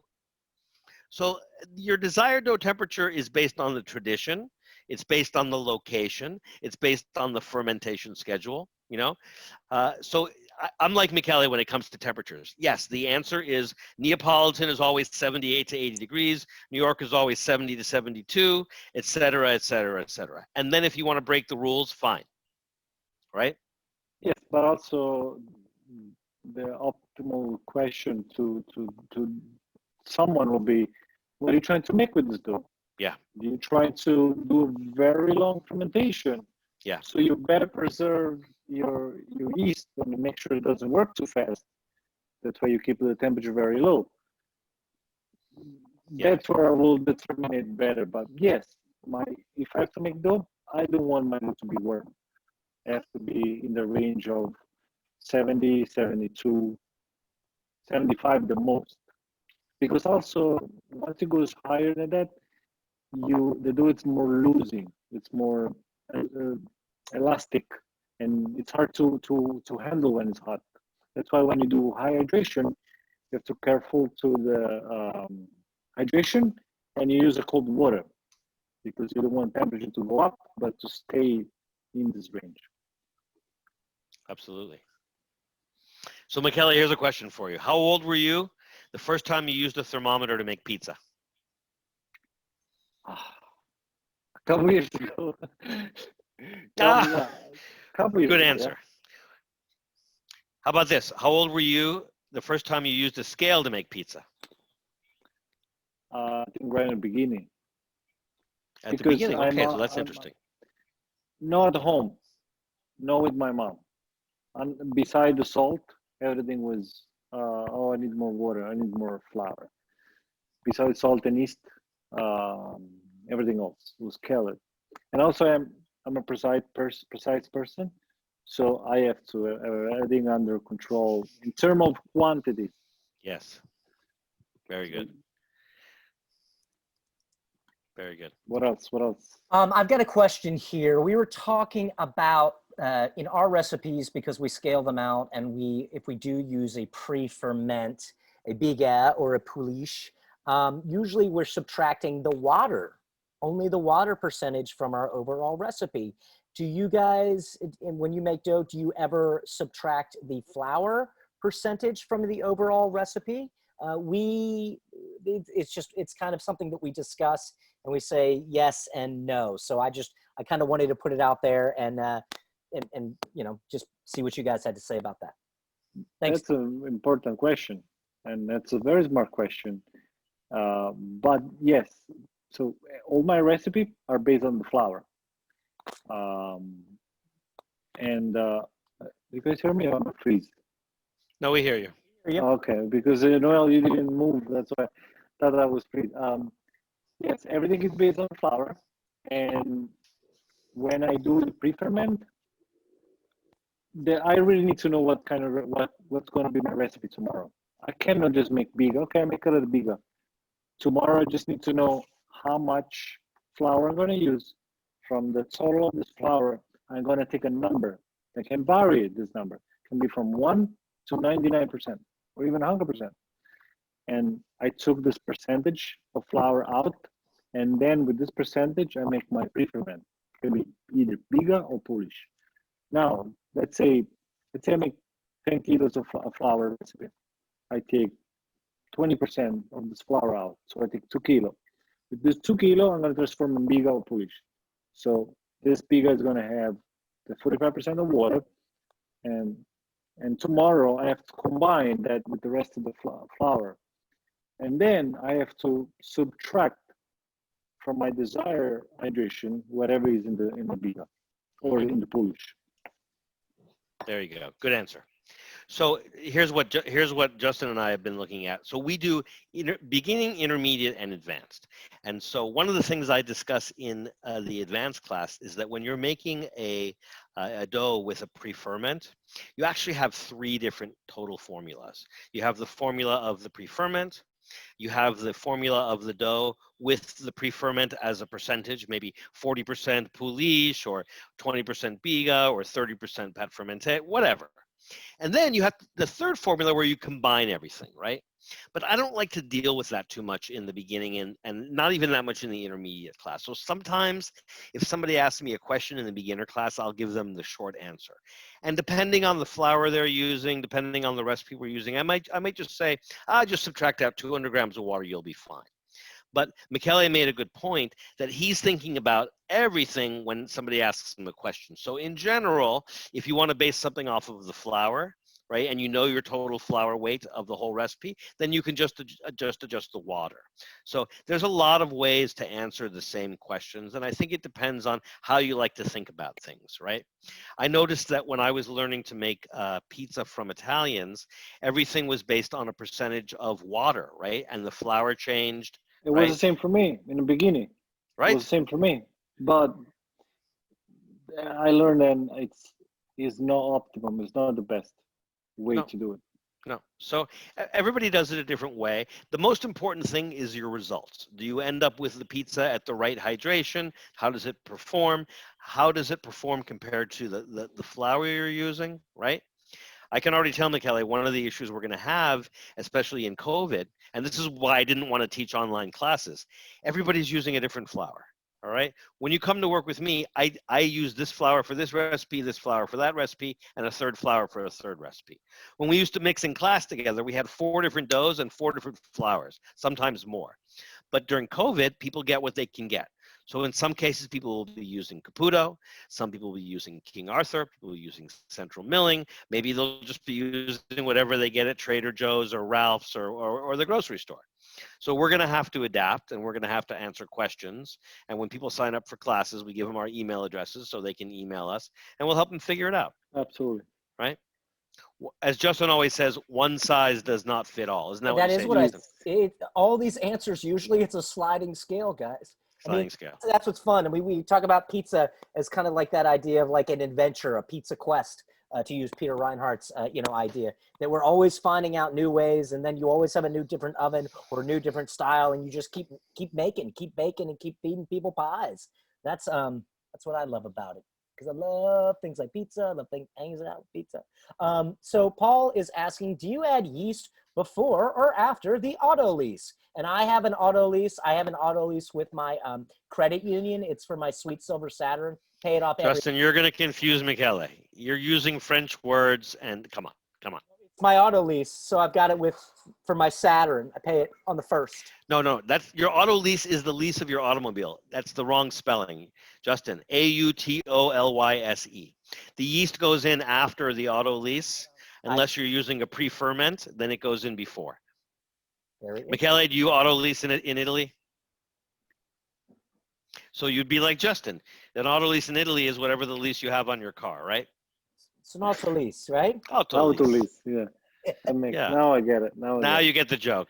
So your desired dough temperature is based on the tradition. It's based on the location. It's based on the fermentation schedule, you know? So I'm like Michele when it comes to temperatures. Yes, the answer is Neapolitan is always 78 to 80 degrees. New York is always 70 to 72, et cetera, et cetera, et cetera. And then if you want to break the rules, fine. Right? Yes, but also the optimal question to someone will be, what are you trying to make with this dough? Yeah. You're trying to do a very long fermentation. Yeah. So you better preserve your yeast and make sure it doesn't work too fast. That's why you keep the temperature very low. Yeah. That's where I will determine it better. But yes, if I have to make dough, I don't want my dough to be warm. It has to be in the range of 70, 72, 75 the most. Because also, once it goes higher than that, the dough is more losing. It's more elastic, and it's hard to handle when it's hot. That's why when you do high hydration, you have to be careful to the hydration, and you use a cold water because you don't want temperature to go up, but to stay in this range. Absolutely. So Michele, here's a question for you. How old were you the first time you used a thermometer to make pizza? A couple years ago. Couple years Good ago, answer. How about this? How old were you the first time you used a scale to make pizza? I think right in the beginning. At the beginning, okay, so that's interesting. No, at home, no with my mom. And beside the salt, everything was, I need more water, I need more flour. Besides salt and yeast, everything else was colored. And also, I'm a precise person, so I have to have everything under control in terms of quantity. Yes. Very good. Very good. What else? I've got a question here. We were talking about in our recipes, because we scale them out, and if we do use a pre-ferment, a Biga or a Poolish, usually we're subtracting the water, only the water percentage from our overall recipe. Do you guys, when you make dough, do you ever subtract the flour percentage from the overall recipe? It's kind of something that we discuss, and we say yes and no. So I kind of wanted to put it out there and you know, just see what you guys had to say about that. Thanks. That's an important question. and that's a very smart question. But yes, so all my recipes are based on the flour. Um, and you guys hear me? I'm freeze. No, we hear you. Yep. Okay, because Noel, you didn't move. That's why I thought I was freeze. Yes, everything is based on flour, and when I do the pre-ferment, I really need to know what kind of what's going to be my recipe tomorrow. I cannot just make Biga. Okay, I make it at Biga. Tomorrow, I just need to know how much flour I'm going to use. From the total of this flour, I'm going to take a number that can vary. This number can be from 1 to 99%, or even 100%. And I took this percentage of flour out, and then with this percentage, I make my pre-ferment. It can be either Biga or Poolish. Now, let's say I make 10 kilos of flour recipe. I take 20% of this flour out. So I take 2 kilo. With this 2 kilo, I'm going to transform in Biga or Poolish. So this Biga is going to have the 45% of water. And tomorrow I have to combine that with the rest of the flour. And then I have to subtract from my desired hydration whatever is in the Biga or in the Poolish. There you go. Good answer. So here's what Justin and I have been looking at. So we do beginning, intermediate, and advanced. And so one of the things I discuss in the advanced class is that when you're making a dough with a pre-ferment, you actually have 3 different total formulas. You have the formula of the pre-ferment, you have the formula of the dough with the pre-ferment as a percentage, maybe 40% Poolish or 20% Biga or 30% pet fermenté, whatever. And then you have the third formula where you combine everything, right? But I don't like to deal with that too much in the beginning and not even that much in the intermediate class. So sometimes if somebody asks me a question in the beginner class, I'll give them the short answer. And depending on the flour they're using, depending on the recipe we're using, I might just say, just subtract out 200 grams of water, you'll be fine. But Michele made a good point that he's thinking about everything when somebody asks him a question. So in general, if you want to base something off of the flour, right, and you know your total flour weight of the whole recipe, then you can just adjust the water. So there's a lot of ways to answer the same questions, and I think it depends on how you like to think about things, right? I noticed that when I was learning to make pizza from Italians, everything was based on a percentage of water, right? And the flour changed. It was the same for me in the beginning. Right. It was the same for me. But I learned that it's not optimum. It's not the best way to do it. No. So everybody does it a different way. The most important thing is your results. Do you end up with the pizza at the right hydration? How does it perform? How does it perform compared to the flour you're using, right? I can already tell Michele, one of the issues we're going to have, especially in COVID, and this is why I didn't want to teach online classes, everybody's using a different flour. All right. When you come to work with me, I use this flour for this recipe, this flour for that recipe, and a third flour for a third recipe. When we used to mix in class together, we had 4 different doughs and 4 different flours, sometimes more. But during COVID, people get what they can get. So in some cases, people will be using Caputo. Some people will be using King Arthur. People will be using Central Milling. Maybe they'll just be using whatever they get at Trader Joe's or Ralph's or the grocery store. So we're going to have to adapt, and we're going to have to answer questions. And when people sign up for classes, we give them our email addresses so they can email us, and we'll help them figure it out. Absolutely. Right? As Justin always says, one size does not fit all. Isn't that what you say, Justin? All these answers, usually it's a sliding scale, guys. Sliding scale. That's what's fun. And we talk about pizza as kind of like that idea of like an adventure, a pizza quest, to use Peter Reinhardt's, idea that we're always finding out new ways. And then you always have a new different oven or a new different style. And you just keep making, keep baking, and keep feeding people pies. That's what I love about it. Because I love things like pizza. I love hanging out with pizza. So Paul is asking, do you add yeast before or after the auto lease? And I have an auto lease. I have an auto lease with my credit union. It's for my Sweet Silver Saturn. Pay it off. Justin, you're going to confuse Michele. You're using French words, and come on. It's my auto lease, so I've got it for my Saturn. I pay it on the 1st. No, that's your auto lease is the lease of your automobile. That's the wrong spelling, Justin. AUTOLYSE. The yeast goes in after the auto lease, unless you're using a pre-ferment. Then it goes in before. Very Michele, do you auto lease in Italy? So you'd be like Justin. An auto lease in Italy is whatever the lease you have on your car, right? It's an auto lease, right? Auto Auto lease. lease, yeah. That makes, Yeah. now I get it. Now Now I get you get the joke.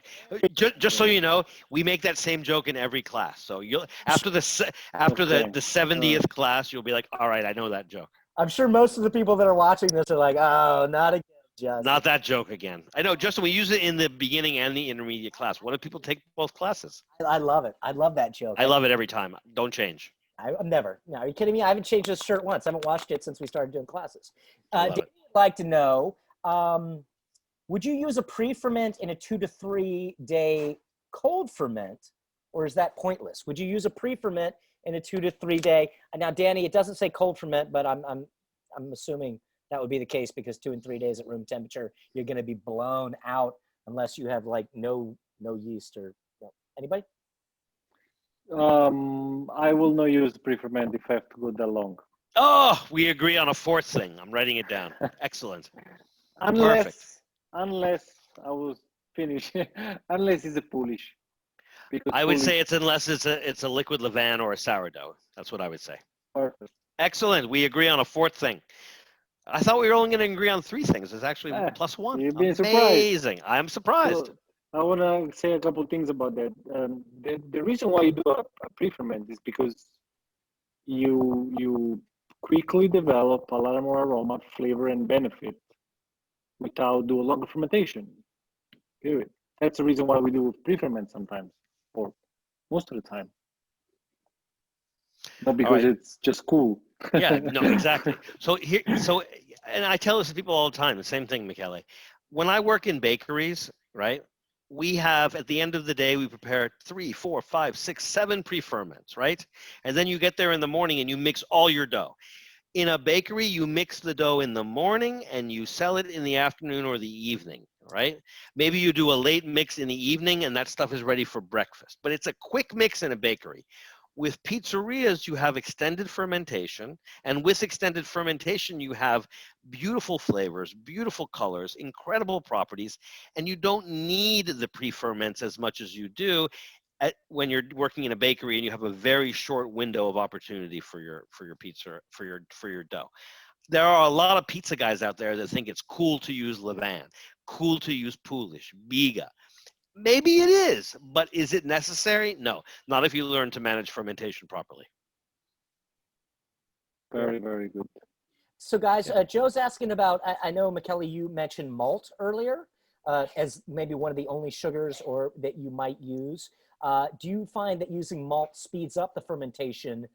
Just so you know, we make that same joke in every class. So you'll after the Okay. the 70th class, you'll be like, all right, I know that joke. I'm sure most of the people that are watching this are like, oh, not again, Justin. Not that joke again. I know, Justin, we use it in the beginning and the intermediate class. What if people take both classes? I love it. I love that joke. I love it every time. Don't change. I'm never. No, are you kidding me? I haven't changed this shirt once. I haven't washed it since we started doing classes. I love Dave it. would like to know, would you use a pre-ferment in a 2 to 3 day cold ferment, or is that pointless? Would you use a pre-ferment in a 2 to 3 day? Now, Danny, it doesn't say cold ferment, but I'm assuming that would be the case because 2 and 3 days at room temperature, you're going to be blown out unless you have like no yeast or anybody. I will not use pre-ferment if I have to go that long. Oh, we agree on a fourth thing. I'm writing it down. Excellent. Unless I was finished, unless it's a Poolish. Because I would Poolish, say it's unless it's a liquid levain or a sourdough. That's what I would say. perfect. Excellent. We agree on a fourth thing. I thought we were only going to agree on 3 things. It's actually plus 1. You've been surprised. Amazing. I'm surprised. So, I want to say a couple of things about that. The reason why you do a pre-ferment is because you quickly develop a lot more aroma, flavor, and benefit without doing a longer fermentation. Period. That's the reason why we do pre-ferment sometimes, or most of the time. Not because it's just cool. Yeah, no, exactly. So and I tell this to people all the time, the same thing, Michele. When I work in bakeries, right, we have, at the end of the day, we prepare 3, 4, 5, 6, 7 pre-ferments, right? And then you get there in the morning and you mix all your dough. In a bakery, you mix the dough in the morning and you sell it in the afternoon or the evening, right? Maybe you do a late mix in the evening and that stuff is ready for breakfast. But it's a quick mix in a bakery. With pizzerias, you have extended fermentation, and with extended fermentation, you have beautiful flavors, beautiful colors, incredible properties, and you don't need the pre-ferments as much as you do when you're working in a bakery and you have a very short window of opportunity for your pizza, for your dough. There are a lot of pizza guys out there that think it's cool to use levain, cool to use Poolish, Biga. Maybe it is, but is it necessary? No, not if you learn to manage fermentation properly. Very, very good. So guys, Joe's asking about, I know, Michele, you mentioned malt earlier as maybe one of the only sugars or that you might use. Do you find that using malt speeds up the fermentation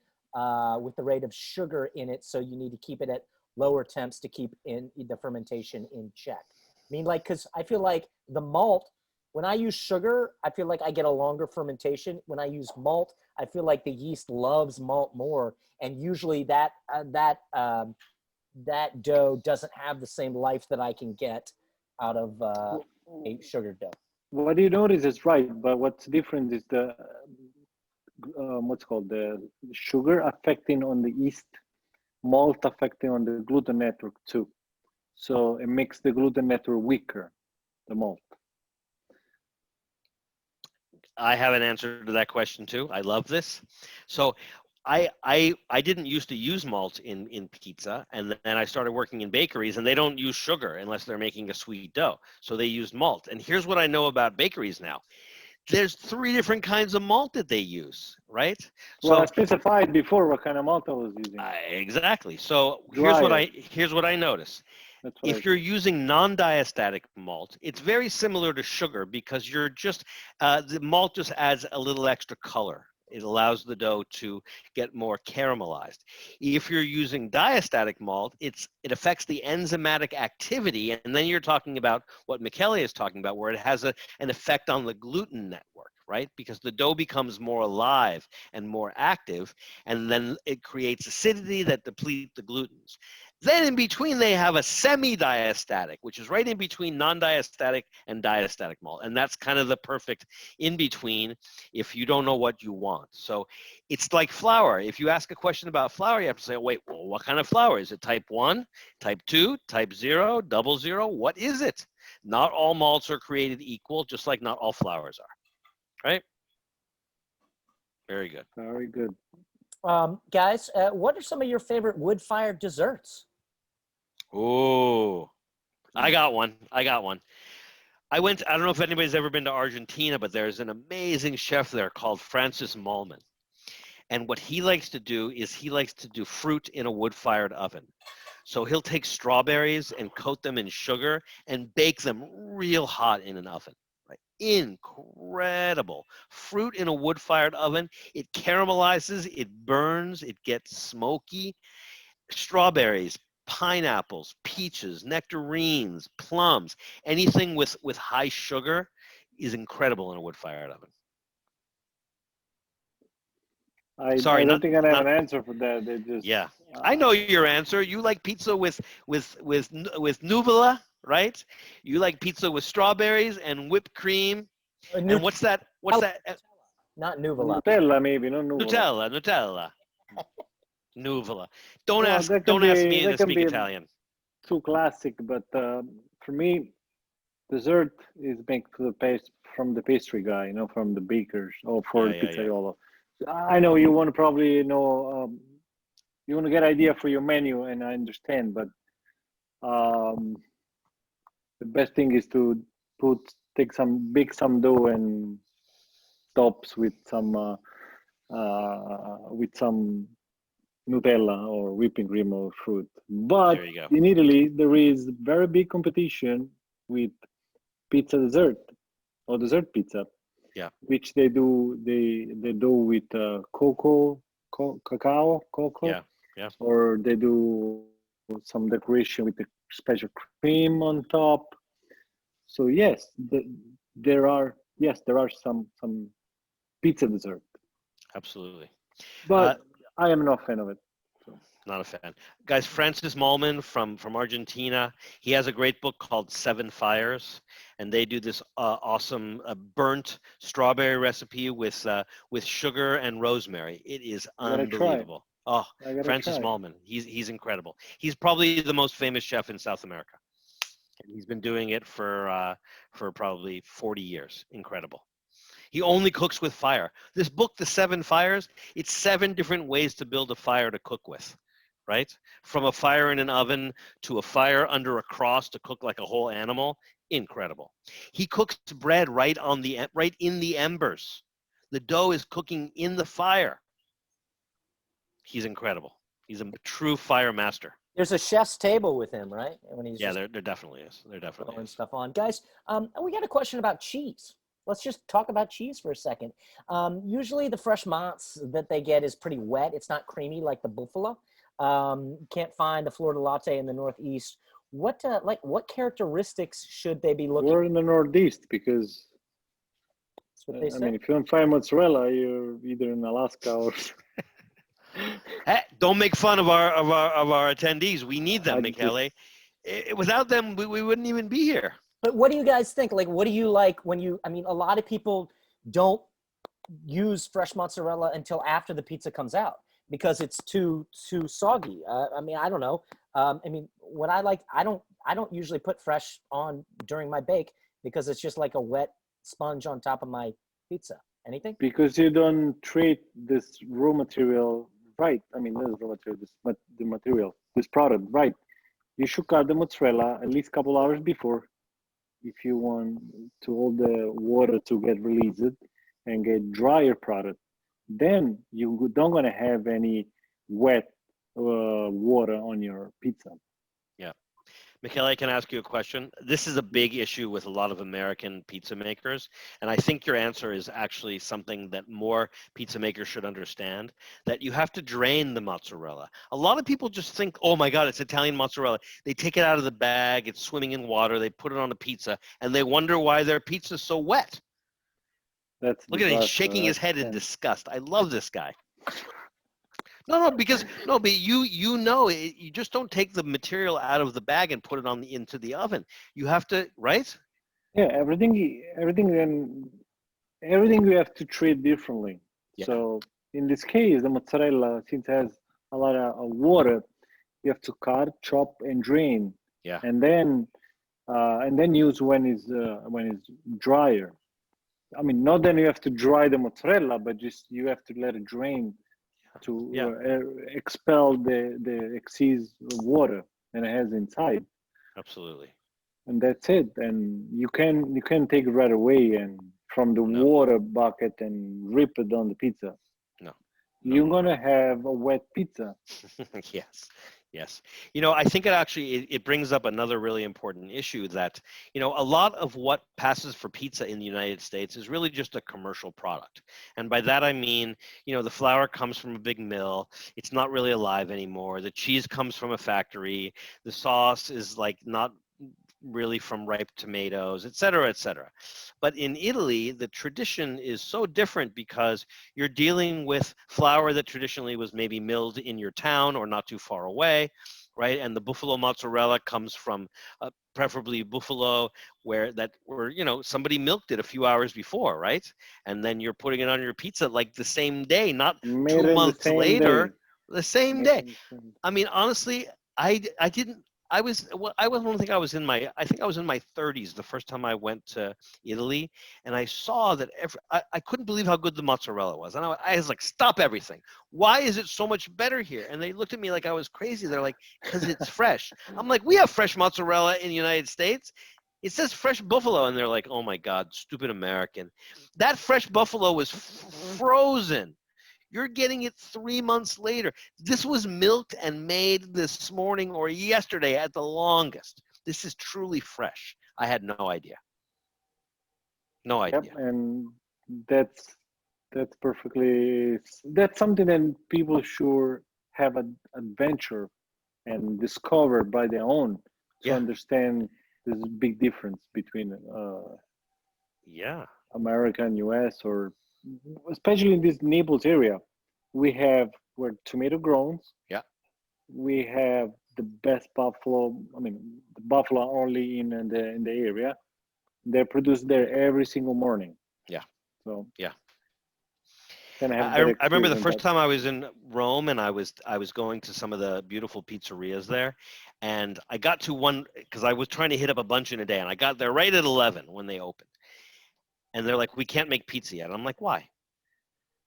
with the rate of sugar in it, so you need to keep it at lower temps to keep in the fermentation in check? I mean, like, because I feel like the malt, when I use sugar, I feel like I get a longer fermentation. When I use malt, I feel like the yeast loves malt more, and usually that dough doesn't have the same life that I can get out of a sugar dough. What you notice is right, but what's different is the what's called the sugar affecting on the yeast, malt affecting on the gluten network too. So it makes the gluten network weaker, the malt. I have an answer to that question too. I love this. So I didn't used to use malt in pizza, and then I started working in bakeries, and they don't use sugar unless they're making a sweet dough. So they use malt. And here's what I know about bakeries now. There's 3 different kinds of malt that they use, right? Well, So I specified before what kind of malt I was using. exactly. So Drier. here's what I notice. That's what If you're using non-diastatic malt, it's very similar to sugar because you're just the malt just adds a little extra color. It allows the dough to get more caramelized. If you're using diastatic malt, it affects the enzymatic activity, and then you're talking about what Michele is talking about, where it has an effect on the gluten network, right? Because the dough becomes more alive and more active, and then it creates acidity that depletes the glutens. Then in between, they have a semi-diastatic, which is right in between non-diastatic and diastatic malt. And that's kind of the perfect in between if you don't know what you want. So it's like flour. If you ask a question about flour, you have to say, wait, well, what kind of flour? Is it type 1, type 2, type 0, 00? What is it? Not all malts are created equal, just like not all flours are. Right? Very good. Very good. Guys, what are some of your favorite wood-fired desserts? Oh, I got one. I don't know if anybody's ever been to Argentina, but there's an amazing chef there called Francis Malman. And what he likes to do is he likes to do fruit in a wood-fired oven. So he'll take strawberries and coat them in sugar and bake them real hot in an oven. Right? Incredible. Fruit in a wood-fired oven. It caramelizes, it burns, it gets smoky. Strawberries, pineapples, peaches, nectarines, plums, anything with high sugar is incredible in a wood-fired oven. I Sorry, don't think I have an answer for that. They just yeah. I know your answer. You like pizza with nuvola, right? You like pizza with strawberries and whipped cream. And what's that? What's that? Not nuvola. Nutella, maybe, not Nuvola. Nutella. Nuvola. Don't Well, ask that can me that to can speak be Italian. too classic, but for me, dessert is made from the pastry guy, from the bakers or for the Yeah. pizzaiolo. I know you want to probably you want to get idea for your menu, and I understand, but the best thing is to take some dough and tops with some Nutella or whipping cream or fruit. But There you go. in Italy, there is very big competition with pizza dessert or dessert pizza. Yeah. Which they do with cacao, Yeah. or they do some decoration with the special cream on top. So yes, there are some pizza dessert, Absolutely. but I am not a fan of it. So. Not a fan. Guys, Francis Malman from Argentina, he has a great book called Seven Fires, and they do this awesome burnt strawberry recipe with sugar and rosemary. It is unbelievable. Oh, Francis Malman, he's incredible. He's probably the most famous chef in South America. And he's been doing it for probably 40 years. Incredible. He only cooks with fire. This book, The 7 Fires, it's 7 different ways to build a fire to cook with, right? From a fire in an oven to a fire under a cross to cook like a whole animal. Incredible. He cooks bread right in the embers. The dough is cooking in the fire. He's incredible. He's a true fire master. There's a chef's table with him, right? When he's there definitely is. There definitely throwing is. stuff on. Guys, we got a question about cheese. Let's just talk about cheese for a second. Usually the fresh Mott's that they get is pretty wet. It's not creamy like the Buffalo. Can't find the Florida Latte in the Northeast. What characteristics should they be looking for? We're in the Northeast because, That's what they say. I mean, if you don't find mozzarella, you're either in Alaska or... Hey, don't make fun of our attendees. We need them, Michele. Without them, we wouldn't even be here. But what do you guys think? Like, what do you like when you? I mean, a lot of people don't use fresh mozzarella until after the pizza comes out because it's too soggy. I mean, I don't know. I mean, what I like, I don't usually put fresh on during my bake because it's just like a wet sponge on top of my pizza. Anything? Because you don't treat this raw material right. I mean, not raw material, this product right. You should cut the mozzarella at least a couple hours before if you want to all the water to get released and get drier product. Then you don't want to have any wet water on your pizza. Yeah. Michele, I can ask you a question. This is a big issue with a lot of American pizza makers, and I think your answer is actually something that more pizza makers should understand, that you have to drain the mozzarella. A lot of people just think, oh my God, it's Italian mozzarella. They take it out of the bag, it's swimming in water, they put it on a pizza, and they wonder why their pizza's so wet. Look at him shaking his head in disgust. I love this guy. But you know, you just don't take the material out of the bag and put it into the oven. You have to, right? Yeah, everything we have to treat differently. Yeah. So in this case, the mozzarella, since it has a lot of water, you have to cut, chop, and drain. Yeah. And then and then use when it's drier. I mean, not that you have to dry the mozzarella, but just you have to let it drain to Yeah. expel the excess water that it has inside, Absolutely. and that's it. And you can take it right away and from the No. water bucket and rip it on the pizza. No. You're gonna have a wet pizza. Yes. Yes. I think it brings up another really important issue that, a lot of what passes for pizza in the United States is really just a commercial product. And by that, I mean, the flour comes from a big mill. It's not really alive anymore. The cheese comes from a factory. The sauce is like not really from ripe tomatoes, et cetera, et cetera. But in Italy, the tradition is so different because you're dealing with flour that traditionally was maybe milled in your town or not too far away, right? And the buffalo mozzarella comes from preferably buffalo where somebody milked it a few hours before, right? And then you're putting it on your pizza like the same day, not Made 2 in the months same later, day. the same Made day. in the same- I mean, honestly, I didn't. I don't think I was in my. I think I was in my 30s the first time I went to Italy, and I saw that I couldn't believe how good the mozzarella was, and I was like, "Stop everything! Why is it so much better here?" And they looked at me like I was crazy. They're like, "Because it's fresh." I'm like, "We have fresh mozzarella in the United States. It says fresh buffalo," and they're like, "Oh my God, stupid American! That fresh buffalo was frozen." You're getting it 3 months later. This was milked and made this morning or yesterday at the longest. This is truly fresh. I had no idea. No Yep, idea. and that's that's something that people should have an adventure and discover by their own to Yeah. understand this big difference between Yeah. America and US, or especially in this Naples area. We're tomato growns. Yeah. We have the best buffalo. I mean, the buffalo only in the area. They're produced there every single morning. Yeah. So Yeah. kind of have I, that I remember the experience. first time I was in Rome and I was going to some of the beautiful pizzerias there, and I got to one because I was trying to hit up a bunch in a day, and I got there right at 11 when they opened, and they're like, "We can't make pizza yet." I'm like, "Why?"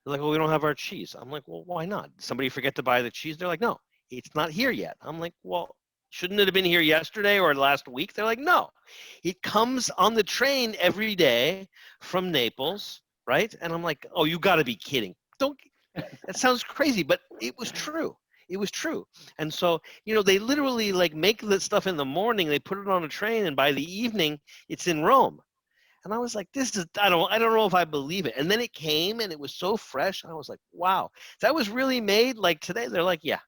They're like, "Well, we don't have our cheese." I'm like, "Well, why not? Did somebody forget to buy the cheese?" They're like, "No, it's not here yet." I'm like, "Well, shouldn't it have been here yesterday or last week?" They're like, "No, it comes on the train every day from Naples, right?" And I'm like, "Oh, you got to be kidding. Don't, that sounds crazy," but it was true. It was true. And so, they literally like make the stuff in the morning, they put it on a train, and by the evening, it's in Rome. And I was like, I don't know if I believe it. And then it came and it was so fresh. And I was like, wow, that was really made like today. They're like, yeah.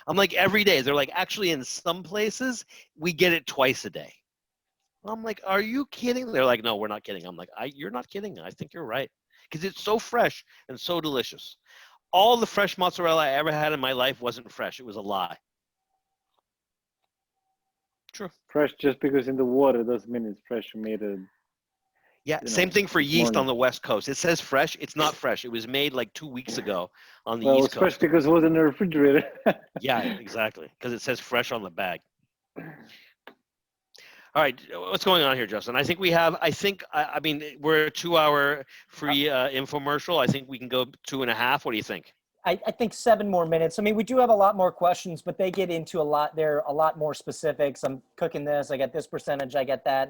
I'm like, every day. They're like, actually, in some places, we get it twice a day. I'm like, are you kidding? They're like, no, we're not kidding. I'm like, you're not kidding. I think you're right. Because it's so fresh and so delicious. All the fresh mozzarella I ever had in my life wasn't fresh. It was a lie. True. Fresh just because in the water doesn't mean it's fresh made it, Yeah, same thing for this yeast on morning. the West Coast. It says fresh. It's not fresh. It was made like 2 weeks ago on the Well, East it's fresh Coast. because it was in the refrigerator. Yeah, exactly. Because it says fresh on the bag. All right, what's going on here, Justin? I think we have. I mean, we're a 2-hour free infomercial. I think we can go 2.5. What do you think? I think 7 more minutes. I mean, we do have a lot more questions, but they get into a lot. They're a lot more specifics. I'm cooking this. I get this percentage. I get that.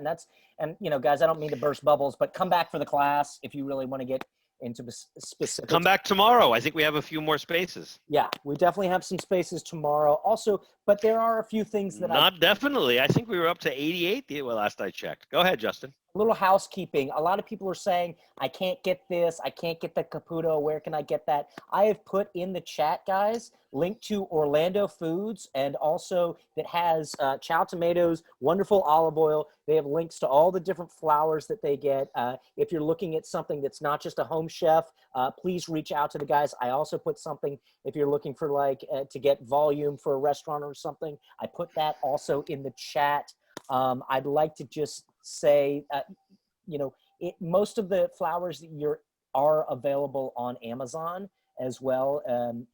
And guys, I don't mean to burst bubbles, but come back for the class if you really want to get into specifics. Come back tomorrow. I think we have a few more spaces. Yeah, we definitely have some spaces tomorrow. Also, but there are a few things that Not definitely. I think we were up to 88 last I checked. Go ahead, Justin. little housekeeping. A lot of people are saying, I can't get this. I can't get the Caputo. Where can I get that? I have put in the chat, guys, link to Orlando Foods, and also that has Chow tomatoes, wonderful olive oil. They have links to all the different flours that they get. If you're looking at something that's not just a home chef, please reach out to the guys. I also put something, if you're looking for to get volume for a restaurant or something, I put that also in the chat. I'd like to just say, most of the flours that are available on Amazon as well.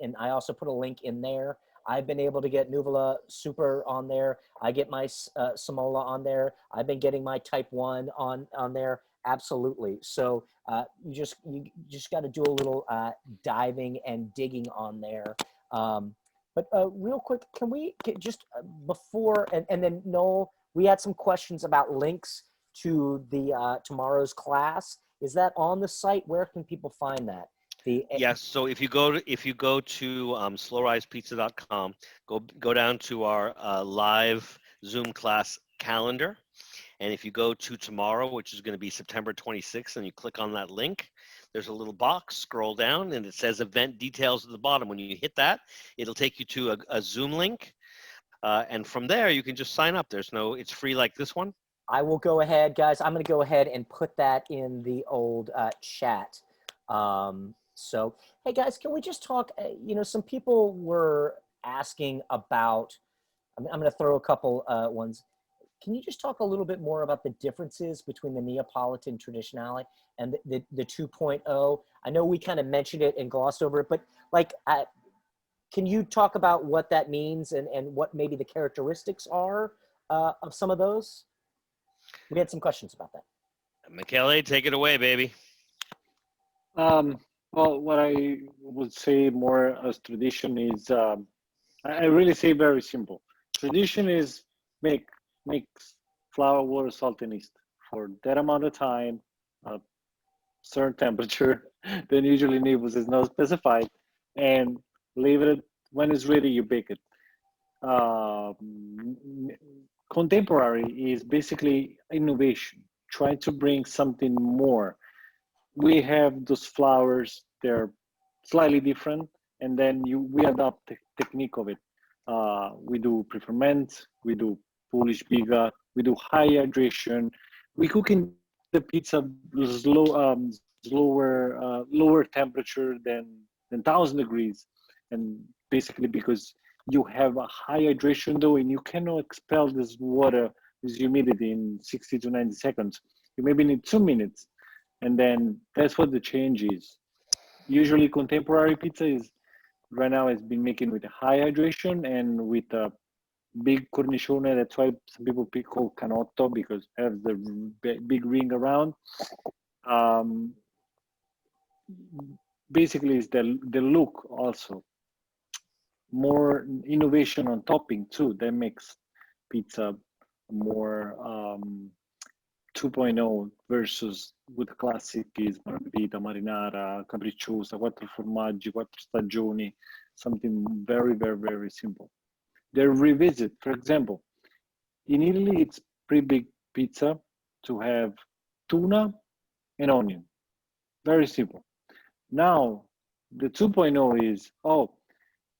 And I also put a link in there. I've been able to get Nuvola Super on there. I get my Semola on there. I've been getting my Type 1 on there. Absolutely. So you just got to do a little diving and digging on there. But real quick, can we just before, and then Noel, we had some questions about links to the tomorrow's class. Is that on the site? Where can people find that? Yes. So if you go to slowrisepizza.com, go down to our live Zoom class calendar, and if you go to tomorrow, which is going to be September 26th, and you click on that link, there's a little box. Scroll down, and it says event details at the bottom. When you hit that, it'll take you to a Zoom link, and from there you can just sign up. It's free like this one. I will go ahead, guys. I'm going to go ahead and put that in the old chat. So, hey guys, can we just talk, some people were asking about, I'm going to throw a couple ones. Can you just talk a little bit more about the differences between the Neapolitan traditionale and the 2.0? I know we kind of mentioned it and glossed over it, but can you talk about what that means and what maybe the characteristics are of some of those? We had some questions about that. Michele, take it away, baby. Well, what I would say more as tradition is, I really say very simple. Tradition is make flour, water, salt, and yeast for that amount of time, a certain temperature. Then usually Naples is not specified, and leave it. When it's ready, you bake it. Contemporary is basically innovation, trying to bring something more. We have those flours, they're slightly different, and then we adopt the technique of it. We do pre-ferment, we do Poolish Biga, we do high hydration. We cook in the pizza lower temperature than 1,000 degrees, and basically because you have a high hydration dough and you cannot expel this water, this humidity in 60 to 90 seconds. You maybe need 2 minutes. And then that's what the change is. Usually contemporary pizza is right now has been making with a high hydration and with a big cornicione. That's why some people call canotto, because it has the big ring around. Basically, it's the look also. More innovation on topping too. That makes pizza more 2.0 versus with classic is margherita, marinara, capricciosa, quattro formaggi, quattro stagioni, something very, very, very simple. They revisit, for example, in Italy, it's pretty big pizza to have tuna and onion. Very simple. Now, the 2.0 is,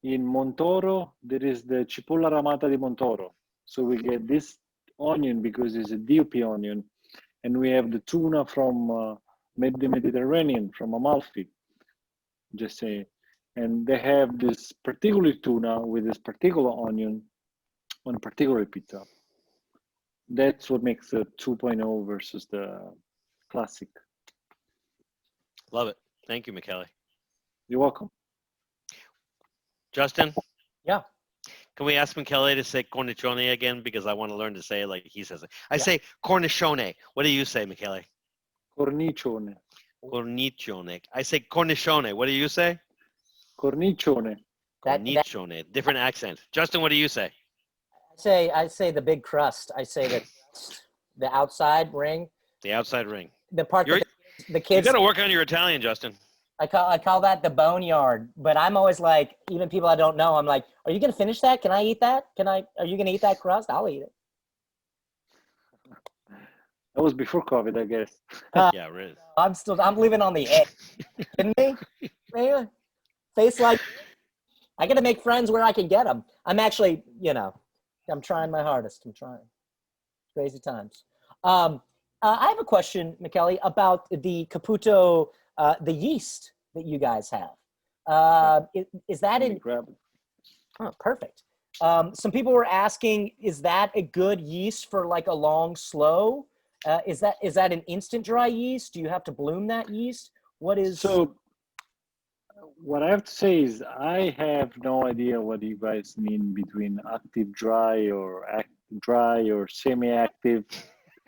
in Montoro, there is the cipolla ramata di Montoro. So we get this onion because it's a DOP onion. And we have the tuna from the Mediterranean, from Amalfi, just say. And they have this particular tuna with this particular onion on a particular pizza. That's what makes the 2.0 versus the classic. Love it. Thank you, Michele. You're welcome. Justin? Yeah. Can we ask Michele to say cornicione again? Because I want to learn to say it like he says it. I say cornicione. What do you say, Michele? Cornicione. Cornicione. I say cornicione. What do you say? Cornicione. Cornicione. Different accent. Justin, what do you say? I say the big crust. I say the outside ring. The outside ring. The part that the kids. You got to work on your Italian, Justin. I call that the boneyard, but I'm always like, even people I don't know, I'm like, are you gonna finish that? Can I eat that? Are you gonna eat that crust? I'll eat it. That was before COVID, I guess. Yeah, really. I'm living on the edge. Kidding me? Man, face like, I gotta make friends where I can get them. I'm actually, I'm trying my hardest. I'm trying. Crazy times. I have a question, Michele, about the Caputo. The yeast that you guys have, is that in? Oh, perfect. Some people were asking, is that a good yeast for like a long slow? Is that an instant dry yeast? Do you have to bloom that yeast? What is? So what I have to say is I have no idea what you guys mean between active dry or dry or semi-active.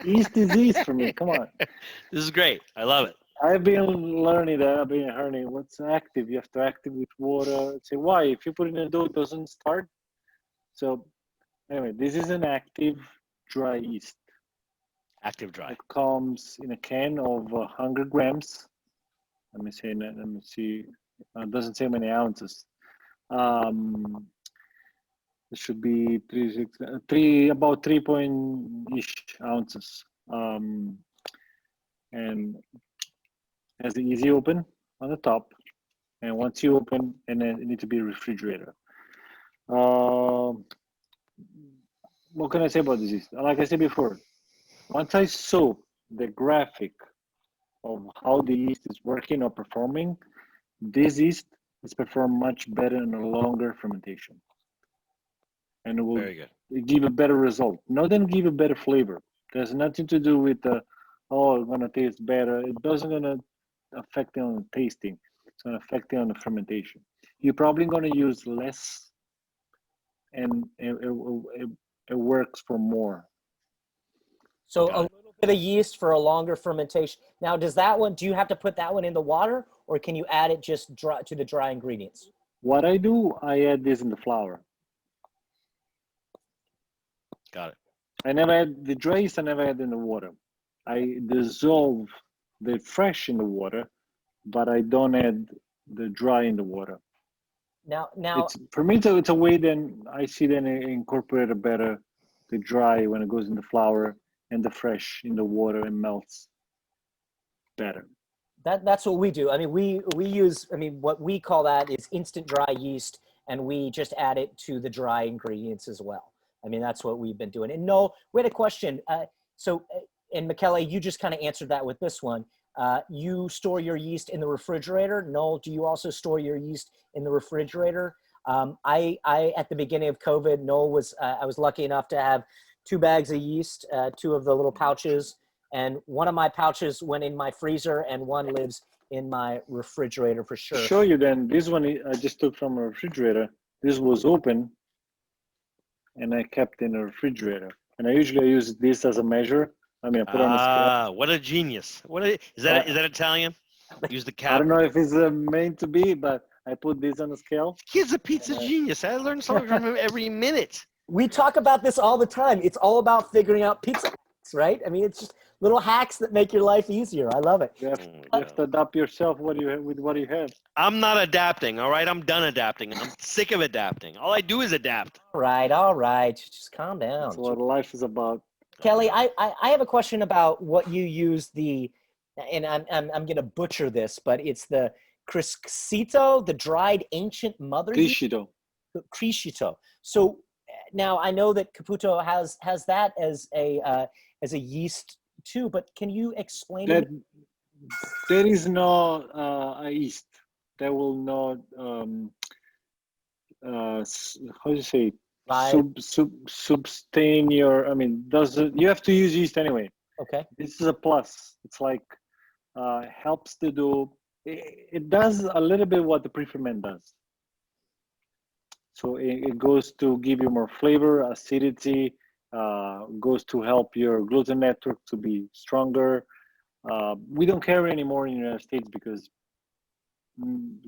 Yeast is yeast for me. Come on. This is great. I love it. I've been learning that. I've been learning what's active. You have to active with water. Say why? If you put it in a dough, it doesn't start. So anyway, this is an active dry yeast. Active dry. It comes in a can of 100 grams. Let me see. Let me see. It doesn't say how many ounces. It should be about 3 point-ish ounces. And has the easy open on the top. And once you open, and then it needs to be refrigerated. What can I say about this yeast? Like I said before, once I saw the graphic of how the yeast is working or performing, this yeast is performed much better in a longer fermentation. And it will Very good. give a better result. Not then give a better flavor. There's nothing to do with it's gonna taste better. It doesn't gonna affect it on the tasting. It's gonna affect it on the fermentation. You're probably gonna use less, and it works for more. So a little bit of yeast for a longer fermentation. Now, do you have to put that one in the water, or can you add it just dry to the dry ingredients? What I do, I add this in the flour. Got it. I never add the dry yeast. I never add in the water. I dissolve the fresh in the water, but I don't add the dry in the water. Now, It's for me. It's a way. Then I see then incorporate better the dry when it goes in the flour and the fresh in the water and melts better. that's what we do. I mean, we use. I mean, what we call that is instant dry yeast, and we just add it to the dry ingredients as well. I mean, that's what we've been doing. And Noel, we had a question. And Michele, you just kind of answered that with this one. You store your yeast in the refrigerator. Noel, do you also store your yeast in the refrigerator? I at the beginning of COVID, I was lucky enough to have 2 bags of yeast, 2 of the little pouches, and one of my pouches went in my freezer and one lives in my refrigerator for sure. Show you then. This one I just took from a refrigerator. This was open, and I kept in a refrigerator. And I usually use this as a measure. I mean, I put on a scale. What a genius! Is that Italian? Use the cap. I don't know if it's meant to be, but I put this on a scale. He's a pizza genius. I learn something from him every minute. We talk about this all the time. It's all about figuring out pizza hacks, right? I mean, it's just little hacks that make your life easier. I love it. You have to adapt yourself with what you have. I'm not adapting, all right? I'm done adapting. I'm sick of adapting. All I do is adapt. All right. Just calm down. That's what life is about. Kelly, I have a question about what you use and I'm gonna butcher this, but it's the Criscito, the dried ancient mother yeast. Criscito. So now I know that Caputo has that as a yeast too, but can you explain that? There is no a yeast that will not how do you say sustain your. I mean, you have to use yeast anyway. Okay. This is a plus. It's like helps the dough. It does a little bit what the pre-ferment does. So it goes to give you more flavor, acidity. Goes to help your gluten network to be stronger. We don't carry anymore in the United States because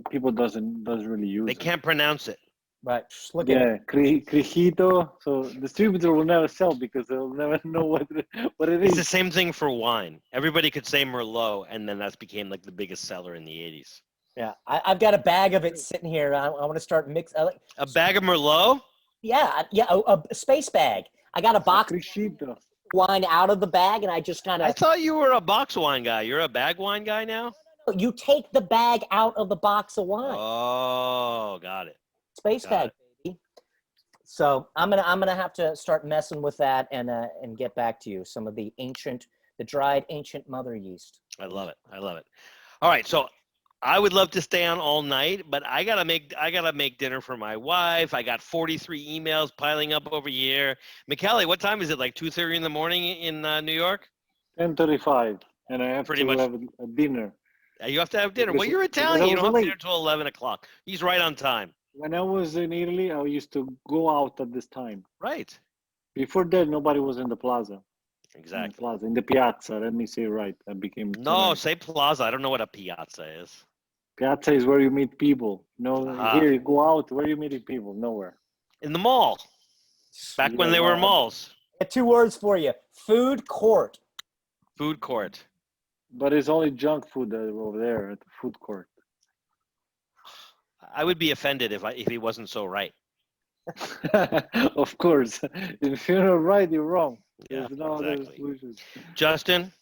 people doesn't really use it. They can't pronounce it. Right. Look at it. Crijito. So distributor will never sell because they'll never know what it is. It's the same thing for wine. Everybody could say Merlot, and then that became like the biggest seller in the 80s. Yeah, I've got a bag of it sitting here. I want to start mix. A bag of Merlot? Yeah, a space bag. I got a box Crijito. wine out of the bag, and I just kind of. I thought you were a box wine guy. You're a bag wine guy now? No, you take the bag out of the box of wine. Oh, got it. Space bag, baby. So I'm gonna have to start messing with that and get back to you. Some of the dried ancient mother yeast. I love it. All right, so I would love to stay on all night, but I gotta make dinner for my wife. I got 43 emails piling up over here. Michele, what time is it? Like 2:30 in the morning in New York? 10:35, and I have Pretty to much. have a dinner. You have to have dinner. Well, Because- you're because I Italian. You was don't have late. dinner until 11 o'clock. He's right on time. When I was in Italy, I used to go out at this time. Right. Before that, nobody was in the plaza. Exactly. In the piazza. Let me say right. I became too No, nice. say plaza. I don't know what a piazza is. Piazza is where you meet people. No, Aha. here you go out. Where you meeting people? Nowhere. In the mall. Back when Yeah, they were well, malls. Got 2 words for you: food court. Food court. but it's only junk food over there at the food court. I would be offended if he wasn't so right. Of course. If you're not right, you're wrong. Yeah, There's no other exactly. solution. Justin,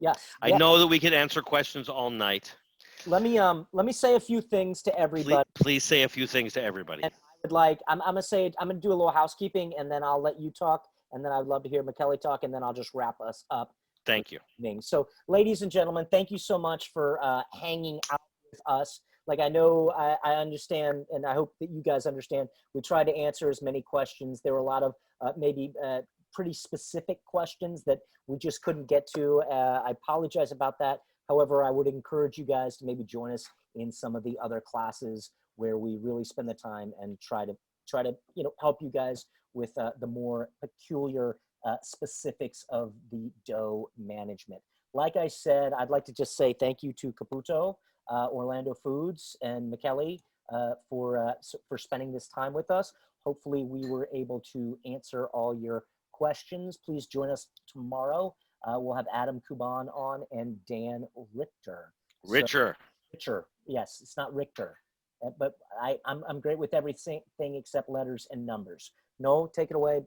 Yes. I know that we could answer questions all night. Let me say a few things to everybody. Please say a few things to everybody. And I'm gonna do a little housekeeping, and then I'll let you talk, and then I'd love to hear Michele talk, and then I'll just wrap us up. Thank you. So, ladies and gentlemen, thank you so much for hanging out with us. Like, I know I understand, and I hope that you guys understand. We tried to answer as many questions. There were a lot of maybe pretty specific questions that we just couldn't get to. I apologize about that. However, I would encourage you guys to maybe join us in some of the other classes where we really spend the time and try to help you guys with the more peculiar specifics of the dough management. Like I said, I'd like to just say thank you to Caputo, Orlando Foods, and Michele for spending this time with us. Hopefully we were able to answer all your questions. Please join us tomorrow. We'll have Adam Kuban on and Dan Richter. Richer. Richter, yes, it's not Richter. But I'm great with everything except letters and numbers. No, take it away.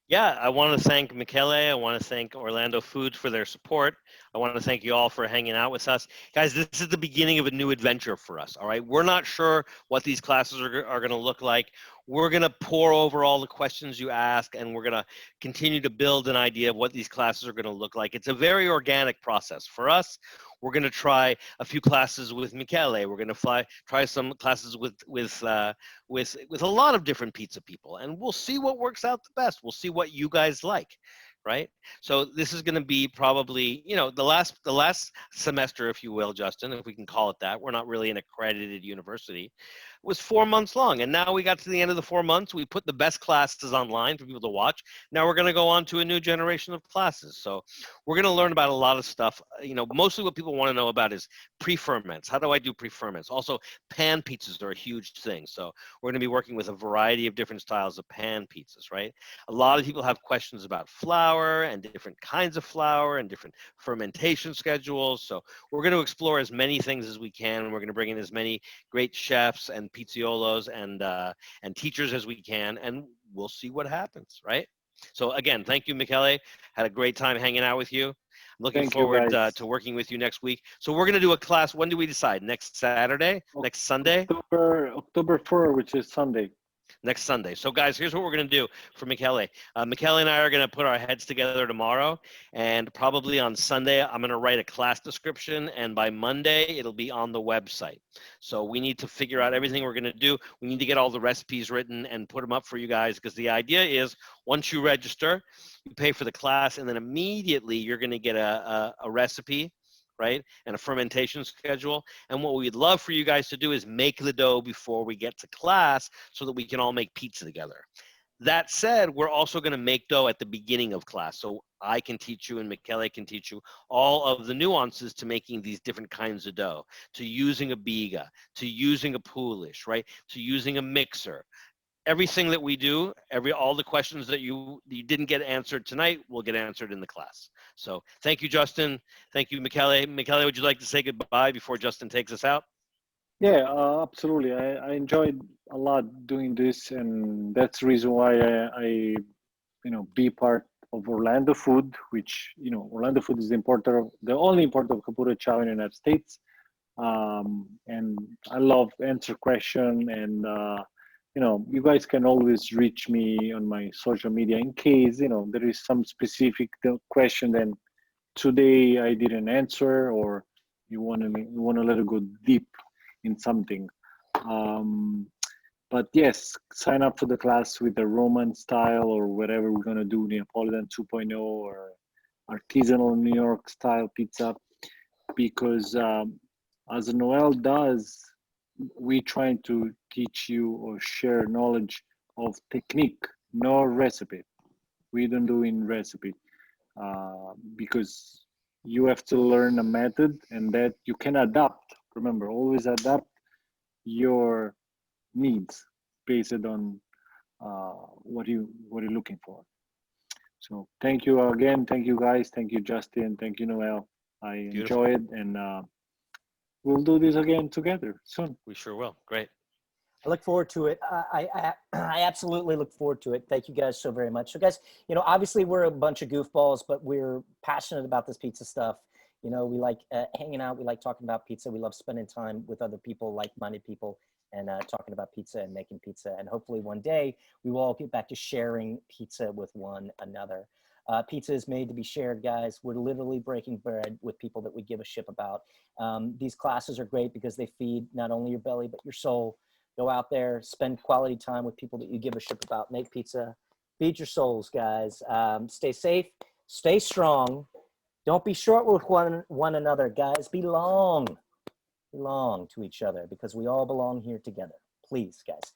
Yeah, I want to thank Michele. I want to thank Orlando Foods for their support. I want to thank you all for hanging out with us. Guys, this is the beginning of a new adventure for us, all right? We're not sure what these classes are going to look like. We're going to pour over all the questions you ask, and we're going to continue to build an idea of what these classes are going to look like. It's a very organic process. For us, we're going to try a few classes with Michele. We're going to try some classes with a lot of different pizza people, and we'll see what works out the best. We'll see what you guys like, right? So this is going to be probably, the last semester, if you will, Justin, if we can call it that. We're not really an accredited university. It was 4 months long, and now we got to the end of the 4 months. We put the best classes online for people to watch. Now we're going to go on to a new generation of classes. So we're going to learn about a lot of stuff. Mostly what people want to know about is pre-ferments. How do I do pre-ferments? Also, pan pizzas are a huge thing. So we're going to be working with a variety of different styles of pan pizzas, right? A lot of people have questions about flour and different kinds of flour and different fermentation schedules. So we're going to explore as many things as we can. And we're going to bring in as many great chefs and pizzaiolos and teachers as we can, and we'll see what happens, right? So again, thank you, Michele. Had a great time hanging out with you. I'm looking forward to working with you next week. So we're going to do a class. When do we decide? Next Saturday? Next Sunday? October 4, which is Sunday. Next Sunday. So guys, here's what we're going to do for Michele. Michele and I are going to put our heads together tomorrow, and probably on Sunday, I'm going to write a class description, and by Monday, it'll be on the website. So we need to figure out everything we're going to do. We need to get all the recipes written and put them up for you guys, because the idea is once you register, you pay for the class, and then immediately you're going to get a recipe, right? And a fermentation schedule. And what we'd love for you guys to do is make the dough before we get to class so that we can all make pizza together. That said, we're also going to make dough at the beginning of class. So I can teach you and Michele can teach you all of the nuances to making these different kinds of dough, to using a Biga, to using a Poolish, right? To using a mixer. Everything that we do, all the questions that you didn't get answered tonight will get answered in the class. So thank you, Justin. Thank you, Michele. Michele, would you like to say goodbye before Justin takes us out? Yeah, absolutely. I enjoyed a lot doing this, and that's the reason why I be part of Orlando Food, which Orlando Food is the only importer of Caputo Ciao in the United States. And I love answer question, and you guys can always reach me on my social media in case there is some specific question that today I didn't answer, or you want to let it go deep in something. But yes, sign up for the class with the Roman style or whatever we're gonna do, Neapolitan 2.0 or artisanal New York style pizza. because as Noel does, we trying to teach you or share knowledge of technique, no recipe. We don't do in recipe because you have to learn a method and that you can adapt. Remember, always adapt your needs based on what you're looking for. So thank you again. Thank you guys. Thank you, Justin. Thank you, Noel. I Beautiful. enjoy it, and we'll do this again together soon. We sure will. Great. I look forward to it. I absolutely look forward to it. Thank you guys so very much. So guys, you know, obviously we're a bunch of goofballs, but we're passionate about this pizza stuff. You know, we like hanging out. We like talking about pizza. We love spending time with other people, like-minded people, and talking about pizza and making pizza. And hopefully one day we will all get back to sharing pizza with one another. Pizza is made to be shared, guys. We're literally breaking bread with people that we give a shit about. These classes are great because they feed not only your belly, but your soul. Go out there, spend quality time with people that you give a shit about. Make pizza, feed your souls, guys. Stay safe, stay strong. Don't be short with one another, guys. Belong to each other because we all belong here together. Please, guys.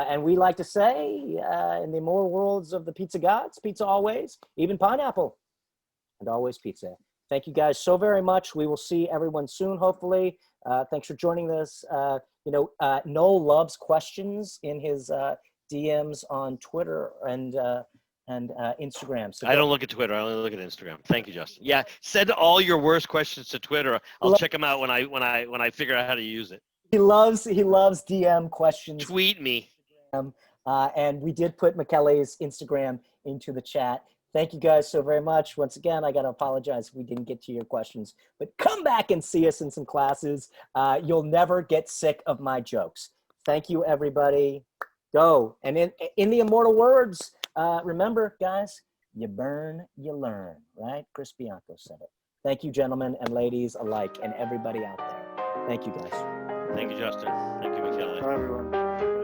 And we like to say, in the immortal worlds of the pizza gods, pizza always, even pineapple, and always pizza. Thank you guys so very much. We will see everyone soon, hopefully. Thanks for joining us. You know, Noel loves questions in his DMs on Twitter and Instagram. So I don't look at Twitter. I only look at Instagram. Thank you, Justin. Yeah, send all your worst questions to Twitter. I'll check them out when I figure out how to use it. He loves DM questions. Tweet me. And we did put Michele's Instagram into the chat. Thank you guys so very much. Once again, I got to apologize if we didn't get to your questions, but come back and see us in some classes. You'll never get sick of my jokes. Thank you, everybody. Go. And in the immortal words, remember, guys, you burn, you learn, right? Chris Bianco said it. Thank you, gentlemen and ladies alike, and everybody out there. Thank you, guys. Thank you, Justin. Thank you, Michele. Bye, everyone.